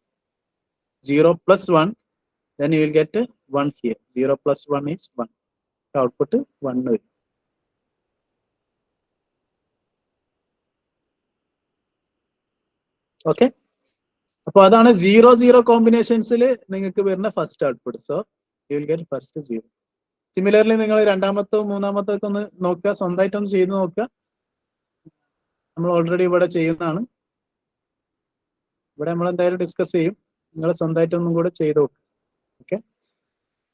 0 plus 1, then you will get 1 here. 0 plus 1 is 1. Output 1 വരും. ഓക്കെ, അപ്പൊ അതാണ് 0, 0 കോമ്പിനേഷൻസിൽ നിങ്ങൾക്ക് വരുന്ന first output. So you will get first 0. Similarly നിങ്ങൾ രണ്ടാമത്തോ മൂന്നാമത്തോ ഒക്കെ ഒന്ന് നോക്കുക, സ്വന്തമായിട്ടൊന്ന് ചെയ്ത് നോക്കുക. നമ്മൾ ഓൾറെഡി ഇവിടെ ചെയ്യുന്നതാണ്. ഇവിടെ നമ്മൾ എന്തായാലും ഡിസ്കസ് ചെയ്യും. നിങ്ങൾ സ്വന്തമായിട്ടൊന്നും കൂടെ ചെയ്ത് നോക്കുക. ഓക്കെ,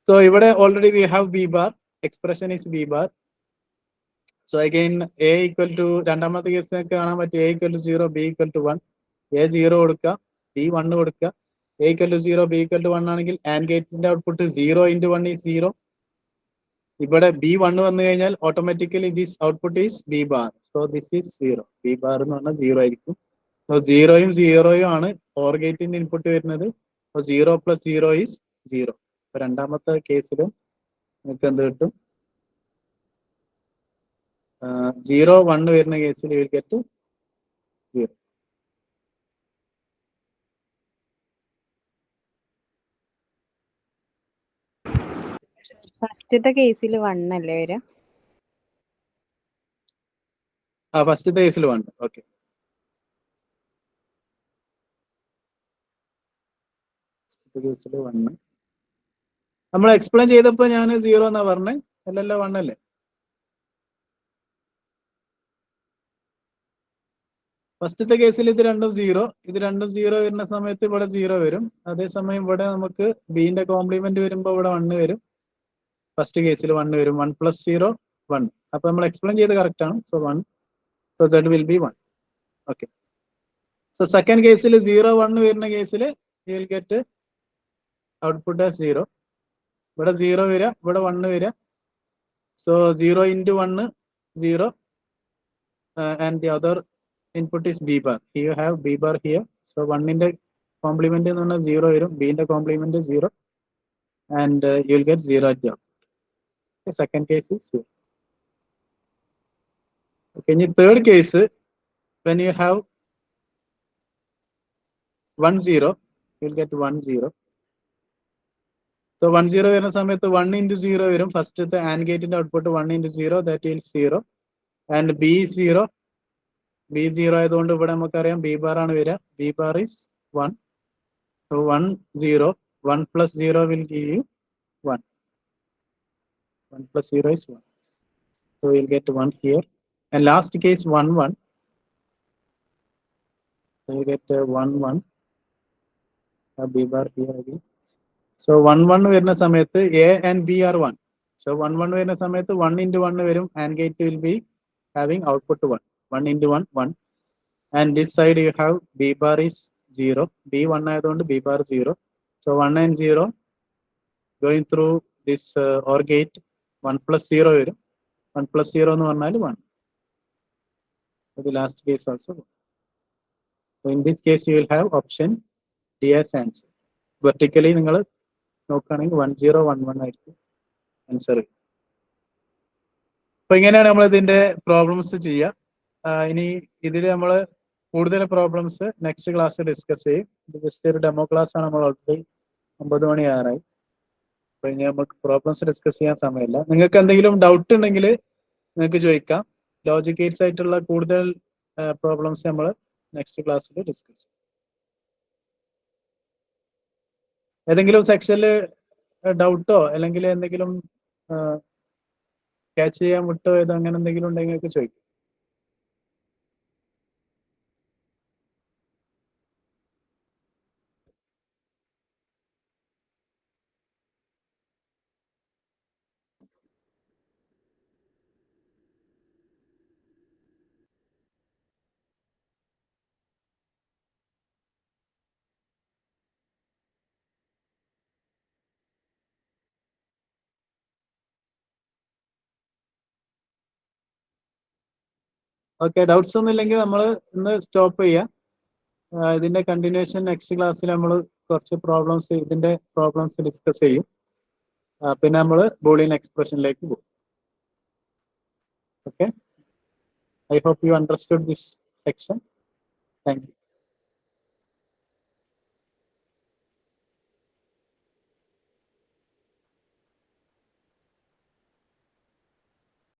സോ ഇവിടെ already we have B bar, expression is B bar. So again A equal to, രണ്ടാമത്തെ കേസ് കാണാൻ പറ്റും, A equal to 0, B equal to 1. A 0 കൊടുക്കുക, ബി 1 കൊടുക്കുക. A equal to 0, B equal to 1 ആണെങ്കിൽ and ഗേറ്റിന്റെ output 0 into 1 is 0. ഇവിടെ B 1 വന്നു കഴിഞ്ഞാൽ automatically this output is B bar. So this is 0. B bar എന്ന് പറഞ്ഞാൽ 0 ആയിരിക്കും. സോ 0യും 0യും ആണ് ഓർ ഗേറ്റിന്റെ ഇൻപുട്ട് വരുന്നത്. So 0 plus 0 is 0. അപ്പൊ രണ്ടാമത്തെ കേസിലും നിങ്ങൾക്ക് എന്ത് കിട്ടും? 0, 1 വരുന്ന കേസിൽ you will get 0. ഫസ്റ്റത്തെ കേസിൽ 1 അല്ലേ വരിക? ഫസ്റ്റത്തെ കേസിൽ 1. ഓക്കെ, കേസിൽ 1 നമ്മൾ എക്സ്പ്ലെയിൻ ചെയ്തപ്പോ ഞാൻ 0 എന്നാ പറഞ്ഞത്, അല്ലല്ലോ 1 അല്ലേ? ഫസ്റ്റത്തെ കേസിൽ ഇത് രണ്ടും 0, ഇത് രണ്ടും 0 വരുന്ന സമയത്ത് ഇവിടെ 0 വരും. അതേസമയം ഇവിടെ നമുക്ക് ബിന്റെ കോംപ്ലിമെന്റ് വരുമ്പോൾ ഇവിടെ 1 വരും. ഫസ്റ്റ് കേസിൽ 1 വരും. 1 + 0 1. അപ്പൊ നമ്മൾ എക്സ്പ്ലെയിൻ ചെയ്ത് കറക്റ്റ് ആണ്. So 1, so z will be 1. Okay. So second കേസിൽ 0 1 വരുന്ന കേസിൽ you will get output as 0. ഇവിടെ 0 വരിക, ഇവിടെ 1 വരിക. So 0 × 1 0, and the other input is b bar. Here you have b bar here. So 1 ന്റെ കോംപ്ലിമെന്റ് എന്ന് പറഞ്ഞാൽ 0 വരും, b ന്റെ complement 0, and you will get 0 at the output. The second case is 0. Okay, in the third case, when you have 1 0, you will get 1 0. So 1 0 വരുന്ന സമയത്ത് 1 × 0 വരും. ഫസ്റ്റത്തെ and ഗേറ്റിന്റെ output 1 × 0, that is 0, and b 0. b 0 ആയതുകൊണ്ട് ഇവിടെ നമുക്കറിയാം b bar ആണ് വരിക. b bar is 1. So 1 0, 1 + 0 will give you 1. 1 + 0 is 1. So we'll get 1 here. And last case 1 1. So you get 1 1. B bar here again. So 1 1 വരുന്ന സമയത്ത് a and b are 1. So 1 1 വരുന്ന സമയത്ത് 1 × 1 വരും. AND gate will be having output 1. 1 × 1 1. And this side you have b bar is 0. b 1 ആയതുകൊണ്ട് b bar 0. So 1 and 0 going through this OR gate, 1 + 0 വരും. 1 + 0 എന്ന് പറഞ്ഞാൽ 1. So the last case also 1. So in this case you will have option D as answer. Vertically നിങ്ങൾ നോക്കുകയാണെങ്കിൽ 1 0 1 1 ആയിരിക്കും answer. അപ്പൊ ഇങ്ങനെയാണ് നമ്മൾ ഇതിന്റെ പ്രോബ്ലംസ് ചെയ്യുക. ഇനി ഇതിൽ നമ്മൾ കൂടുതൽ പ്രോബ്ലംസ് നെക്സ്റ്റ് ക്ലാസ് ഡിസ്കസ് ചെയ്യും. ഇത് ജസ്റ്റ് ഒരു ഡെമോ ക്ലാസ് ആണ്. നമ്മൾ ഓൾറെഡി 9 മണി ആറായി. അപ്പൊ ഇനി നമുക്ക് പ്രോബ്ലംസ് ഡിസ്കസ് ചെയ്യാൻ സമയമില്ല. നിങ്ങൾക്ക് എന്തെങ്കിലും ഡൗട്ട് ഉണ്ടെങ്കിൽ നിങ്ങൾക്ക് ചോദിക്കാം. ലോജിക് ഗേറ്റ്സ് ആയിട്ടുള്ള കൂടുതൽ പ്രോബ്ലംസ് നമ്മൾ നെക്സ്റ്റ് ക്ലാസ്സിൽ ഡിസ്കസ് ചെയ്യും. ഏതെങ്കിലും സെക്ഷനിൽ ഡൗട്ടോ അല്ലെങ്കിൽ എന്തെങ്കിലും ക്യാച്ച് ചെയ്യാൻ വിട്ടോ ഏതോ അങ്ങനെ എന്തെങ്കിലും ഉണ്ടെങ്കിൽ ഒക്കെ ചോദിക്കും. ഓക്കെ, ഡൗട്ട്സ് ഒന്നും ഇല്ലെങ്കിൽ നമ്മൾ ഇന്ന് സ്റ്റോപ്പ് ചെയ്യാം. ഇതിന്റെ കണ്ടിന്യൂഷൻ നെക്സ്റ്റ് ക്ലാസ്സിൽ നമ്മൾ കുറച്ച് പ്രോബ്ലംസ് ഇതിന്റെ പ്രോബ്ലംസ് ഡിസ്കസ് ചെയ്യും. പിന്നെ നമ്മൾ ബൂളിയൻ എക്സ്പ്രഷനിലേക്ക് പോകും. Okay, I hope you understood this section. Thank U.